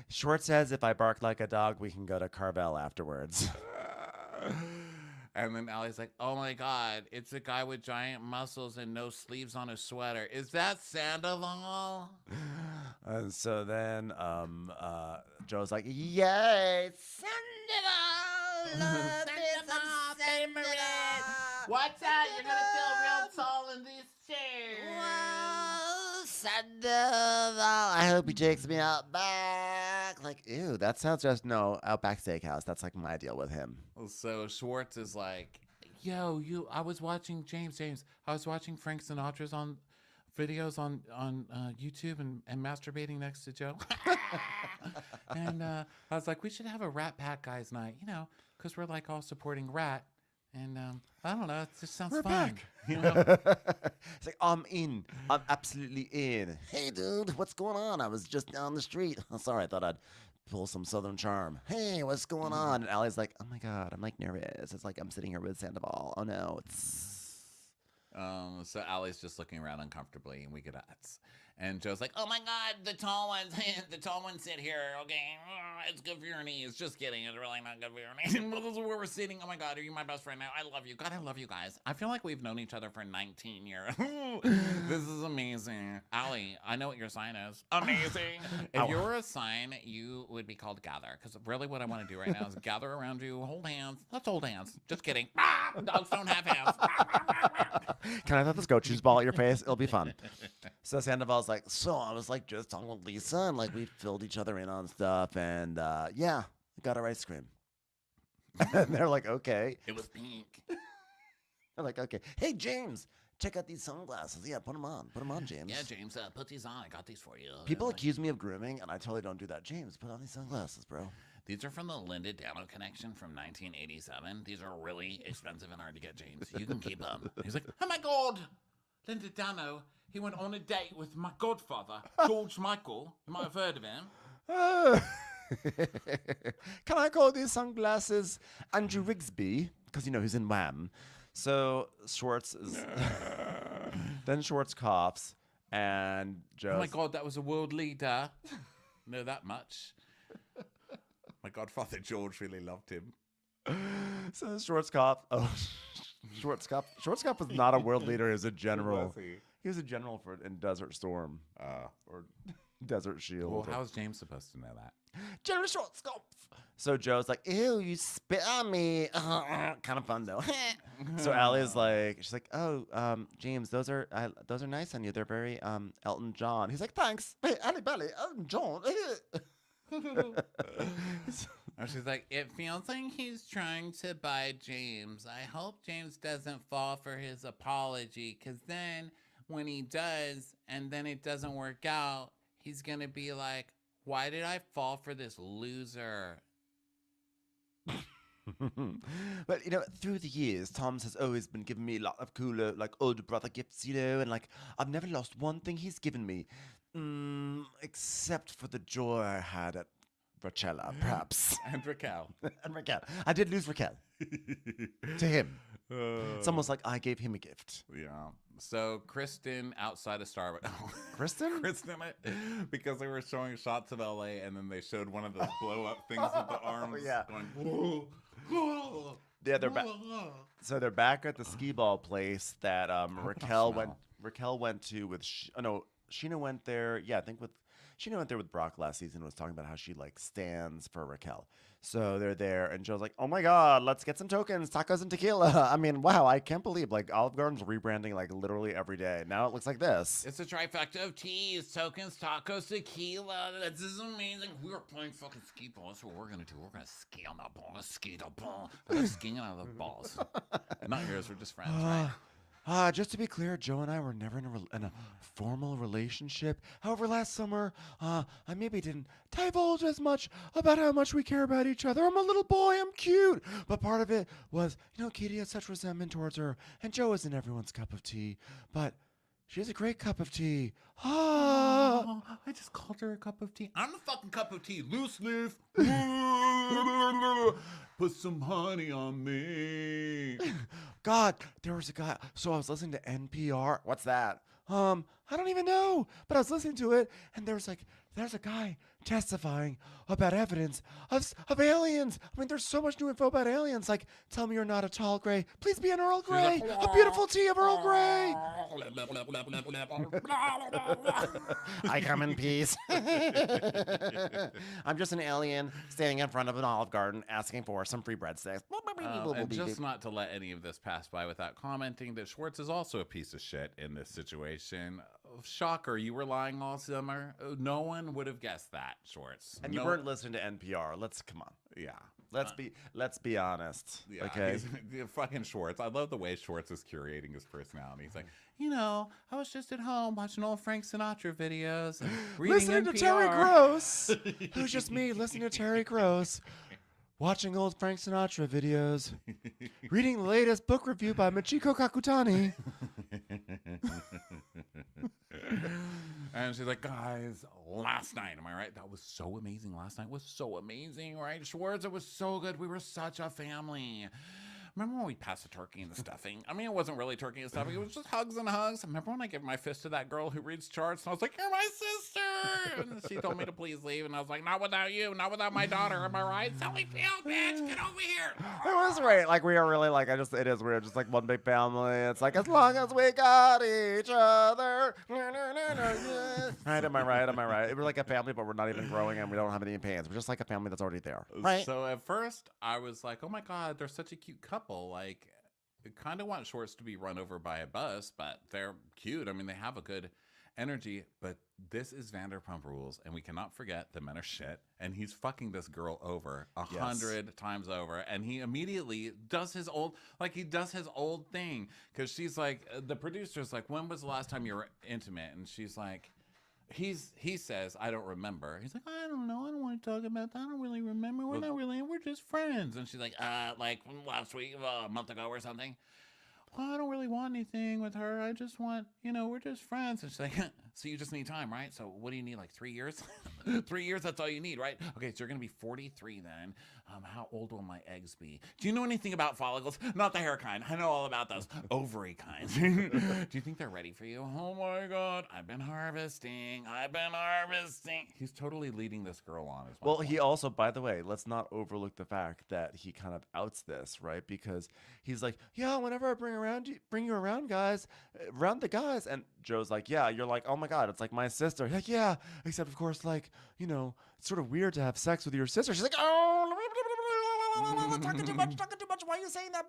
Schwartz says if I bark like a dog, we can go to Carvel afterwards. and then Allie's like, oh my God, it's a guy with giant muscles and no sleeves on his sweater. Is that Sandoval? And so then Joe's like, yay, Sandoval! Watch out, you're gonna feel real tall in these chairs. Whoa, Sandoval. I hope he takes me out back. Like, ew, that sounds just, no, Outback Steakhouse. That's like my deal with him. So Schwartz is like, yo, I was watching James. I was watching Frank Sinatra's on videos on YouTube and masturbating next to Joe. And I was like, we should have a Rat Pack guys night, because we're like all supporting Rat. And I don't know, it just sounds fun. Back. It's like, I'm in. I'm absolutely in. Hey, dude, what's going on? I was just down the street. Oh, sorry, I thought I'd pull some Southern charm. Hey, what's going on? And Allie's like, oh my God, I'm like nervous. It's like I'm sitting here with Sandoval. Oh no, it's. So Allie's just looking around uncomfortably, and we get nuts. And Joe's like, oh my God, the tall ones sit here, okay? It's good for your knees. Just kidding, it's really not good for your knees. This is where we're sitting. Oh my God, are you my best friend now? I love you. God, I love you guys. I feel like we've known each other for 19 years. This is amazing. Allie, I know what your sign is. Amazing. If you were a sign, you would be called Gather. Because really what I want to do right now is gather around you, hold hands. Let's hold hands. Just kidding. Dogs don't have hands. Can I throw this goat cheese ball at your face? It'll be fun. So Sandoval's like, so I was like just talking with Lisa, and like we filled each other in on stuff, and yeah, got our ice cream. And they're like, okay. It was pink. They're like, okay. Hey, James, check out these sunglasses. Yeah, put them on. Put them on, James. Yeah, James, put these on. I got these for you. People accuse me of grooming, and I totally don't do that. James, put on these sunglasses, bro. These are from the Linda Dano connection from 1987. These are really expensive and hard to get, James. You can keep them. He's like, oh my God, Linda Dano. He went on a date with my godfather, George Michael. You might have heard of him. Can I call these sunglasses Andrew Rigsby? Because, he's in Wham. So Schwartz is... Then Schwartz coughs, and Joe... Oh my God, that was a world leader. Know that much. My godfather George really loved him. So Schwarzkopf. Oh, Schwarzkopf was not a world leader. He was a general. He was a general in Desert Storm or Desert Shield. Well, how's James supposed to know that? General Schwarzkopf. So Joe's like, ew, you spit on me. Kind of fun though. So Allie's like, she's like, oh, James, those are nice on you. They're very Elton John. He's like, thanks. Hey, Annie Belly, Elton John. And she's like, it feels like he's trying to buy James. I hope James doesn't fall for his apology, because then when he does and then it doesn't work out, he's going to be like, why did I fall for this loser? But through the years, Tom's has always been giving me a lot of cooler, like, older brother gifts, and like I've never lost one thing he's given me, except for the joy I had at Rachella, perhaps. And Raquel. And Raquel. I did lose Raquel. To him. It's almost like I gave him a gift. Yeah. So Kristen outside of Starbucks. Kristen? Kristen, because they were showing shots of LA, and then they showed one of those blow up things with the arms. Yeah. Going, whoa, whoa. Yeah, they're back. So they're back at the skee ball place that Raquel went to with. Scheana went there. Yeah, I think Scheana went there with Brock last season and was talking about how she like stands for Raquel. So they're there, and Joe's like, "Oh my God, let's get some tokens, tacos and tequila." I mean, wow, I can't believe like Olive Garden's rebranding like literally every day. Now it looks like this. It's a trifecta of teas, tokens, tacos, tequila. This is amazing. We are playing fucking skee ball. That's what we're gonna do. We're gonna ski on the ball, ski the ball. We're skiing on the balls. Not yours. We're just friends, right? Just to be clear, Joe and I were never in a formal relationship. However, last summer, I maybe didn't divulge as much about how much we care about each other. I'm a little boy, I'm cute. But part of it was, Katie had such resentment towards her, and Joe isn't everyone's cup of tea. But she's a great cup of tea. Oh, I just called her a cup of tea. I'm the fucking cup of tea. Loose leaf. Put some honey on me. God, there was a guy. So I was listening to NPR. What's that? I don't even know. But I was listening to it, and there's a guy testifying about evidence of aliens. I mean, there's so much new info about aliens. Like, tell me you're not a tall gray. Please be an Earl Grey. A beautiful tea of Earl Grey. I come in peace. I'm just an alien standing in front of an Olive Garden asking for some free breadsticks. And just not to let any of this pass by without commenting that Schwartz is also a piece of shit in this situation. Shocker, you were lying all summer. No one would have guessed that, Schwartz. And you weren't listening to NPR. Come on. Yeah. Let's be honest. Yeah, okay. Fucking Schwartz. I love the way Schwartz is curating his personality. He's like, I was just at home watching old Frank Sinatra videos, and reading listening NPR. to Terry Gross. It was just me listening to Terry Gross. Watching old Frank Sinatra videos, reading the latest book review by Michiko Kakutani. And she's like, guys, last night, am I right? That was so amazing. Last night was so amazing, right? Schwartz, it was so good. We were such a family. Remember when we passed the turkey and the stuffing? I mean, it wasn't really turkey and stuffing. It was just hugs and hugs. Remember when I gave my fist to that girl who reads charts? And I was like, you're my sister. And she told me to please leave. And I was like, not without you. Not without my daughter. Am I right? Sally Field, bitch. Get over here. It was right. Like, we are really like, it is weird. Just like one big family. It's like, as long as we got each other. Right? Am I right? We're like a family, but we're not even growing and we don't have any pains. We're just like a family that's already there. Right? So at first, I was like, oh my God, they're such a cute couple. Like, I kind of want Schwartz to be run over by a bus, but they're cute. I mean, they have a good energy, but this is Vanderpump Rules, and we cannot forget the men are shit, and he's fucking this girl over 100 times over, and he immediately does his old thing, because she's like, the producer's like, when was the last time you were intimate? And she's like, he says, I don't remember. He's like, I don't know. I don't want to talk about that. I don't really remember. We're just friends. And she's like last week, a month ago or something. Well, I don't really want anything with her. I just want, we're just friends. And she's like, so you just need time, right? So what do you need, like 3 years? 3 years, that's all you need, right? Okay, so you're going to be 43 then. How old will my eggs be? Do you know anything about follicles? Not the hair kind. I know all about those ovary kinds. Do you think they're ready for you? Oh my God, I've been harvesting. He's totally leading this girl on as well. Well, he also, by the way, let's not overlook the fact that he kind of outs this, right? Because he's like, yeah, whenever I bring you around the guys. And Joe's like, yeah, you're like, oh my God, it's like my sister. Like, yeah, except of course, like, it's sort of weird to have sex with your sister. She's like, oh, talking too much. Why are you saying that?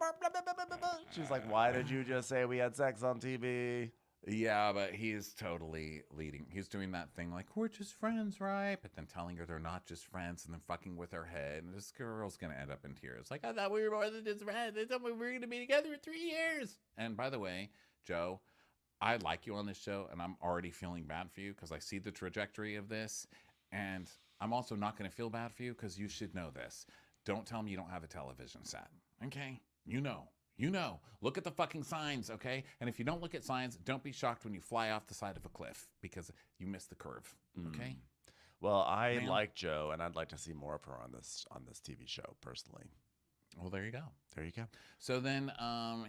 She's like, why did you just say we had sex on TV? Yeah, but he's totally leading. He's doing that thing like, we're just friends, right? But then telling her they're not just friends and then fucking with her head. And this girl's going to end up in tears. Like, I thought we were more than just friends. They told me we were going to be together for 3 years. And by the way, Joe, I like you on this show, and I'm already feeling bad for you because I see the trajectory of this. And I'm also not going to feel bad for you because you should know this. Don't tell me you don't have a television set, okay? You know. Look at the fucking signs, okay? And if you don't look at signs, don't be shocked when you fly off the side of a cliff because you missed the curve, okay? Well, I like Joe, and I'd like to see more of her on this TV show, personally. Well, there you go. There you go. So then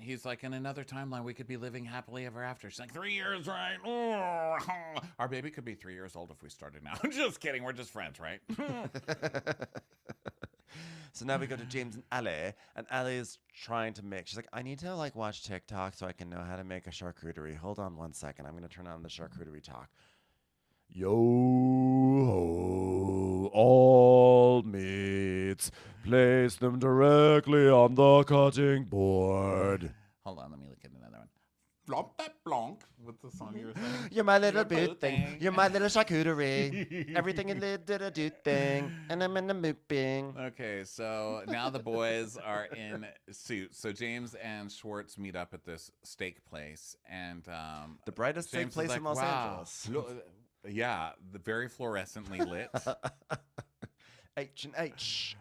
he's like, in another timeline, we could be living happily ever after. She's like, 3 years, right? Oh, our baby could be 3 years old if we started now. Just kidding. We're just friends, right? So now we go to James and Ali is trying to make. She's like, I need to like watch TikTok so I can know how to make a charcuterie. Hold on 1 second. I'm gonna turn on the charcuterie talk. Yo ho, all meats. Place them directly on the cutting board. Hold on, let me look at another one. Flop that blonk with the song you were saying. You're my little Your boot boo thing. thing. You're my little charcuterie. Everything in the do thing. And I'm in the mooping. Okay, so now the boys are in suits. So James and Schwartz meet up at this steak place, and The brightest steak James is place like, in Los wow. Angeles. Yeah, the very fluorescently lit. H&H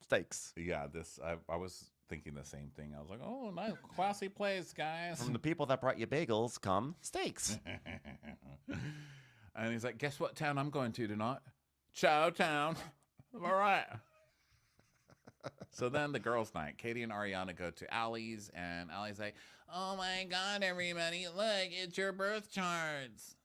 steaks. Yeah, this I was thinking the same thing. I was like, oh, nice, classy place, guys. From the people that brought you bagels come steaks. And he's like, guess what town I'm going to tonight? Chow Town. All right. So then the girls' night. Katie and Ariana go to Allie's, and Allie's like, oh my God, everybody, look, it's your birth charts.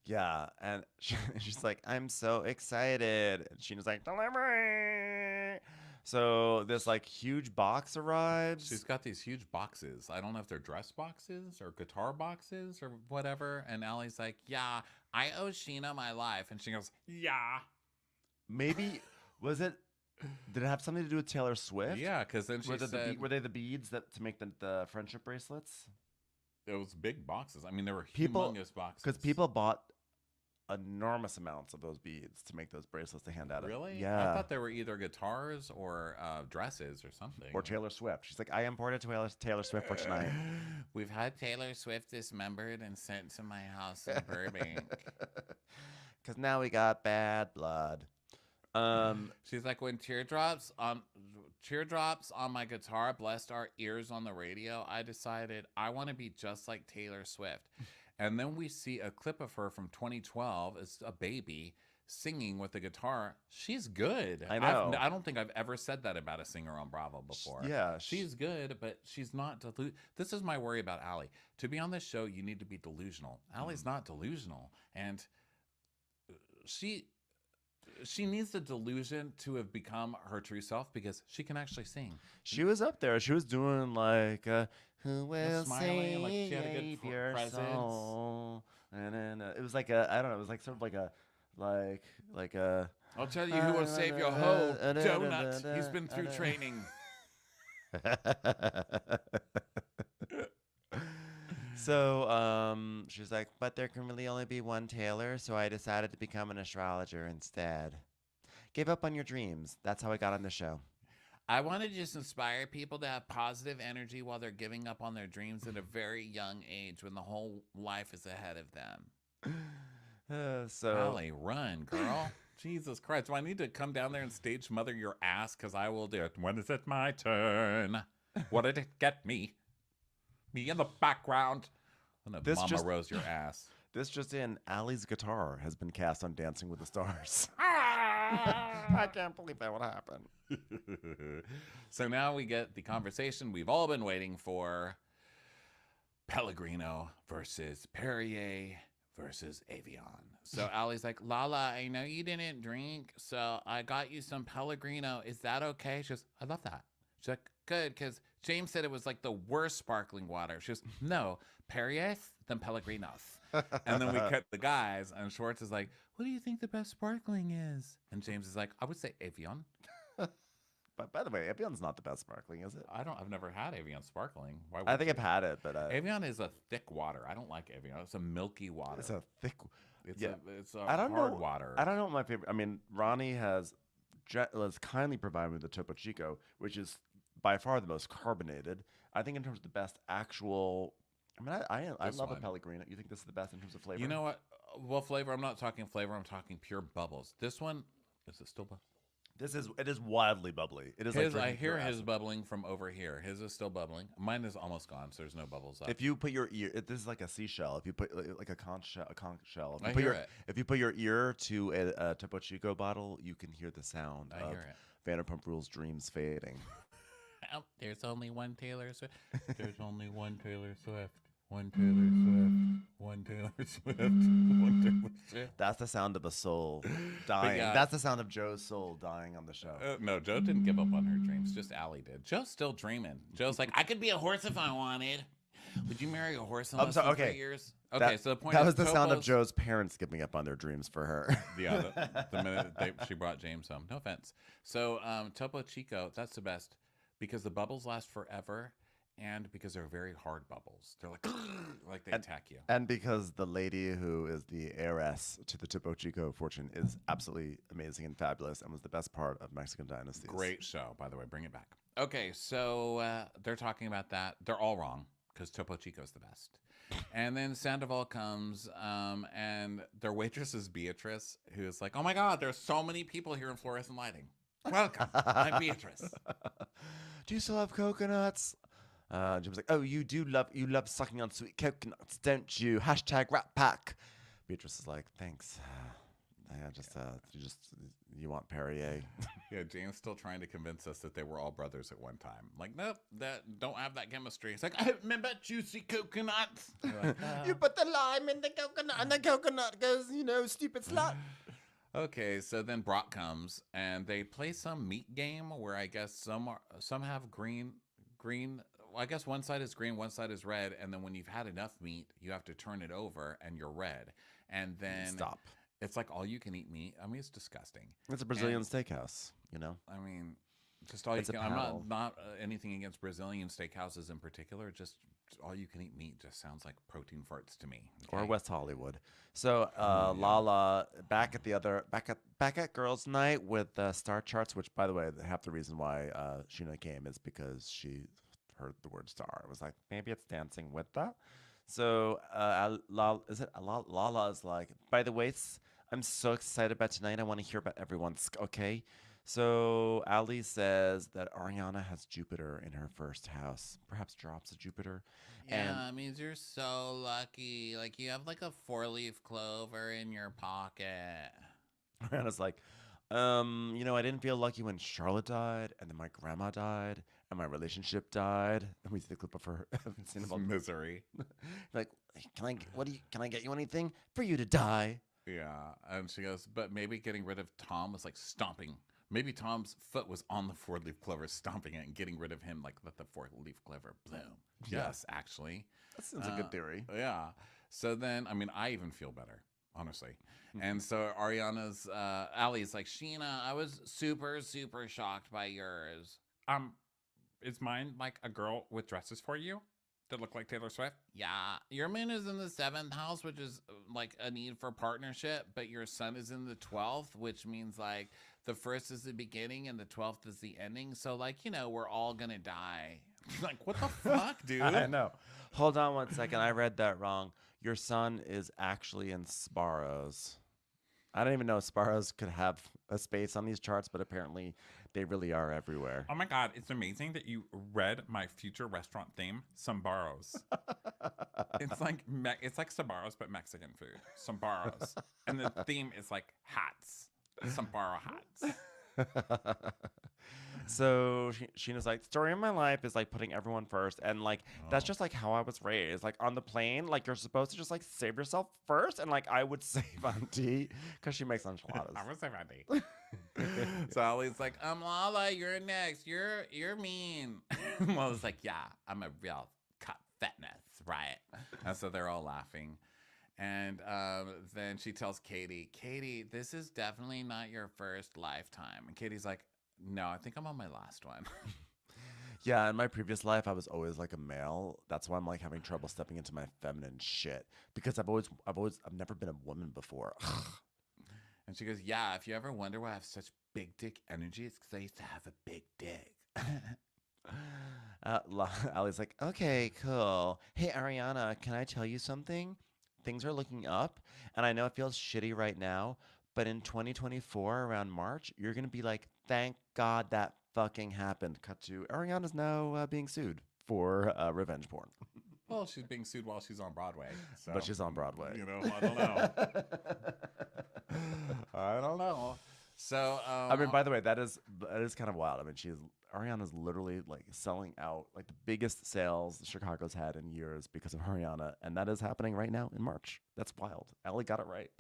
Yeah, and she's like, I'm so excited. And Scheana's like, delivery. So this like huge box arrives. She's got these huge boxes. I don't know if they're dress boxes or guitar boxes or whatever. And Allie's like, yeah, I owe Scheana my life. And she goes, yeah. Maybe, did it have something to do with Taylor Swift? Yeah, because then she said, were they the beads that to make the friendship bracelets? it was big boxes. I mean, they were People- humongous boxes. Because people bought enormous amounts of those beads to make those bracelets to hand out. Really? Yeah. I thought they were either guitars or dresses or something. Or Taylor Swift. She's like, I imported Taylor Swift for tonight. We've had Taylor Swift dismembered and sent to my house in Burbank. Because now we got bad blood. She's like, when teardrops on my guitar blessed our ears on the radio, I decided I want to be just like Taylor Swift. And then we see a clip of her from 2012 as a baby singing with the guitar. She's good. I know. I don't think I've ever said that about a singer on Bravo before. Yeah. She's good, but she's not This is my worry about Allie. To be on this show, you need to be delusional. Allie's not delusional. And she needs the delusion to have become her true self because she can actually sing. She was up there. She was doing like, who will smiling, like she had a good save your presence. soul? And then it was like I don't know. It was like sort of like a. I'll tell you who will save your hoe, Donut. He's been through training. So she's like, but there can really only be one Taylor, so I decided to become an astrologer instead. Gave up on your dreams. That's how I got on the show. I want to just inspire people to have positive energy while they're giving up on their dreams at a very young age when the whole life is ahead of them. So Allie, run, girl. Jesus Christ. Do I need to come down there and stage mother your ass? Because I will do it. When is it my turn? What did it get me? Me in the background. I'm gonna Mama Rose your ass. This just in, Allie's guitar has been cast on Dancing with the Stars. I can't believe that would happen. So now we get the conversation we've all been waiting for. Pellegrino versus Perrier versus Evian. So Allie's like, Lala, I know you didn't drink, so I got you some Pellegrino. Is that okay? She goes, I love that. She's like, good, because James said it was like the worst sparkling water. She goes, no, Perrier's than Pellegrino's. And then we cut the guys, and Schwartz is like, what do you think the best sparkling is? And James is like, I would say Evian. But by the way, Evian's not the best sparkling, is it? I've never had Evian sparkling. Why would I think you? I've had it, but Evian is a thick water. I don't like Evian. It's a milky water. It's a thick. It's yeah. It's a I don't hard know. water. I don't know what my favorite. I mean, Ronnie has kindly provided me with the Topo Chico, which is by far the most carbonated. I think in terms of the best actual. I mean, I love a Pellegrino. You think this is the best in terms of flavor? You know what? Well, flavor. I'm not talking flavor. I'm talking pure bubbles. This one is it still bubbles? It is wildly bubbly. It is I hear his bubbling from over here. His is still bubbling. Mine is almost gone, so there's no bubbles left. If you put your ear, this is like a seashell. If you put like a conch shell. If you put your ear to a Topo Chico bottle, you can hear the sound of Vanderpump Rules' dreams fading. There's only one Taylor Swift. There's only one Taylor Swift. One Taylor Swift. One Taylor Swift. One Taylor Swift. That's the sound of a soul dying. yeah. That's the sound of Joe's soul dying on the show. No, Joe didn't give up on her dreams. Just Allie did. Joe's still dreaming. Joe's like, I could be a horse if I wanted. Would you marry a horse in less than 3 years? Okay, so the point that is was the sound of Topo's- Joe's parents giving up on their dreams for her. Yeah, the minute she brought James home. No offense. So Topo Chico, that's the best because the bubbles last forever and because they're very hard bubbles. They're like they attack you. And because the lady who is the heiress to the Topo Chico fortune is absolutely amazing and fabulous and was the best part of Mexican dynasties. Great show, by the way. Bring it back. Okay, so they're talking about that. They're all wrong because Topo Chico's the best. And then Sandoval comes, and their waitress is Beatrice, who is like, oh my God, there's so many people here in fluorescent lighting. Welcome, I'm Beatrice. Do you still have coconuts? Jim's like, oh, you love sucking on sweet coconuts, don't you? Hashtag Rat Pack. Beatrice is like, thanks. You want Perrier? Yeah, Jane's still trying to convince us that they were all brothers at one time. Like, nope, that don't have that chemistry. It's like, I remember juicy coconuts. Like, You put the lime in the coconut, and the coconut goes, stupid slut. Okay, so then Brock comes and they play some meat game where I guess some have green. Well, I guess one side is green, one side is red, and then when you've had enough meat, you have to turn it over and you're red. And then Stop. It's like all you can eat meat. I mean, it's disgusting. It's a Brazilian steakhouse, I mean, just all It's you a can. I'm paddle. not anything against Brazilian steakhouses in particular. Just all you can eat meat just sounds like protein farts to me. Or okay? West Hollywood. So Lala back at girls' night with star charts. Which, by the way, half the reason why Scheana came is because she heard the word star. It was like, maybe it's dancing with that. So Lala is like, by the way, I'm so excited about tonight. I want to hear about everyone's. Okay. So Ali says that Ariana has Jupiter in her first house, perhaps drops of Jupiter. Yeah, it means you're so lucky. Like, you have like a 4-leaf clover in your pocket. Ariana's like, I didn't feel lucky when Charlotte died, and then my grandma died, and my relationship died. And we see the clip of her scene about Misery. like, can I get you anything for you to die? Yeah, and she goes, but maybe getting rid of Tom was like stomping. Maybe Tom's foot was on the 4-leaf clover, stomping it and getting rid of him, like let the 4-leaf clover bloom. Yeah. Yes, actually. That seems a good theory. Yeah. So then, I mean, I even feel better, honestly. And so Ariana's, Allie's like, Scheana, I was super, super shocked by yours. Is mine like a girl with dresses for you that look like Taylor Swift? Yeah. Your moon is in the 7th house, which is like a need for partnership, but your sun is in the 12th, which means like the 1st is the beginning and the 12th is the ending. So like, we're all gonna die. Like, what the fuck, dude? I know. Hold on one second. I read that wrong. Your sun is actually in Sparrows. I don't even know Sparrows could have a space on these charts, but apparently they really are everywhere. Oh my God, it's amazing that you read my future restaurant theme, Sambaros. It's like Sabaros, but Mexican food. Sambaros. And the theme is like hats. Sambaro hats. So Scheana's like, story of my life is like putting everyone first. And like, that's just like how I was raised. Like on the plane, like you're supposed to just like save yourself first. And like, I would save Auntie because she makes enchiladas. I would save Auntie. So Ollie's like, Lala, you're next. You're mean. Lala's like, yeah, I'm a real cut fatness, right? And so they're all laughing. And then she tells Katie, this is definitely not your first lifetime. And Katie's like, no, I think I'm on my last one. Yeah, in my previous life, I was always like a male. That's why I'm like having trouble stepping into my feminine shit because I've never been a woman before. And she goes, yeah, if you ever wonder why I have such big dick energy, it's because I used to have a big dick. Allie's like, okay, cool. Hey, Ariana, can I tell you something? Things are looking up, and I know it feels shitty right now, but in 2024, around March, you're going to be like, thank God that fucking happened. Cut to Ariana's now being sued for revenge porn. Well, she's being sued while she's on Broadway. So, But she's on Broadway. I don't know. I don't know. So I mean, by the way, that is kind of wild. I mean, Ariana's literally like selling out like the biggest sales Chicago's had in years because of Ariana, and that is happening right now in March. That's wild. Ellie got it right.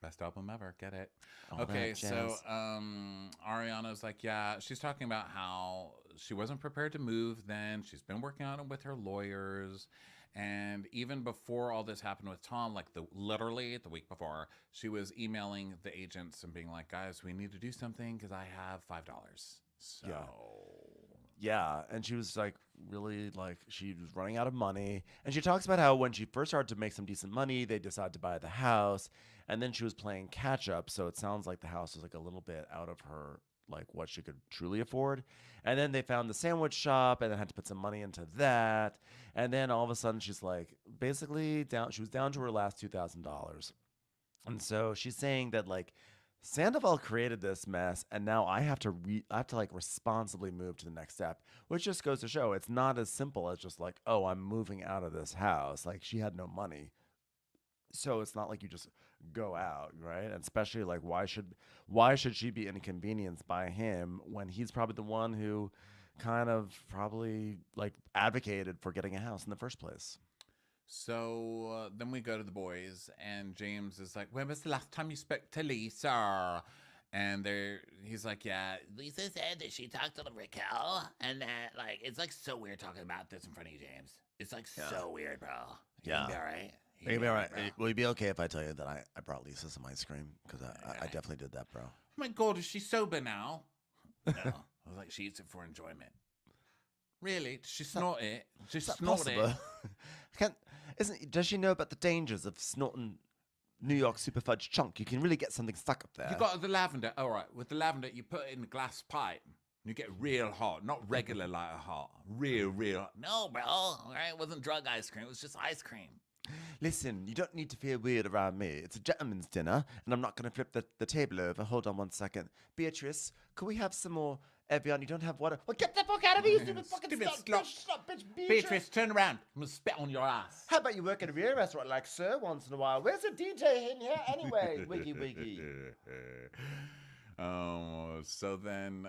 Best album ever. Get it? All Okay, that so jazz. Ariana's like, yeah, she's talking about how she wasn't prepared to move then. She's been working on it with her lawyers. And even before all this happened with Tom, like literally the week before, she was emailing the agents and being like, guys, we need to do something because I have $5. So Yeah, and she was like really like she was running out of money, and she talks about how when she first started to make some decent money, they decided to buy the house, and then she was playing catch up. So it sounds like the house was like a little bit out of her like what she could truly afford. And then they found the sandwich shop, and then had to put some money into that, and then all of a sudden she's like basically down. She was down to her last $2,000, and so she's saying that like Sandoval created this mess, and now I have to like responsibly move to the next step, which just goes to show it's not as simple as just like, oh, I'm moving out of this house. Like she had no money, so it's not like you just go out, right? And especially like why should she be inconvenienced by him when he's probably the one who kind of probably like advocated for getting a house in the first place. So then we go to the boys, and James is like, when was the last time you spoke to Lisa? And he's like, yeah. Lisa said that she talked to Raquel, and that like it's like so weird talking about this in front of you, James. It's like so weird, bro. You Yeah. gonna be all right? Will you be all right? bro? Will you be okay if I tell you that I brought Lisa some ice cream? Because I definitely did that, bro. Oh my God, is she sober now? No, I was like, she eats it for enjoyment. Really? Does she snort it? Just Is that snort possible? it? Does she know about the dangers of snorting New York super fudge chunk? You can really get something stuck up there. You got the lavender. All right, with the lavender, you put it in a glass pipe. You get real hot, not regular like hot. Real. No, bro. All right, it wasn't drug ice cream. It was just ice cream. Listen, you don't need to feel weird around me. It's a gentleman's dinner, and I'm not going to flip the table over. Hold on one second. Beatrice, could we have some more Evian? You don't have water? Well, get the fuck out of here, you stupid fucking Stupid slut, bitch, Beatrice, turn around. I'm going to spit on your ass. How about you work at a real restaurant like Sir once in a while? Where's the DJ in here anyway? Wiggy. So then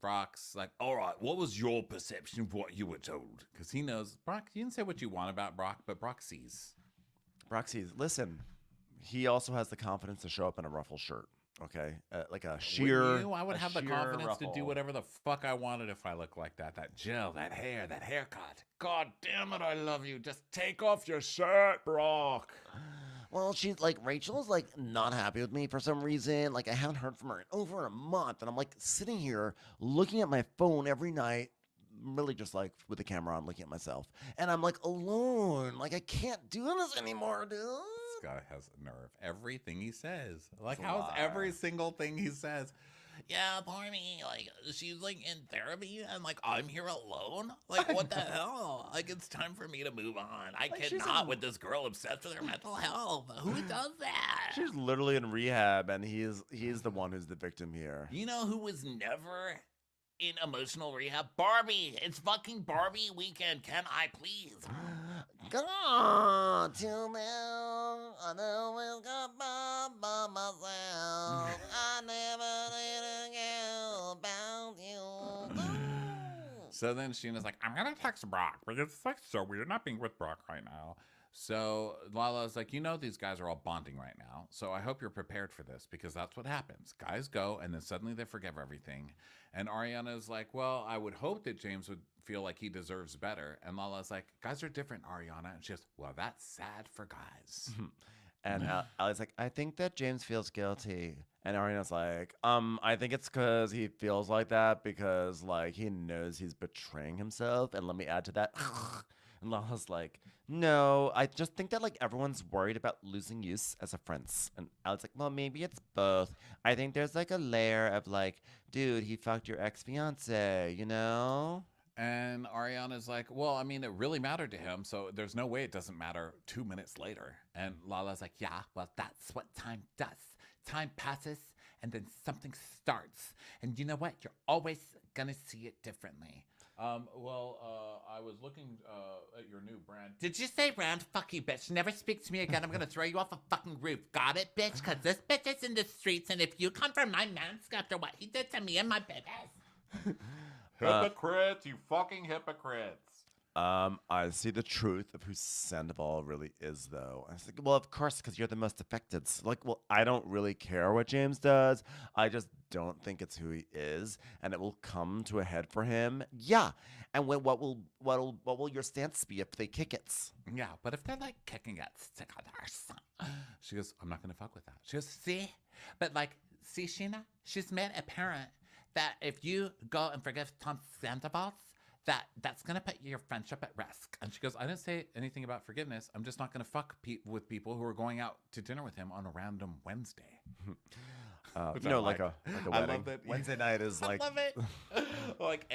Brock's like, all right, what was your perception of what you were told? Because he knows, Brock, you didn't say what you want about Brock, but Brock sees. Listen, he also has the confidence to show up in a ruffle shirt, okay? Like a sheer Wouldn't you? I would have the sheer confidence to do ruffle. whatever the fuck I wanted if I looked like that. That gel, that hair, that haircut. God damn it, I love you. Just take off your shirt, Brock. Well, she's like, Rachel's like not happy with me for some reason. Like, I haven't heard from her in over a month. And I'm like sitting here looking at my phone every night, really just like with the camera on, looking at myself. And I'm like alone. Like, I can't do this anymore, dude. This guy has a nerve. Everything he says. Like, It's a how's lie. every single thing he says? Yeah, poor me. Like, she's like in therapy, and like I'm here alone. Like, what the hell? Like, it's time for me to move on. I Like, she's cannot in- with this girl obsessed with her mental health. Who does that? She's literally in rehab, and he's the one who's the victim here. You know who was never in emotional rehab? Barbie. It's fucking Barbie weekend. Can I please? Gone till now. I always got by myself. I never did care about you. So then Scheana's like, I'm going to text Brock because it's like so weird not being with Brock right now. So Lala's like, you know, these guys are all bonding right now. So I hope you're prepared for this because that's what happens. Guys go and then suddenly they forgive everything. And Ariana's like, well, I would hope that James would feel like he deserves better. And Lala's like, guys are different, Ariana. And she goes, well, that's sad for guys. And Allie's like, I think that James feels guilty. And Ariana's like, I think it's because he feels like that because, like, he knows he's betraying himself. And let me add to that. And Lala's like, no, I just think that, like, everyone's worried about losing use as a friend. And Allie's like, well, maybe it's both. I think there's, like, a layer of, like, dude, he fucked your ex-fiance, you know? And Ariana's like, well, I mean, it really mattered to him. So there's no way it doesn't matter 2 minutes later. And Lala's like, yeah, well, that's what time does. Time passes and then something starts. And you know what? You're always going to see it differently. I was looking at your new brand. Did you say brand? Fuck you, bitch. Never speak to me again. I'm gonna throw you off a fucking roof. Got it, bitch? Because this bitch is in the streets, and if you come from my mask after what he did to me and my babies. Hypocrites, you fucking hypocrites. I see the truth of who Sandoval really is, though. I was like, well, of course, because you're the most affected. So, like, well, I don't really care what James does. I just don't think it's who he is, and it will come to a head for him. Yeah, and what will your stance be if they kick it? Yeah, but if they're like kicking it, stick on our son. She goes, I'm not gonna fuck with that. She goes, see, but like, see, Scheana, she's made apparent that if you go and forgive Tom Sandoval, that's going to put your friendship at risk. And she goes, I didn't say anything about forgiveness. I'm just not going to fuck with people who are going out to dinner with him on a random Wednesday. Like a wedding. I love that. Wednesday night is like... I love it. Like,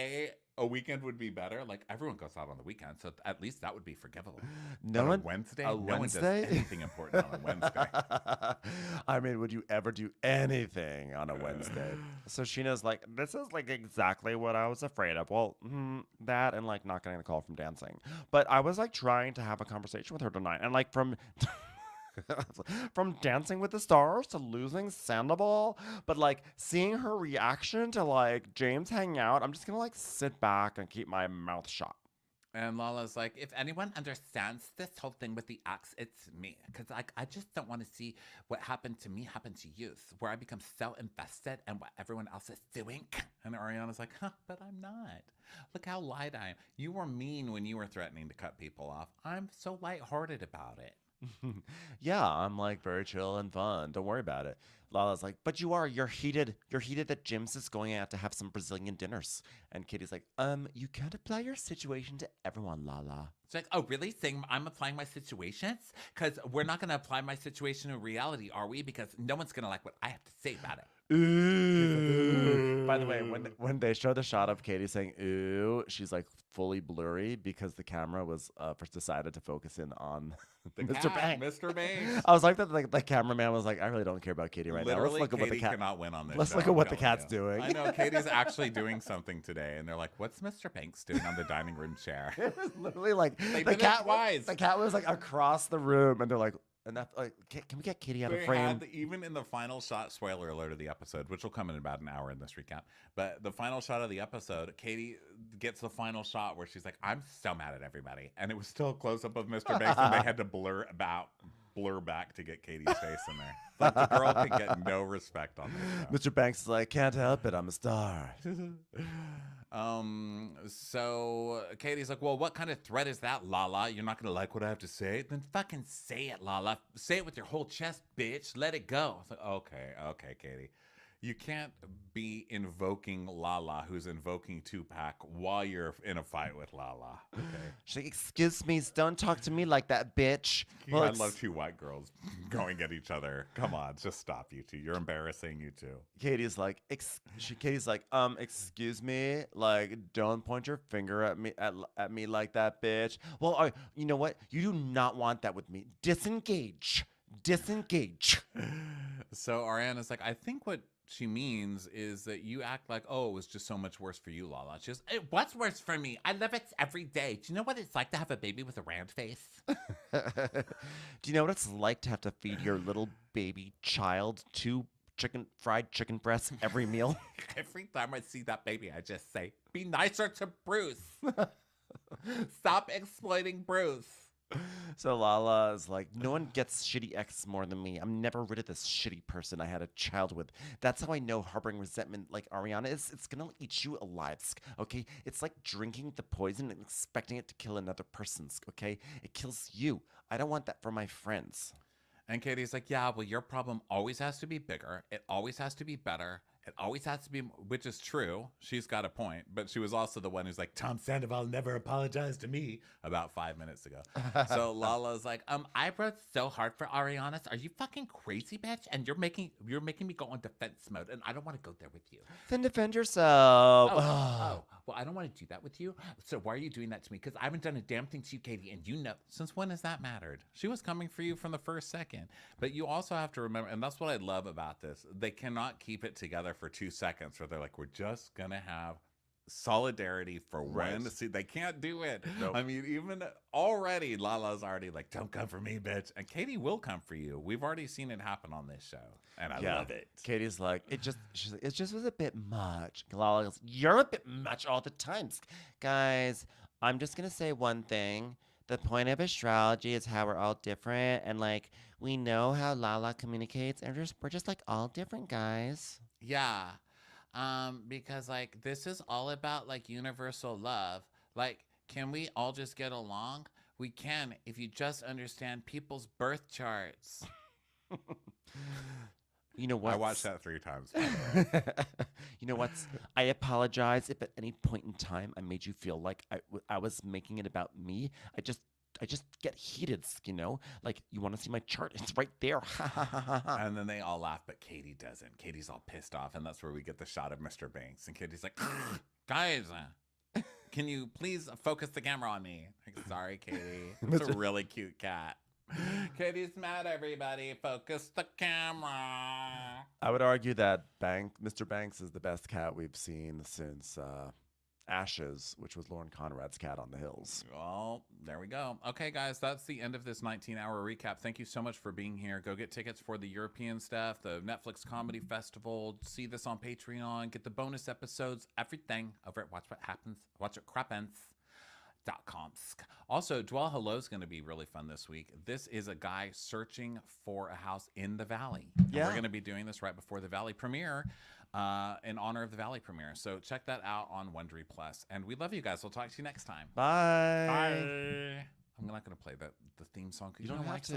a weekend would be better. Like, everyone goes out on the weekend, so at least that would be forgivable. No one, Wednesday? No one does anything important on a Wednesday. I mean, would you ever do anything on a Wednesday? So Scheana's like, this is like exactly what I was afraid of. Well, that and like not getting a call from dancing. But I was like trying to have a conversation with her tonight, and like from Dancing with the Stars to losing Sandoval, but like seeing her reaction to like James hanging out, I'm just gonna like sit back and keep my mouth shut. And Lala's like, if anyone understands this whole thing with the ex, it's me. Because like, I just don't want to see what happened to me happen to you, where I become so invested in what everyone else is doing. And Ariana's like, but I'm not. Look how light I am. You were mean when you were threatening to cut people off. I'm so lighthearted about it. Yeah, I'm like very chill and fun. Don't worry about it. Lala's like, but you're heated. You're heated that James is going out to have some Brazilian dinners. And Katie's like, you can't apply your situation to everyone, Lala. It's like, oh, really? Saying I'm applying my situations? Because we're not going to apply my situation in reality, are we? Because no one's going to like what I have to say about it. Ooh. By the way, when they show the shot of Katie saying ooh, she's like fully blurry because the camera was first decided to focus in on Mr. Banks. Mr. Banks. I was like that. Like the cameraman was like, I really don't care about Katie right now. Let's look at what the cat cannot win on this. Let's look at what the cat's doing. I know Katie's actually doing something today, and they're like, "What's Mr. Banks doing on the dining room chair?" It was literally like the cat was. The cat was like across the room, and they're like. And that, like, can we get Katie out of frame? Even in the final shot, spoiler alert of the episode, which will come in about an hour in this recap, but the final shot of the episode, Katie gets the final shot where she's like, I'm so mad at everybody. And it was still a close-up of Mr. Banks, and they had to blur back to get Katie's face in there. Like, the girl could get no respect on this show. Mr. Banks is like, can't help it, I'm a star. So Katie's like, well, what kind of threat is that, Lala? You're not gonna like what I have to say? Then fucking say it, Lala. Say it with your whole chest, bitch. Let it go. It's like, okay, Katie. You can't be invoking Lala, who's invoking Tupac, while you're in a fight with Lala. Okay. She's like, excuse me, don't talk to me like that, bitch. Well, I love two white girls going at each other. Come on, just stop, you two. You're embarrassing, you two. Katie's like, excuse me, like, don't point your finger at me like that, bitch. Well, you know what? You do not want that with me. Disengage. So Ariana's like, I think what she means is that you act like, oh, it was just so much worse for you, Lala. She goes, what's worse for me? I live it every day. Do you know what it's like to have a baby with a round face? Do you know what it's like to have to feed your little baby child 2 fried chicken breasts every meal? Every time I see that baby, I just say, be nicer to Bruce. Stop exploiting Bruce. So Lala is like, no one gets shitty ex more than me. I'm never rid of this shitty person I had a child with. That's how I know harboring resentment like Ariana is. It's gonna eat you alive, okay? It's like drinking the poison and expecting it to kill another person's, okay? It kills you. I don't want that for my friends. And Katie's like, yeah, well, your problem always has to be bigger. It always has to be better. It always has to be, which is true. She's got a point. But she was also the one who's like, Tom Sandoval never apologized to me about 5 minutes ago. So Lala's like, I wrote so hard for Ariana. Are you fucking crazy, bitch? And you're making me go on defense mode. And I don't want to go there with you. Then defend yourself. Well, I don't want to do that with you. So why are you doing that to me? Because I haven't done a damn thing to you, Katie. And you know, since when has that mattered? She was coming for you from the first second. But you also have to remember, and that's what I love about this. They cannot keep it together for 2 seconds where they're like, we're just going to have solidarity for one. See, they can't do it. I mean, even already, Lala's already like, don't come for me, bitch. And Katie will come for you. We've already seen it happen on this show. And I love it. Katie's like, she's like, it just was a bit much. Lala goes, you're a bit much all the time. Guys, I'm just going to say one thing. The point of astrology is how we're all different. And like, we know how Lala communicates. And we're just like all different, guys. Yeah. Because like this is all about like universal love. Like, can we all just get along? We can if you just understand people's birth charts. You know what? I watched that 3 times. You know what? I apologize if at any point in time I made you feel like I was making it about me. I just get heated, you know? Like, you want to see my chart? It's right there. And then they all laugh, but Katie doesn't. Katie's all pissed off, and that's where we get the shot of Mr. Banks. And Katie's like, guys, can you please focus the camera on me? Like, sorry, Katie. It's a really cute cat. Katie's mad, everybody. Focus the camera. I would argue that Mr. Banks is the best cat we've seen since Ashes, which was Lauren Conrad's cat on the hills. Well, there we go. Okay, guys, that's the end of this 19-hour recap. Thank you so much for being here. Go get tickets for the European stuff, the Netflix Comedy Festival. See this on Patreon. Get the bonus episodes, everything over at watchwhathappens.com. Also, Dwell Hello is going to be really fun this week. This is a guy searching for a house in the Valley. Yeah. And we're going to be doing this right before the Valley premiere. In honor of the Valley premiere. So check that out on Wondery Plus. And we love you guys. We'll talk to you next time. Bye. Bye. I'm not going to play the theme song. You don't have to.